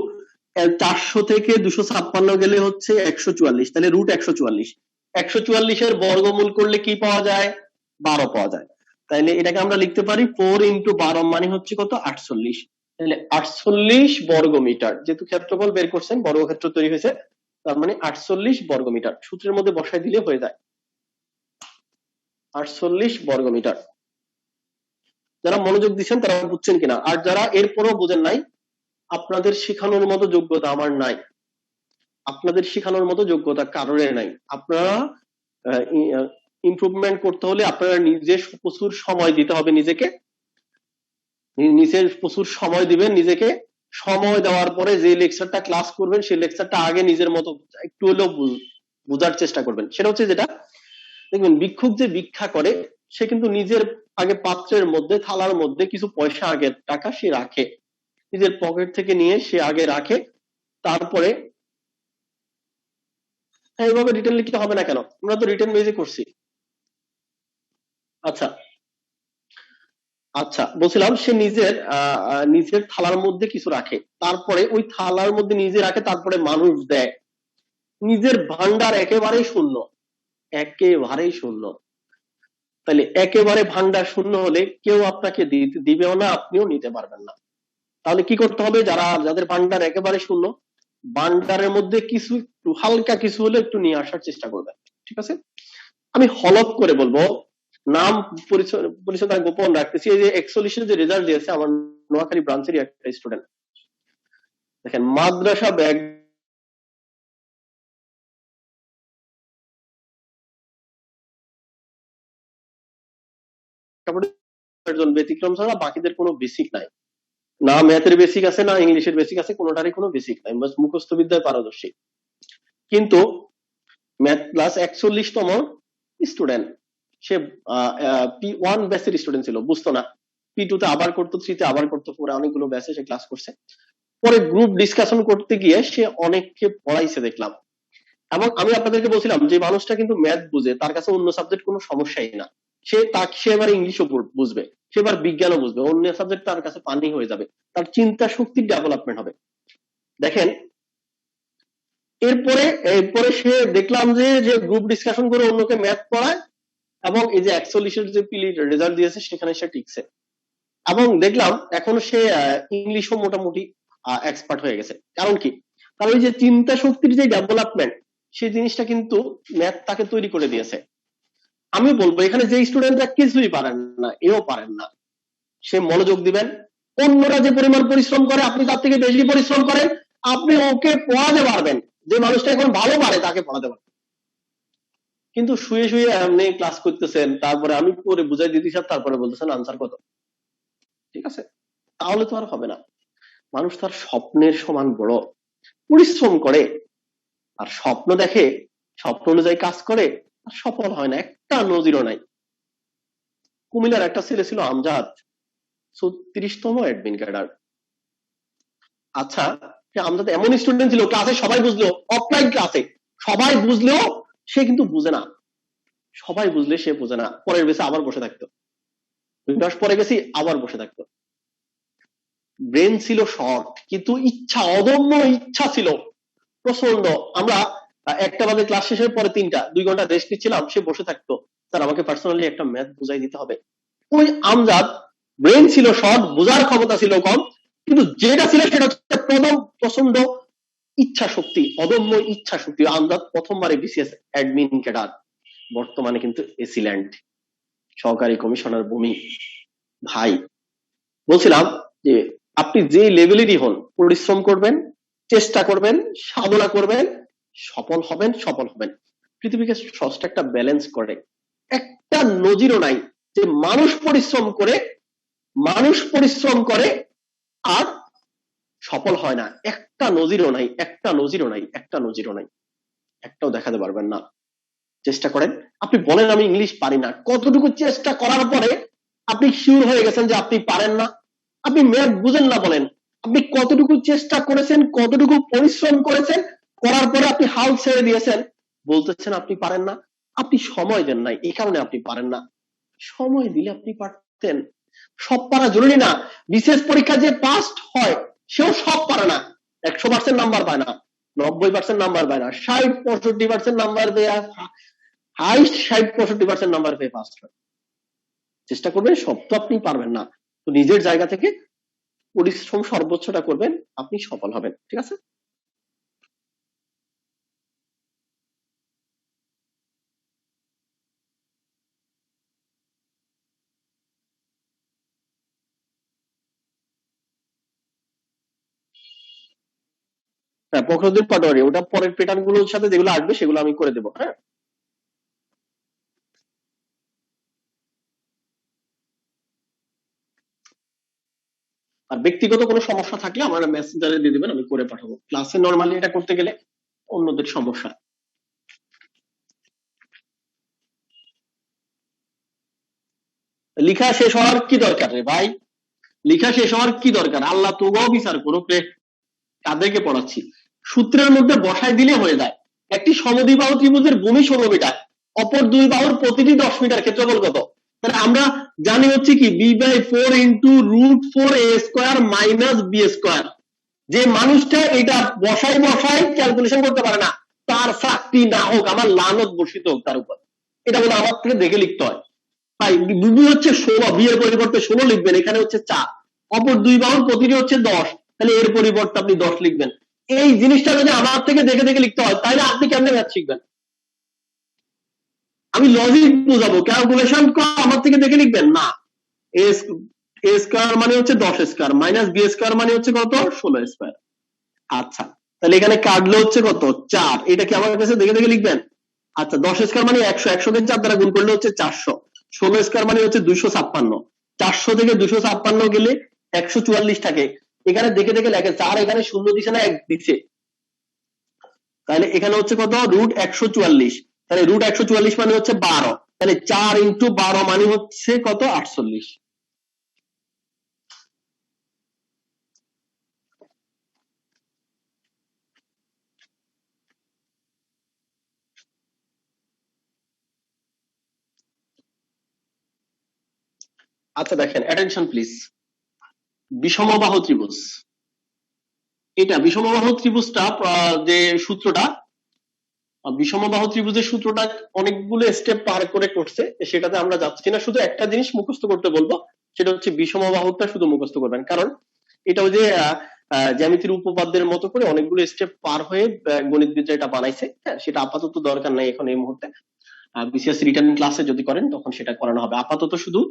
400 থেকে 256 গেলে হচ্ছে 144, তাহলে √144। 144 এর বর্গমূল করলে কি পাওয়া যায়? 12 পাওয়া যায়। তাহলে এটাকে আমরা লিখতে পারি 4 ইন্টু 12 মানে হচ্ছে কত? 48। তাহলে 48 বর্গমিটার, যেহেতু ক্ষেত্রফল বের করছেন বর্গক্ষেত্র তৈরি হয়েছে, তার মানে 48 বর্গমিটার সূত্রের মধ্যে বসায় দিলে হয়ে যায় 48 বর্গমিটার। যারা মনোযোগ দিচ্ছেন তারা বুঝছেন কিনা, আর যারা এরপরও বোঝেন নাই, আপনাদের শেখানোর মতো যোগ্যতা আমার নাই, আপনাদের শেখানোর মতো যোগ্যতা কারোর নাই। আপনারা ইমপ্রুভমেন্ট করতে হলে আপনারা নিজে প্রচুর সময় দিতে হবে, নিজের প্রচুর সময় দিবেন নিজেকে। সময় দেওয়ার পরে যে লেকচারটা ক্লাস করবেন সেই লেকচারটা আগে নিজের মতো একটু হলেও বোঝার চেষ্টা করবেন। সেটা হচ্ছে যেটা দেখবেন ভিক্ষুক যে ভিক্ষা করে সে কিন্তু নিজের আগে পাত্রের মধ্যে থালার মধ্যে কিছু পয়সা আগে টাকা সে রাখে, নিজের পকেট থেকে নিয়ে সে আগে রাখে, তারপরে এইভাবে রিটার্ন লিখতে হবে না কেন? আমরা তো রিটার্ন বেজে করছি। আচ্ছা আচ্ছা বলছিলাম সে নিজের থালার মধ্যে কিছু রাখে, তারপরে ওই থালার মধ্যে নিজে রাখে, তারপরে মানুষ দেয়। নিজের ভান্ডার একেবারেই শূন্য, একেবারেই শূন্য। তাহলে একেবারে ভান্ডার শূন্য হলে কেউ আপনাকে দিবেও না, আপনিও নিতে পারবেন না। তাহলে কি করতে হবে? যাদের ভান্ডার একেবারে শূন্য, ভান্ডারের মধ্যে কিছু একটু হালকা কিছু হলে একটু নিয়ে আসার চেষ্টা করবেন, ঠিক আছে? আমি হলপ করে বলবো, নাম পরিচয় গোপন রাখতেছি। এই যে 41 যে রেজাল্ট দিয়েছে আমার নোয়াখালী ব্রাঞ্চেরই একটা স্টুডেন্ট, দেখেন মাদ্রাসা ব্যাগ একজন ব্যতিক্রম ছাড়া বাকিদের কোনো বেসিক নাই, না ম্যাথের বেসিক আছে না ইংলিশের বেসিক আছে, কোনোটারই কোনো বেসিক নাই, বাস মুখস্থ বিদ্যায় পারদর্শী। কিন্তু ম্যাথ ক্লাস 41তম স্টুডেন্ট, সে P1 ব্যাচের স্টুডেন্ট ছিল, বুঝতো না, P2 তে আবার করতো, 3 তে আবার করতো, পরে অনেকগুলো ব্যাচে সে ক্লাস করছে। পরে গ্রুপ ডিসকাশন করতে গিয়ে সে অনেককে পড়াইছে দেখলাম, এবং আমি আপনাদেরকে বলছিলাম যে মানুষটা কিন্তু ম্যাথ বুঝে, তার কাছে অন্য সাবজেক্ট কোনো সমস্যাই না, সে এবার ইংলিশও বুঝবে, সে এবার বিজ্ঞানও বুঝবে, অন্য সাবজেক্ট তার কাছে পানি হয়ে যাবে, তার চিন্তা শক্তির ডেভেলপমেন্ট হবে। দেখেন এরপরে সে দেখলাম যে গ্রুপ ডিসকাশন করে অন্যকে ম্যাথ পড়ায়, এবং এই যে 41-এর যে রেজাল্ট দিয়েছে সেখানে সে টিকছে, এবং দেখলাম এখন সে ইংলিশও মোটামুটি এক্সপার্ট হয়ে গেছে। কারণ কি? কারণ ওই যে চিন্তা শক্তির যে ডেভেলপমেন্ট, সেই জিনিসটা কিন্তু ম্যাথ তাকে তৈরি করে দিয়েছে। আমি বলবো এখানে যে স্টুডেন্টরা কিছুই পারেন না, এও পারেন না, সে মনোযোগ দিবেন, অন্যরা যে পরিমাণ পরিশ্রম করে আপনি তার থেকে বেশি পরিশ্রম করেন, আপনি ওকে পড়াতে পারবেন, যে মানুষটা এখন ভালো পারে তাকে পড়াতে পারবেন। কিন্তু শুয়ে শুয়ে আপনি ক্লাস করতেছেন, তারপরে আমি পরে বুঝাই দিতে চাই, তারপরে বলতেছেন আনসার কত, ঠিক আছে? তাহলে তো আর হবে না। মানুষ তার স্বপ্নের সমান বড়, পরিশ্রম করে আর স্বপ্ন দেখে, স্বপ্ন অনুযায়ী কাজ করে আর সফল হয় না, একটা নজিরও নাই। কুমিল্লার একটা ছেলে ছিল আমজাদ, 36তম অ্যাডমিন ক্যাডার। আচ্ছা আমজাদ এমন স্টুডেন্ট ছিল, ক্লাসে সবাই বুঝলেও, অফলাইন ক্লাসে সবাই বুঝলেও সে কিন্তু বুঝে না, সবাই বুঝলে সে বুঝে না, পরের বেসে আবার বসে থাকতো, 2 মাস পরে গেছি আবার বসে থাকতো। ব্রেন ছিল শর্ট, কিন্তু ইচ্ছা, অদম্য ইচ্ছা ছিল প্রচন্ড। আমরা 1টা বাজে ক্লাস শেষের পরে 3টা 2 ঘন্টা রেস্ট নিচ্ছিলাম, সে বসে থাকতো, স্যার আমাকে পার্সোনালি একটা ম্যাথ বুঝাই দিতে হবে। ওই আমজাদ ব্রেন ছিল শর্ট, বোঝার ক্ষমতা ছিল কম, কিন্তু যেটা ছিল সেটা হচ্ছে প্রচন্ড ইচ্ছা শক্তি, অদম্য ইচ্ছা শক্তি। আমরা প্রথমবারে বিসিএস অ্যাডমিন ক্যাডার, বর্তমানে কিন্তু এসিল্যান্ড সহকারী কমিশনার ভূমি। ভাই বলছিলাম যে আপনি যে লেভেলেরই হন, পরিশ্রম করবেন, চেষ্টা করবেন, সাধনা করবেন, সফল হবেন, সফল হবেন। পৃথিবীকে ষষ্ঠ একটা ব্যালেন্স করে, একটা নজিরও নাই যে মানুষ পরিশ্রম করে আর সফল হয় না। একটা নজিরও নাই, একটা নজিরও নাই, একটা নজিরও নাই, একটাও দেখাতে পারবেন না। চেষ্টা করেন। আপনি বলেন আমি ইংলিশ পারি না, কতটুকু চেষ্টা করার পরে আপনি শিওর হয়ে গেছেন যে আপনি পারেন না? আপনি ম্যাথ বুঝেন না বলেন, আপনি কতটুকু চেষ্টা করেছেন, কতটুকু পরিশ্রম করেছেন, করার পরে আপনি হাল ছেড়ে দিয়েছেন, বলতেছেন আপনি পারেন না? আপনি সময় দেন নাই, এই কারণে আপনি পারেন না। সময় দিলে আপনি পারতেন। সব পারা জরুরি না। বিশেষ পরীক্ষা যে পাস হয় সেও সব পারে না, 100% নাম্বার পায় না, 90% নাম্বার পায় না, 60-65% নাম্বার দেয়া, হাইস্ট 60-65% নাম্বার পেয়ে পাস হয়। চেষ্টা করবেন, সব তো আপনি পারবেন না, তো নিজের জায়গা থেকে পরিশ্রম সর্বোচ্চটা করবেন, আপনি সফল হবেন। ঠিক আছে? হ্যাঁ, ফখরুদ্দিন পাটোয়ারি, ওটা পরের প্যাটার্ন গুলোর সাথে যেগুলো আসবে সেগুলো আমি করে দেবো। হ্যাঁ, আর ব্যক্তিগত কোনো সমস্যা থাকলে আমার মেসেঞ্জারে দিয়ে দিবেন, আমি করে পাঠাবো। ক্লাসে নরমালি এটা করতে গেলে অন্যদের সমস্যা। লিখা শেষ হওয়ার কি দরকার রে ভাই? লিখা শেষ হওয়ার কি দরকার? আল্লাহ তোগাও বিচার করুক রে, কাদেরকে পড়াচ্ছি? সূত্রের মধ্যে বসায় দিলে হয়ে যায়। একটি সমদ্বিবাহু ত্রিভুজের ভূমি 16 মিটার, অপর দুই বাহুর প্রতিটি 10 মিটার, ক্ষেত্রফল কত? তাহলে আমরা জানি হচ্ছে কি b/4 into √4 a square minus b square. যে মানুষটা এটা বসাই ক্যালকুলেশন করতে পারে না, তার চাকরি না হোক, আমার লানত বর্ষিত হোক তার উপর। এটা বলে আমার থেকে দেখে লিখতে হয়। ভাই বিবি হচ্ছে 16, বি এর পরিবর্তে 16 লিখবেন, এখানে হচ্ছে 4, অপর দুই বাহুর প্রতিটি হচ্ছে 10, তাহলে এর পরিবর্তে আপনি 10 লিখবেন। এই জিনিসটা যদি আমার থেকে দেখে লিখতে হয়, তাহলে আপনি কেমনে ম্যাথ শিখবেন? আমি লজিক বোঝাবো, ক্যালকুলেশন আমার থেকে দেখে লিখবেন না। এ স্কয়ার মানে হচ্ছে 10 স্কয়ার মাইনাস বি স্কয়ার মানে হচ্ছে কত? 16 স্কয়ার। আচ্ছা, তাহলে এখানে কাটলে হচ্ছে কত? 4। এটা কি আমার কাছে দেখে লিখবেন? আচ্ছা, 10 স্কয়ার মানে 100, 100 কে 4 দ্বারা গুণ করলে হচ্ছে 400, 16 স্কয়ার মানে হচ্ছে 256, 400 থেকে 256 গেলে 144 থাকে। এখানে দেখে লেখে 4, এখানে শূন্য দিছে না 1 দিছে, তাহলে এখানে হচ্ছে কত? √144। তাহলে √144 মানে হচ্ছে 12, তাহলে 4 ইন্টু 12 মানে হচ্ছে কত? 48। আচ্ছা দেখেন, অ্যাটেনশন প্লিজ। বিষমবাহু ত্রিভুজ, এটা বিষমবাহু ত্রিভুজটা যে সূত্রটা, বিষমবাহু ত্রিভুজের সূত্রটা অনেকগুলো স্টেপ পার করে করছে, সেটাতে আমরা যাচ্ছি না। শুধু একটা জিনিস মুখস্থ করতে বলবো, সেটা হচ্ছে বিষমবাহুটা শুধু মুখস্থ করবেন, কারণ এটা ওই যে জ্যামিতির উপপাদ্যের মতো করে অনেকগুলো স্টেপ পার হয়ে গণিতবিদরা এটা বানাইছে। হ্যাঁ, সেটা আপাতত দরকার নাই এখন এই মুহূর্তে। বিসিএস রিটার্নিং ক্লাসে যদি করেন তখন সেটা করানো হবে। আপাতত শুধু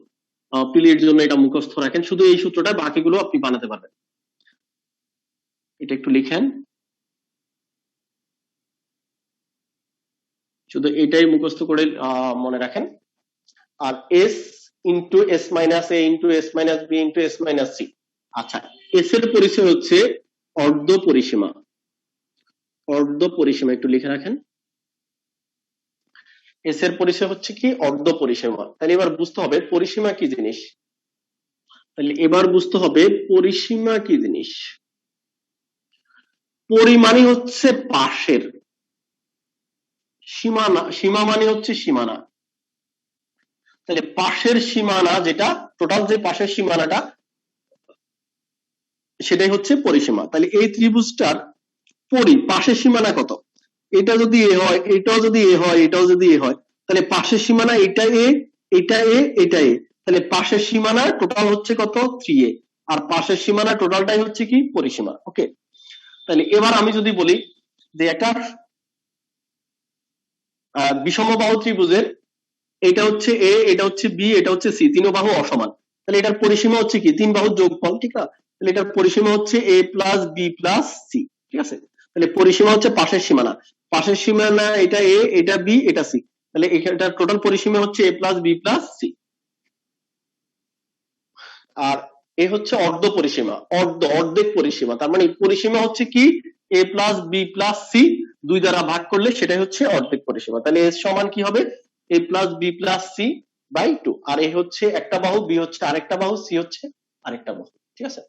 প্রিলির জন্য এটা মুখস্থ রাখেন, শুধু এই সূত্রটা, বাকিগুলো আপনি বানাতে পারবেন। এটা একটু লিখেন, শুধু এটাই মুখস্থ করে মনে রাখেন। আর S into S minus A into S minus B into S minus C. আচ্ছা, এস এর পরিচয় হচ্ছে অর্ধ পরিসীমা। অর্ধ পরিসীমা একটু লিখে রাখেন। এস এর পরিচয় হচ্ছে কি? অর্ধ পরিসীমা। তাহলে এবার বুঝতে হবে পরিসীমা কি জিনিস। তাহলে এবার বুঝতে হবে পরিসীমা কি জিনিস। পরিমাণই হচ্ছে পাশের, সীমানা, সীমা মানে হচ্ছে সীমানা। তাহলে পাশের সীমানা, যেটা টোটাল যে পাশের সীমানাটা, সেটাই হচ্ছে পরিসীমা। তাহলে এই ত্রিভুজটার পাশের সীমানা কত? এটা যদি এ হয়, এটাও যদি এ হয়, এটাও যদি এ হয়, তাহলে পাশের সীমানা এটা এ, এটা এ, এটা এ, তাহলে পাশের সীমানা টোটাল হচ্ছে কত? 3a। আর পাশের সীমানা টোটালটাই হচ্ছে কি? পরিসীমা। ওকে, তাহলে এবার আমি যদি বলি যে একটা বিষমবাহু ত্রিভুজের এটা হচ্ছে এ, এটা হচ্ছে বি, এটা হচ্ছে সি, তিন বাহু অসমান, তাহলে এটার পরিসীমা হচ্ছে কি তিন বাহুর যোগফল, ঠিক না? তাহলে এটার পরিসীমা হচ্ছে এ প্লাস বি প্লাস সি, ঠিক আছে? তাহলে পরিসীমা হচ্ছে পাশের সীমানা, পাশের সীমানা এটা এ, এটা বি, এটা সি, তাহলে এখানটার টোটাল পরিসীমা হচ্ছে এ plus B plus C. R A হচ্ছে অর্ধ পরিসীমা, অর্ধেক পরিসীমা, তার মানে পরিসীমা হচ্ছে কি এ প্লাস বি প্লাস সি, দুই দ্বারা ভাগ করলে সেটাই হচ্ছে অর্ধেক পরিসীমা। তাহলে এর সমান কি হবে A plus B plus C by two, আর এ হচ্ছে একটা বাহু, বি হচ্ছে আরেকটা বাহু, সি হচ্ছে আরেকটা বাহু, ঠিক আছে?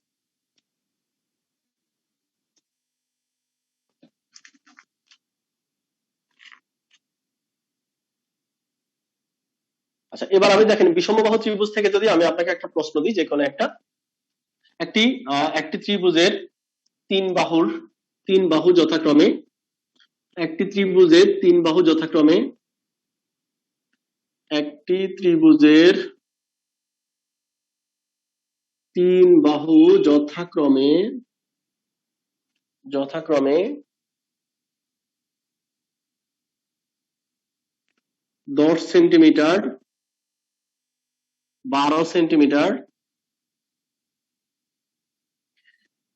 আচ্ছা এবার আমি দেখেন বিষমবাহু ত্রিভুজ থেকে যদি আমি আপনাকে একটা প্রশ্ন দিই, যে কোনো একটা একটি ত্রিভুজের তিন বাহু যথাক্রমে, একটি ত্রিভুজের তিন বাহু যথাক্রমে, একটি ত্রিভুজের তিন বাহু যথাক্রমে 10 সেন্টিমিটার, 12 সেন্টিমিটার,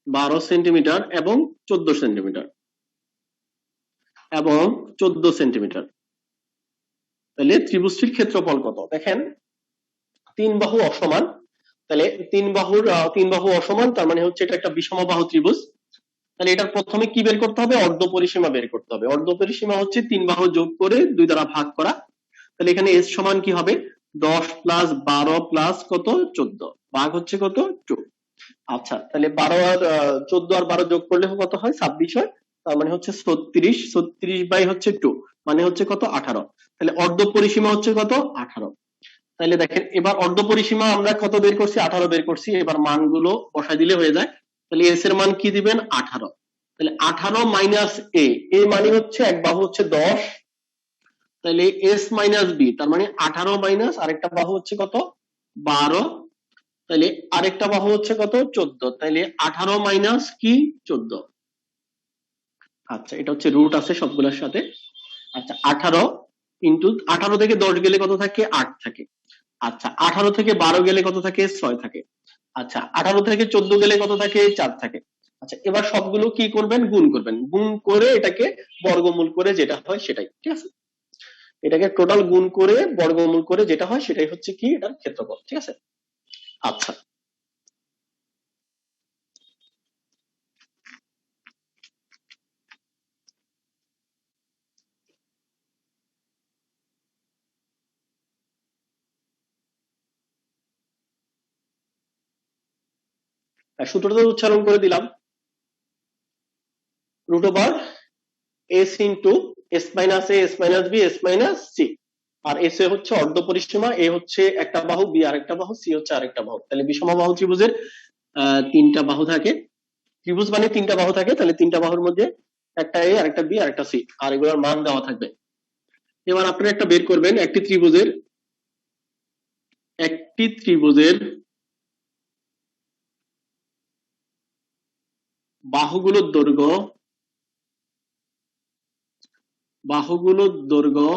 12 সেন্টিমিটার এবং 14 সেন্টিমিটার, এবং 14 সেন্টিমিটার। তাহলে ত্রিভুজটির ক্ষেত্রফল কত? দেখেন তিন বাহু অসমান, তাহলে তিন বাহু অসমান, তার মানে হচ্ছে এটা একটা বিষমবাহু ত্রিভুজ। তাহলে এটার প্রথমে কি বের করতে হবে? অর্ধ পরিসীমা বের করতে হবে। অর্ধ পরিসীমা হচ্ছে তিন বাহু যোগ করে দুই দ্বারা ভাগ করা। তাহলে এখানে এস সমান কি হবে 10 প্লাস 12 প্লাস কত 14, ভাগ হচ্ছে কত 2। আচ্ছা তাহলে 12 আর 14 আর 12 যোগ করলে কত হয় 26 হয়, তার মানে হচ্ছে 36, 36 বাই হচ্ছে 2 মানে হচ্ছে কত 18। তাহলে অর্ধ পরিসীমা হচ্ছে কত 18। তাহলে দেখেন এবার অর্ধ পরিসীমা আমরা কত বের করছি 18 বের করছি, এবার মানগুলো বসাই দিলে হয়ে যায়। তাহলে এস এর মান কি দিবেন 18, তাহলে 18 মাইনাস এ, এ মানে হচ্ছে এক বাহু হচ্ছে 10, তাহলে এস মাইনাস বি, তার মানে 18 মাইনাস আরেকটা বাহু হচ্ছে কত 12, তাহলে আরেকটা বাহু হচ্ছে কত 14, তাহলে 18 মাইনাস কি 14। আচ্ছা এটা হচ্ছে রুট আছে সবগুলোর সাথে। আচ্ছা 18 ইন্টু 18 থেকে 10 গেলে কত থাকে 8 থাকে। আচ্ছা 18 থেকে 12 গেলে কত থাকে 6 থাকে। আচ্ছা 18 থেকে 14 গেলে কত থাকে 4 থাকে। আচ্ছা এবার সবগুলো কি করবেন গুণ করবেন, গুণ করে এটাকে বর্গমূল করে যেটা হয় সেটাই, ঠিক আছে? এটাকে টোটাল গুণ করে বর্গমূল করে যেটা হয় সেটাই হচ্ছে কি এটার ক্ষেত্রফল, ঠিক আছে? আচ্ছা সূত্রটা উচ্চারণ করে দিলাম, root over S into S minus A, S minus B, S minus C, আর এস এ হচ্ছে অর্ধ পরিসীমা, এ হচ্ছে একটা বাহু, বি আরেকটা বাহু, সি হচ্ছে আরেকটা বাহু। তাহলে বিষমবাহু ত্রিভুজের তিনটা বাহু থাকে, ত্রিভুজ মানে তিনটা বাহু থাকে, তাহলে তিনটা বাহুর মধ্যে একটা এ আরেকটা বি আরেকটা সি, আর এগুলোর মান দেওয়া থাকবে। এবার আপনারা একটা বের করবেন একটি ত্রিভুজের বাহুগুলোর দৈর্ঘ্য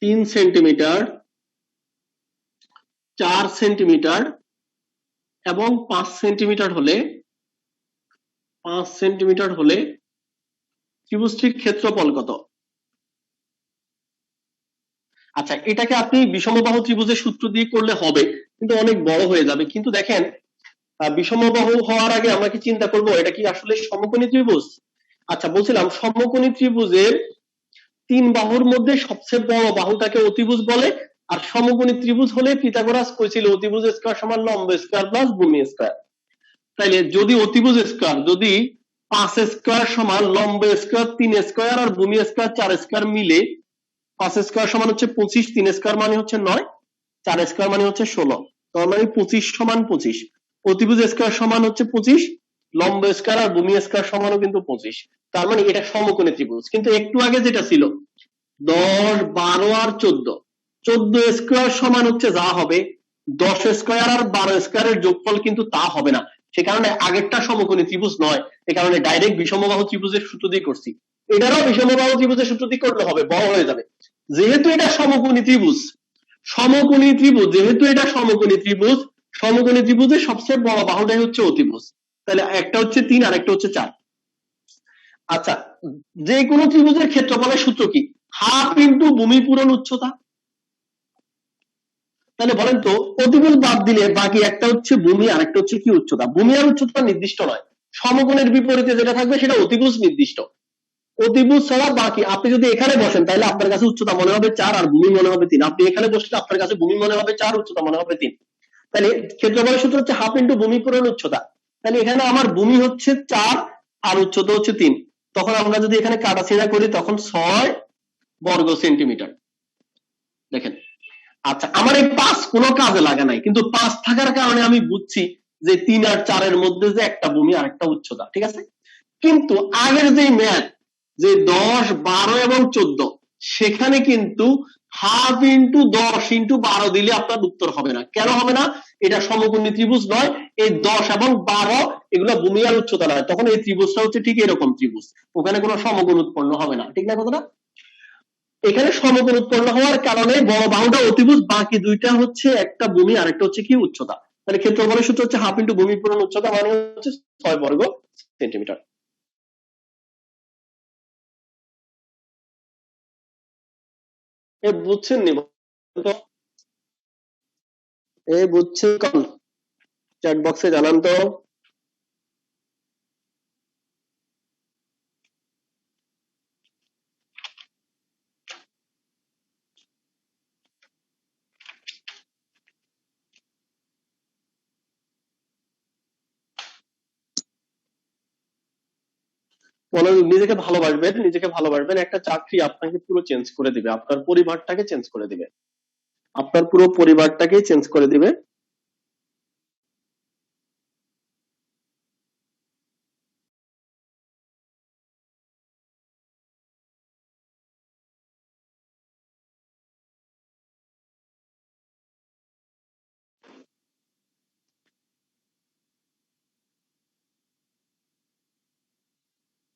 3 সেন্টিমিটার, 4 সেন্টিমিটার এবং 5 সেন্টিমিটার হলে ত্রিভুজটির ক্ষেত্রফল কত? আচ্ছা এটাকে আপনি বিষমবাহু ত্রিভুজের সূত্র দিয়ে করলে হবে, কিন্তু অনেক বড় হয়ে যাবে। কিন্তু দেখেন বিষমবাহু হওয়ার আগে আমরা কি চিন্তা করব এটা কি আসলে সমকোণী ত্রিভুজ? আচ্ছা বলছিলাম সমকোণী ত্রিভুজের তিন বাহুর মধ্যে সবচেয়ে বড় বাহুটাকে অতিভুজ বলে, আর সমকোণী ত্রিভুজ হলে পিথাগোরাস কইছিল অতিভুজ স্কয়ার সমান লম্ব স্কয়ার প্লাস ভূমি স্কয়ার। তাইলে যদি অতিভুজ স্কয়ার, যদি 5 স্কয়ার সমান লম্ব স্কয়ার 3 স্কয়ার আর ভূমি স্কয়ার 4 স্কয়ার মিলে 5 স্কয়ার সমান হচ্ছে 25, 3 স্কয়ার মানে হচ্ছে 9, 4 স্কয়ার মানে হচ্ছে 16, তার মানে 25 সমান 25, অতিভুজ স্কয়ার সমান হচ্ছে 25, লম্ব স্কয়ার আর ভূমি স্কয়ার সমানও কিন্তু 25, তার মানে এটা সমকোণী ত্রিভুজ। কিন্তু একটু আগে যেটা ছিল 10, 12 আর 14, 14 স্কয়ার সমান হচ্ছে যা হবে 10 স্কয়ার আর 12 স্কয়ারের যোগফল কিন্তু তা হবে না, সে কারণে আগেরটা সমকোণী ত্রিভুজ নয়, এই কারণে ডাইরেক্ট বিষমবাহু ত্রিভুজের সূত্র দিয়ে করছি। এটারও বিষমবাহু ত্রিভুজের সূত্র দিয়ে করলে হবে, বড় হয়ে যাবে। যেহেতু এটা সমকোণী ত্রিভুজ, যেহেতু এটা সমকোণী ত্রিভুজ, সমকোণী ত্রিভুজের সবচেয়ে বড় বাহুটাই হচ্ছে অতিভুজ। তাহলে একটা হচ্ছে 3 আর একটা হচ্ছে 4। আচ্ছা, যে কোনো ত্রিভুজের ক্ষেত্রফলের সূত্র কি? হাফ ইনটু ভূমি পূরণ উচ্চতা। তাহলে বলেন তো, অতিভুজ বাদ দিলে বাকি একটা হচ্ছে ভূমি আর একটা হচ্ছে কি উচ্চতা। ভূমি আর উচ্চতা নির্দিষ্ট নয়, সমকোণের বিপরীতে যেটা থাকবে সেটা অতিভুজ নির্দিষ্ট। অতিভুজ ছাড়া বাকি, আপনি যদি এখানে বসেন তাহলে আপনার কাছে উচ্চতা মনে হবে 4 আর ভূমি মনে হবে 3। আপনি এখানে বসলে আপনার কাছে ভূমি মনে হবে 4, উচ্চতা মনে হবে 3। তাহলে ক্ষেত্রফলের সূত্র হচ্ছে হাফ ইনটু ভূমি পূরণ উচ্চতা। তাহলে এখানে আমার ভূমি হচ্ছে 4 আর উচ্চতা হচ্ছে 3। তখন আমরা যদি এখানে কাটাছেঁড়া করি তখন 6 বর্গ সেন্টিমিটার। দেখেন, আচ্ছা আমার এই 5 কোনো কাজে লাগা নাই, কিন্তু 5 থাকার কারণে আমি বুঝছি যে 3 আর 4 এর মধ্যে যে একটা ভূমি আর একটা উচ্চতা, ঠিক আছে। কিন্তু আগের যে ম্যাথ, যে 10, 12 এবং 14, সেখানে কিন্তু হাফ ইনটু 10 ইনটু 12 দিলে আপনার উত্তর হবে না। কেন হবে না? এটা সমকোণী ত্রিভুজ নয়। এই 10 এবং 12 এগুলো ভূমি আর উচ্চতা নয়, তখন এই ত্রিভুজটা হচ্ছে ঠিক এরকম ত্রিভুজ, ওখানে কোনো সমকোণ উৎপন্ন হবে না, ঠিক না কথাটা? এখানে সমকোণ উৎপন্ন হওয়ার কারণে বড় বাহুটা অতিভুজ, বাকি দুইটা হচ্ছে একটা ভূমি আর একটা হচ্ছে কি উচ্চতা। তাহলে ক্ষেত্রফলের সূত্র হচ্ছে হাফ ইনটু ভূমি পূরণ উচ্চতা, মানে হচ্ছে 6 বর্গ সেন্টিমিটার। এ বুঝছেন নি? এ বুঝছেন কোন? চ্যাট বক্সে জানান তো। নিজেকে ভালোবাসবেন, নিজেকে ভালোবাসবেন। একটা চাকরি আপনাকে পুরো চেঞ্জ করে দিবে, আপনার পরিবারটাকে চেঞ্জ করে দিবে, আপনার পুরো পরিবারটাকে চেঞ্জ করে দিবে।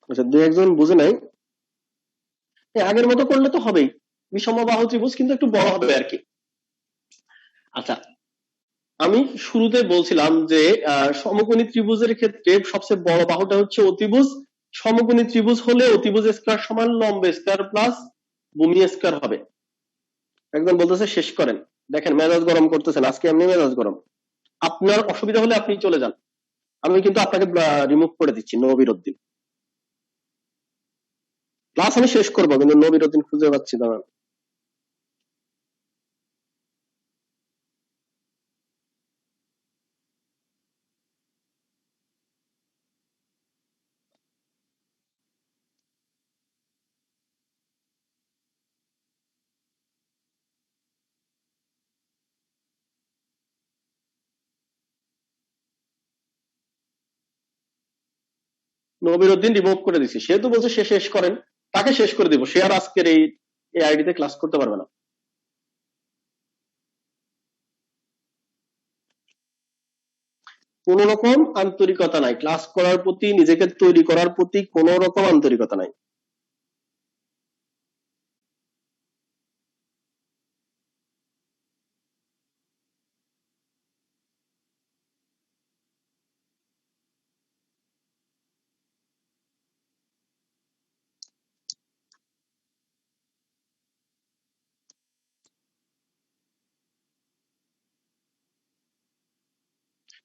আচ্ছা, দু একজন বুঝে নাই, আগের মতো করলে তো হবেই, বিষমবাহু ত্রিভুজ কিন্তু একটু বড় হবে আর কি। আচ্ছা, আমি শুরুতে বলছিলাম যে সমকোণী ত্রিভুজের ক্ষেত্রে সবচেয়ে বড় বাহুটা হচ্ছে অতিভুজ। সমকোণী ত্রিভুজ হলে অতিভুজ স্কয়ার সমান লম্ব স্কয়ার প্লাস ভূমি স্কয়ার হবে। একজন বলতেছে শেষ করেন। দেখেন মেজাজ গরম করতেছেন আজকে, এমনি মেজাজ গরম। আপনার অসুবিধা হলে আপনি চলে যান, আমি কিন্তু আপনাকে রিমুভ করে দিচ্ছি। নবীর উদ্দিন ক্লাস আমি শেষ করবো, কিন্তু নবীর উদ্দিন খুঁজে পাচ্ছি না। নবীর উদ্দিন রিমুভ করে দিচ্ছি, সে তো বলছে সে শেষ করেন, তাকে শেষ করে দিব। সে আর আজকের এই আইডিতে ক্লাস করতে পারবে না। কোন রকম আন্তরিকতা নাই ক্লাস করার প্রতি, নিজেকে তৈরি করার প্রতি কোন রকম আন্তরিকতা নাই।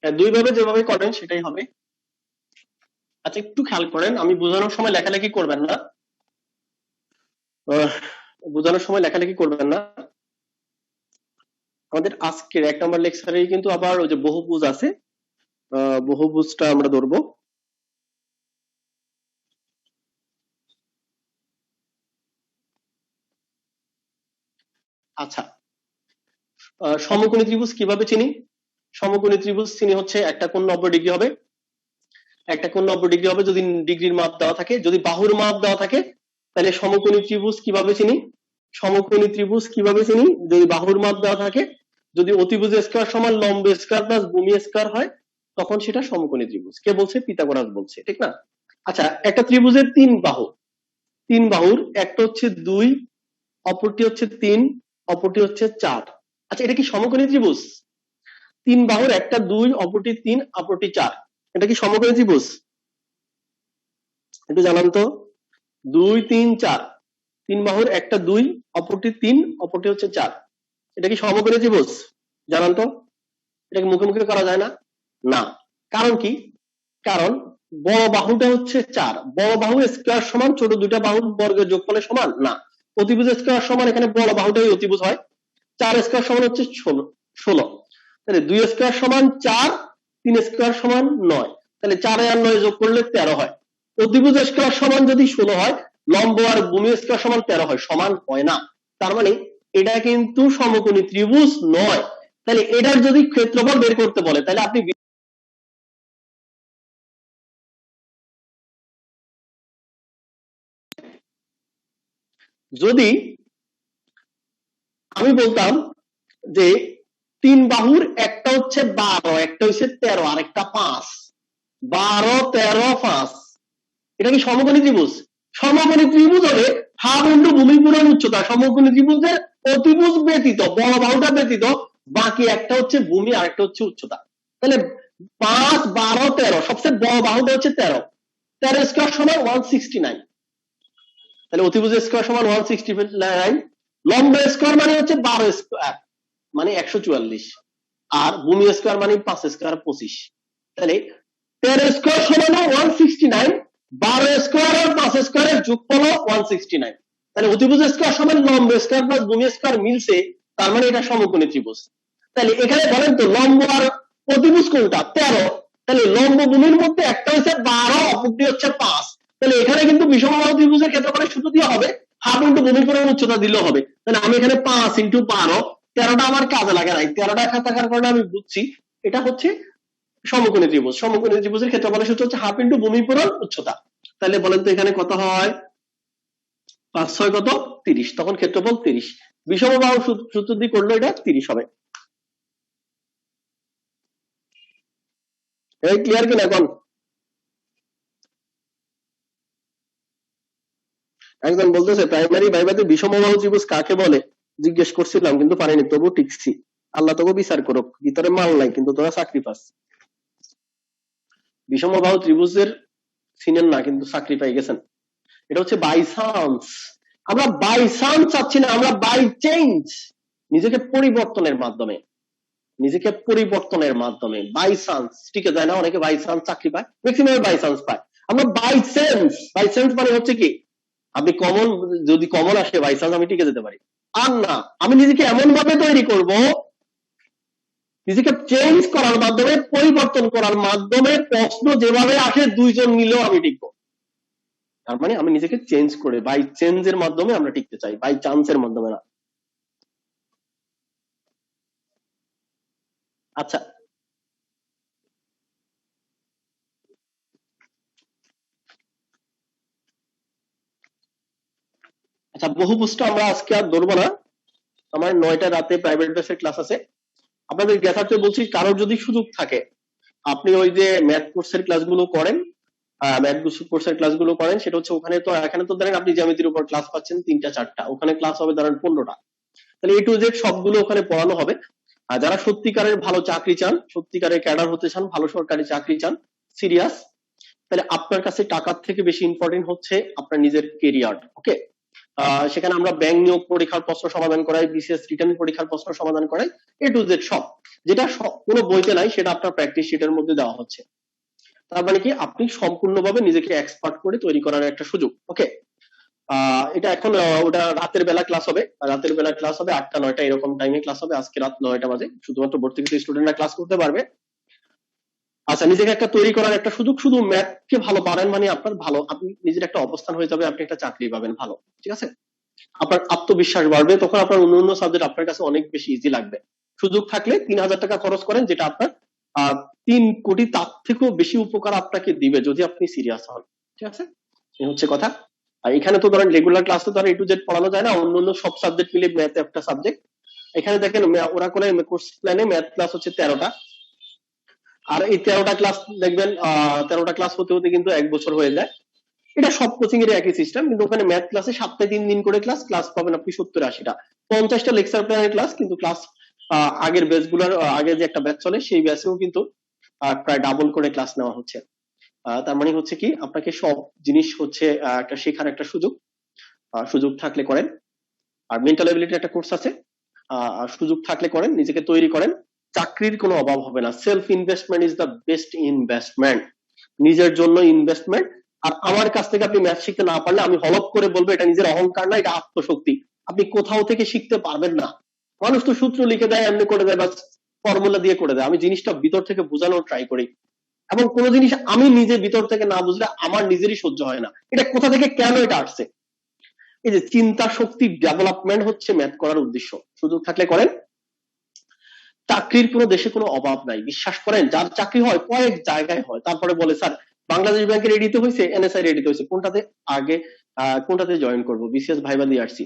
দুই ভাবে যেভাবে করেন সেটাই হবে। আচ্ছা একটু খেয়াল করেন, আমি বোঝানোর সময় লেখালেখি করবেন না, বোঝানোর সময় লেখালেখি করবেন না। আমাদের আজকের 1 নম্বর লেকচারেই কিন্তু আবার ওই যে বহুভুজ আছে, বহুভুজটা আমরা ধরবো। আচ্ছা, সমকোণী ত্রিভুজ কিভাবে চিনি? সমকোণী ত্রিভুজ চিনি হচ্ছে একটা কোণ 90 ডিগ্রি হবে, একটা কোণ 90 ডিগ্রি হবে যদি ডিগ্রির মাপ দেওয়া থাকে। যদি বাহুর মাপ দেওয়া থাকে তাহলে সমকোণী ত্রিভুজ কিভাবে চিনি? সমকোণী ত্রিভুজ কিভাবে চিনি? যদি বাহুর মাপ দেওয়া থাকে, যদি অতিভুজ স্কয়ার সমান লম্ব স্কয়ার প্লাস ভূমি স্কয়ার হয়, তখন সেটা সমকোণী ত্রিভুজ। কে বলছে? পিথাগোরাস বলছে, ঠিক না? আচ্ছা, একটা ত্রিভুজের তিন বাহু, তিন বাহুর একটা হচ্ছে 2, অপরটি হচ্ছে 3, অপরটি হচ্ছে 4। আচ্ছা, এটা কি সমকোণী ত্রিভুজ? তিন বাহুর একটা 2, অপরটি 3, অপরটি 4, এটা কি সমকোণী ত্রিভুজ? একটু জানান তো। 2 3 4, তিন বাহুর একটা 2, অপরটি 3, অপরটি হচ্ছে 4, এটা কি সমকোণী ত্রিভুজ? জানান তো। এটা কি মুখে মুখে করা যায় না? না। কারণ কি? কারণ বড় বাহুটা হচ্ছে 4, বড় বাহু স্কয়ার সমান ছোট দুইটা বাহুর বর্গের যোগফলের সমান না। অতিভুজ স্কয়ার সমান এখানে বড় বাহুটাই অতিভুজ হয়। 4 স্কয়ার সমান হচ্ছে 16, তাহলে 2 স্কয়ার সমান 4, 3 স্কয়ার সমান 9, তাহলে 4 আর 9 যোগ করলে 13 হয়। অতিভুজ স্কয়ার সমান যদি 16 হয়, লম্ব আর ভূমি স্কয়ার সমান 13 হয়, সমান হয় না। তার মানে এটা কিন্তু সমকোণী ত্রিভুজ নয়। তাহলে এটার যদি ক্ষেত্রফল বের করতে বলে, তাহলে আপনি যদি আমি বলতাম যে তিন বাহুর একটা হচ্ছে 12, একটা হচ্ছে 13, আর একটা 5, 12 13 5, এটা কি সমকোণী ত্রিভুজ? সমকোণী ত্রিভুজ হলে হাফ ইন্টু ভূমি পূরণ উচ্চতা। সমকোণী ত্রিভুজের অতিভুজ ব্যতীত, বড় বাহুটা ব্যতীত বাকি একটা হচ্ছে ভূমি আর একটা হচ্ছে উচ্চতা। তাহলে 5 12 13, সবচেয়ে বড় বাহুটা হচ্ছে 13, 13 স্কয়ার সমান 169, তাহলে অতিভুজ স্কয়ার সমান 169, লম্ব স্কয়ার মানে হচ্ছে 12 স্কয়ার মানে 144, আর ভূমি স্কয়ার মানে 5 স্কয়ার 25, তাহলে 13 স্কয়ার সমান 169, 12 স্কয়ার আর 5 স্কয়ারের যোগফল 169, তাহলে অতিভুজ স্কয়ার সমান লম্ব স্কয়ার প্লাস ভূমি স্কয়ার মিলছে, তার মানে এটা সমকোণী ত্রিভুজ। তাহলে এখানে বলেন তো লম্ব আর অতিভুজ কোনটা? 13, তাহলে লম্ব ভূমির মধ্যে একটা হচ্ছে 12, অপরটি হচ্ছে 5, তাহলে এখানে কিন্তু বিষমবাহু ত্রিভুজের ক্ষেত্রফলের সূত্র দিয়ে হবে হাফ ইন্টু ভূমি পূরণ উচ্চতা দিলেও হবে। তাহলে আমি এখানে 5 ইন্টু 12, 13টা আমার কাজে লাগে নাই, 13টা একা থাকার কারণে আমি বুঝছি এটা হচ্ছে সমকোণী ত্রিভুজ। সমকোণী ত্রিভুজের ক্ষেত্রফলের সূত্র হচ্ছে হাফ ইন্টু ভূমি পূরণ উচ্চতা। তাহলে বলেন তো এখানে কত হয়? 5 6 কত? 30, তখন ক্ষেত্রফল 30। বিষমবাহু সূত্র দিয়ে করলে এটা 30 হবে। এই ক্লিয়ার কিনা এখন? একজন বলতেছে প্রাইমারি ভাইভাতে বিষমবাহু ত্রিভুজ কাকে বলে জিজ্ঞেস করছিলাম, কিন্তু পারিনি, তবু টিকছি। আল্লাহ তোকে বিচার করুক, ভিতরে মাল নাই কিন্তু তোরা চাকরি পাস। বিষমবাহু ত্রিভুজের চিনেন না কিন্তু চাকরি পাই গেছেন। এটা হচ্ছে বাই চান্স। আমরা বাই চান্স চাচ্ছি না, আমরা বাই চেঞ্জ, নিজেকে পরিবর্তনের মাধ্যমে, নিজেকে পরিবর্তনের মাধ্যমে বাই চান্স টিকে যায় না। অনেকে বাই চান্স চাকরি পায়, ম্যাক্সিমাম বাই চান্স পায়। আমরা বাই সেন্স, বাই সেন্স মানে হচ্ছে কি আপনি কমন, যদি কমন আসে বাই চান্স আমি টিকে যেতে পারি। আর না, আমি নিজেকে এমন ভাবে তৈরি করব, নিজেকে চেঞ্জ করার মাধ্যমে, পরিবর্তন করার মাধ্যমে, প্রশ্ন যেভাবে আসে দুইজন মিলেও আমি টিকবো। তার মানে আমি নিজেকে চেঞ্জ করে, বাই চেঞ্জের মাধ্যমে আমরা টিকতে চাই, বাই চান্সের মাধ্যমে না। আচ্ছা, আচ্ছা বহুভুজটা আমরা আজকে আর ধরবো না, আমার 9টা রাতে প্রাইভেট ব্যাচের ক্লাস আছে। আপনাদের জ্ঞাতার্থে বলছি, কারোর যদি সুযোগ থাকে আপনি ওই যে ম্যাথ কোর্সের ক্লাসগুলো করেন, ম্যাথ কোর্সের ক্লাসগুলো করেন, সেটা হচ্ছে ওখানে তো, এখানে তো ধরেন আপনি জ্যামিতির উপর ক্লাস পাচ্ছেন 3টা 4টা, ওখানে ক্লাস হবে ধরেন 15টা, তাহলে A to Z সবগুলো ওখানে পড়ানো হবে। আর যারা সত্যিকারের ভালো চাকরি চান, সত্যিকারের ক্যাডার হতে চান, ভালো সরকারি চাকরি চান, সিরিয়াস, তাহলে আপনার কাছে টাকার থেকে বেশি ইম্পর্টেন্ট হচ্ছে আপনার নিজের কেরিয়ার। ওকে, সেখানে আমরা ব্যাংক নিয়োগ পরীক্ষার প্রশ্ন সমাধান করাই, বিসিএস রিটার্ন পরীক্ষার প্রশ্ন সমাধান করাই, A to Z সব, যেটা কোনো বইতে নাই সেটা আপনার প্র্যাকটিস শিটের মধ্যে দেওয়া হচ্ছে। তার মানে কি আপনি সম্পূর্ণভাবে নিজেকে এক্সপার্ট করে তৈরি করার একটা সুযোগ। ওকে, এটা এখন ওটা রাতের বেলা ক্লাস হবে, রাতের বেলা ক্লাস হবে 8টা 9টা এরকম টাইমে ক্লাস হবে। আজকে রাত 9টা বাজে, শুধুমাত্র ভর্তিকৃত স্টুডেন্টরা ক্লাস করতে পারবে। আচ্ছা, নিজেকে একটা তৈরি করার একটা সুযোগ, শুধু ম্যাথকে ভালো পারেন মানে আপনার ভালো, আপনি নিজের একটা অবস্থান হয়ে যাবে, আপনি একটা চাকরি পাবেন ভালো, ঠিক আছে? আপনার আত্মবিশ্বাস বাড়বে, তখন আপনার অন্য সাবজেক্ট আপনার কাছে অনেক বেশি ইজি লাগবে। সুযোগ থাকলে 3000 টাকা খরচ করেন, যেটা আপনার 3 কোটি তার থেকেও বেশি উপকার আপনাকে দিবে যদি আপনি সিরিয়াস হন, ঠিক আছে? এই হচ্ছে কথা। আর এখানে তো ধরেন রেগুলার ক্লাস তো ধরেন A to Z পড়ানো যায় না, অন্য সব সাবজেক্ট মিলে ম্যাথ একটা সাবজেক্ট। এখানে দেখেন ওরা করে কোর্স প্ল্যানে ম্যাথ ক্লাস হচ্ছে 13টা, আর এই 13টা ক্লাস দেখবেন 13টা ক্লাস হতে হতে কিন্তু 1 বছর হয়ে যায়। এটা সব কোচিং এর একই সিস্টেম, কিন্তু ওখানে ম্যাথ ক্লাসে সপ্তাহে 3 দিন করে ক্লাস পাবেন আপনি 70-80টা, 50টা লেকচার প্ল্যানের ক্লাস, কিন্তু ক্লাস আগের ব্যাচ গুলার আগে যে একটা ব্যাচ চলে সেই ব্যাচেও কিন্তু প্রায় ডাবল করে ক্লাস নেওয়া হচ্ছে। তার মানে হচ্ছে কি, আপনাকে সব জিনিস হচ্ছে একটা শেখার একটা সুযোগ থাকলে করেন। আর মেন্টাল এবিলিটি একটা কোর্স আছে, সুযোগ থাকলে করেন, নিজেকে তৈরি করেন, চাকরির কোনো অভাব হবে না। Self investment is the best investment, নিজের জন্য ইনভেস্টমেন্ট। আর আমার কাছ থেকে আপনি ম্যাথ শিখতে না পারলে আমি হলপ করে বলবো এটা নিজের অহংকার না, এটা আত্মশক্তি। আপনি কোথাও থেকে শিখতে পারবেন না। মানুষ তো সূত্র লিখে দেয়, এমনি করে দেয়, বা ফর্মুলা দিয়ে করে দেয়। আমি জিনিসটা ভিতর থেকে বোঝানোর ট্রাই করি, এবং কোনো জিনিস আমি নিজে ভিতর থেকে না বুঝলে আমার নিজেরই সহ্য হয় না, এটা কোথা থেকে কেন এটা আসছে। এই যে চিন্তা শক্তি ডেভেলপমেন্ট হচ্ছে ম্যাথ করার উদ্দেশ্য। সুযোগ থাকলে করেন। চাকরির কোনো দেশে কোনো অভাব নাই, বিশ্বাস করেন। যার চাকরি হয় কয়েক জায়গায় হয়, তারপরে বলে স্যার বাংলাদেশ ব্যাংকের রেডিতে হয়েছে, এনএসআই রেডিতে হয়েছে, কোনটাতে আগে কোনটাতে জয়েন করবো, বিসিএস ভাইবা দিয়ে আসছি।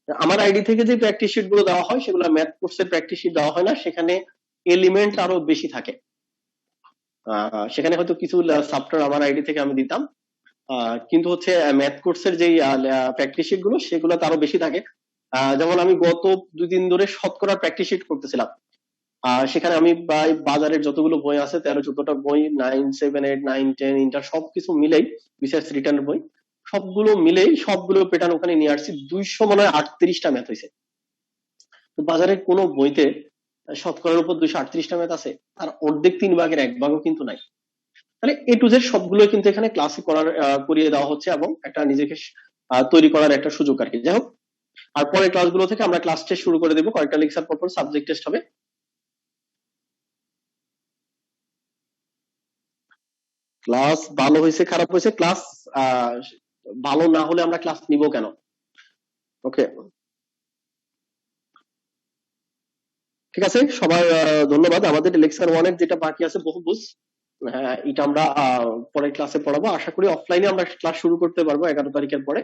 আমার আইডি থেকে যে প্র্যাকটিস শিট গুলো দেওয়া হয় সেগুলো ম্যাথ কোর্সের প্র্যাকটিস শিট দেওয়া হয় না, সেখানে এলিমেন্ট আরো বেশি থাকে। সেখানে হয়তো কিছু চ্যাপ্টার আমার আইডি থেকে আমি দিতাম, কিন্তু হচ্ছে ম্যাথ কোর্সের যে প্র্যাকটিস শিট গুলো সেগুলো আরো বেশি থাকে। যেমন আমি গত 2 দিন ধরে শতকরা প্র্যাকটিস শিট করতেছিলাম। সেখানে আমি বাজারের যতগুলো বই আছে 13-14টা বই, 9, 7, 8, 9, 10 ইন্টার সবকিছু মিলেই, বিশেষ রিটার্ন বই সবগুলো মিলেই সবগুলো প্যাটার্ন ওখানে নিয়ে আসছি। 200 মনে হয় 38টা ম্যাথ হয়েছে। বাজারের কোনো বইতে শতকরার উপর 238টা ম্যাথ আছে, আর অর্ধেক 3/1 কিন্তু নাই। তাহলে এ টু জেড সবগুলো কিন্তু এখানে ক্লাসে করিয়ে দেওয়া হচ্ছে, এবং একটা নিজেকে তৈরি করার একটা সুযোগ আর কি। যাই হোক, আর পরের ক্লাসগুলো থেকে আমরা ক্লাস টেস্ট শুরু করে দেবো, কয়েকটা লেকচার পর সাবজেক্ট টেস্ট হবে। ক্লাস ভালো হয়েছে খারাপ হয়েছে, ক্লাস ভালো না হলে আমরা ক্লাস নিব কেন? ওকে, ঠিক আছে সবার ধন্যবাদ। আমাদের লেকচার 1 এর যেটা বাকি আছে বহুভুজ, হ্যাঁ এটা আমরা পরের ক্লাসে পড়াবো। আশা করি অফলাইনে আমরা ক্লাস শুরু করতে পারবো 11 তারিখের পরে।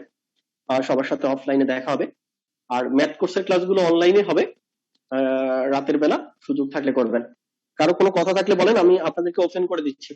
সবার সাথে অফলাইনে দেখা হবে। আর ম্যাথ কোর্সের ক্লাসগুলো অনলাইনে হবে, রাতের বেলা, সুযোগ থাকলে করবেন। কারো কোনো কথা থাকলে বলেন, আমি আপনাদেরকে ওপেন করে দিচ্ছি।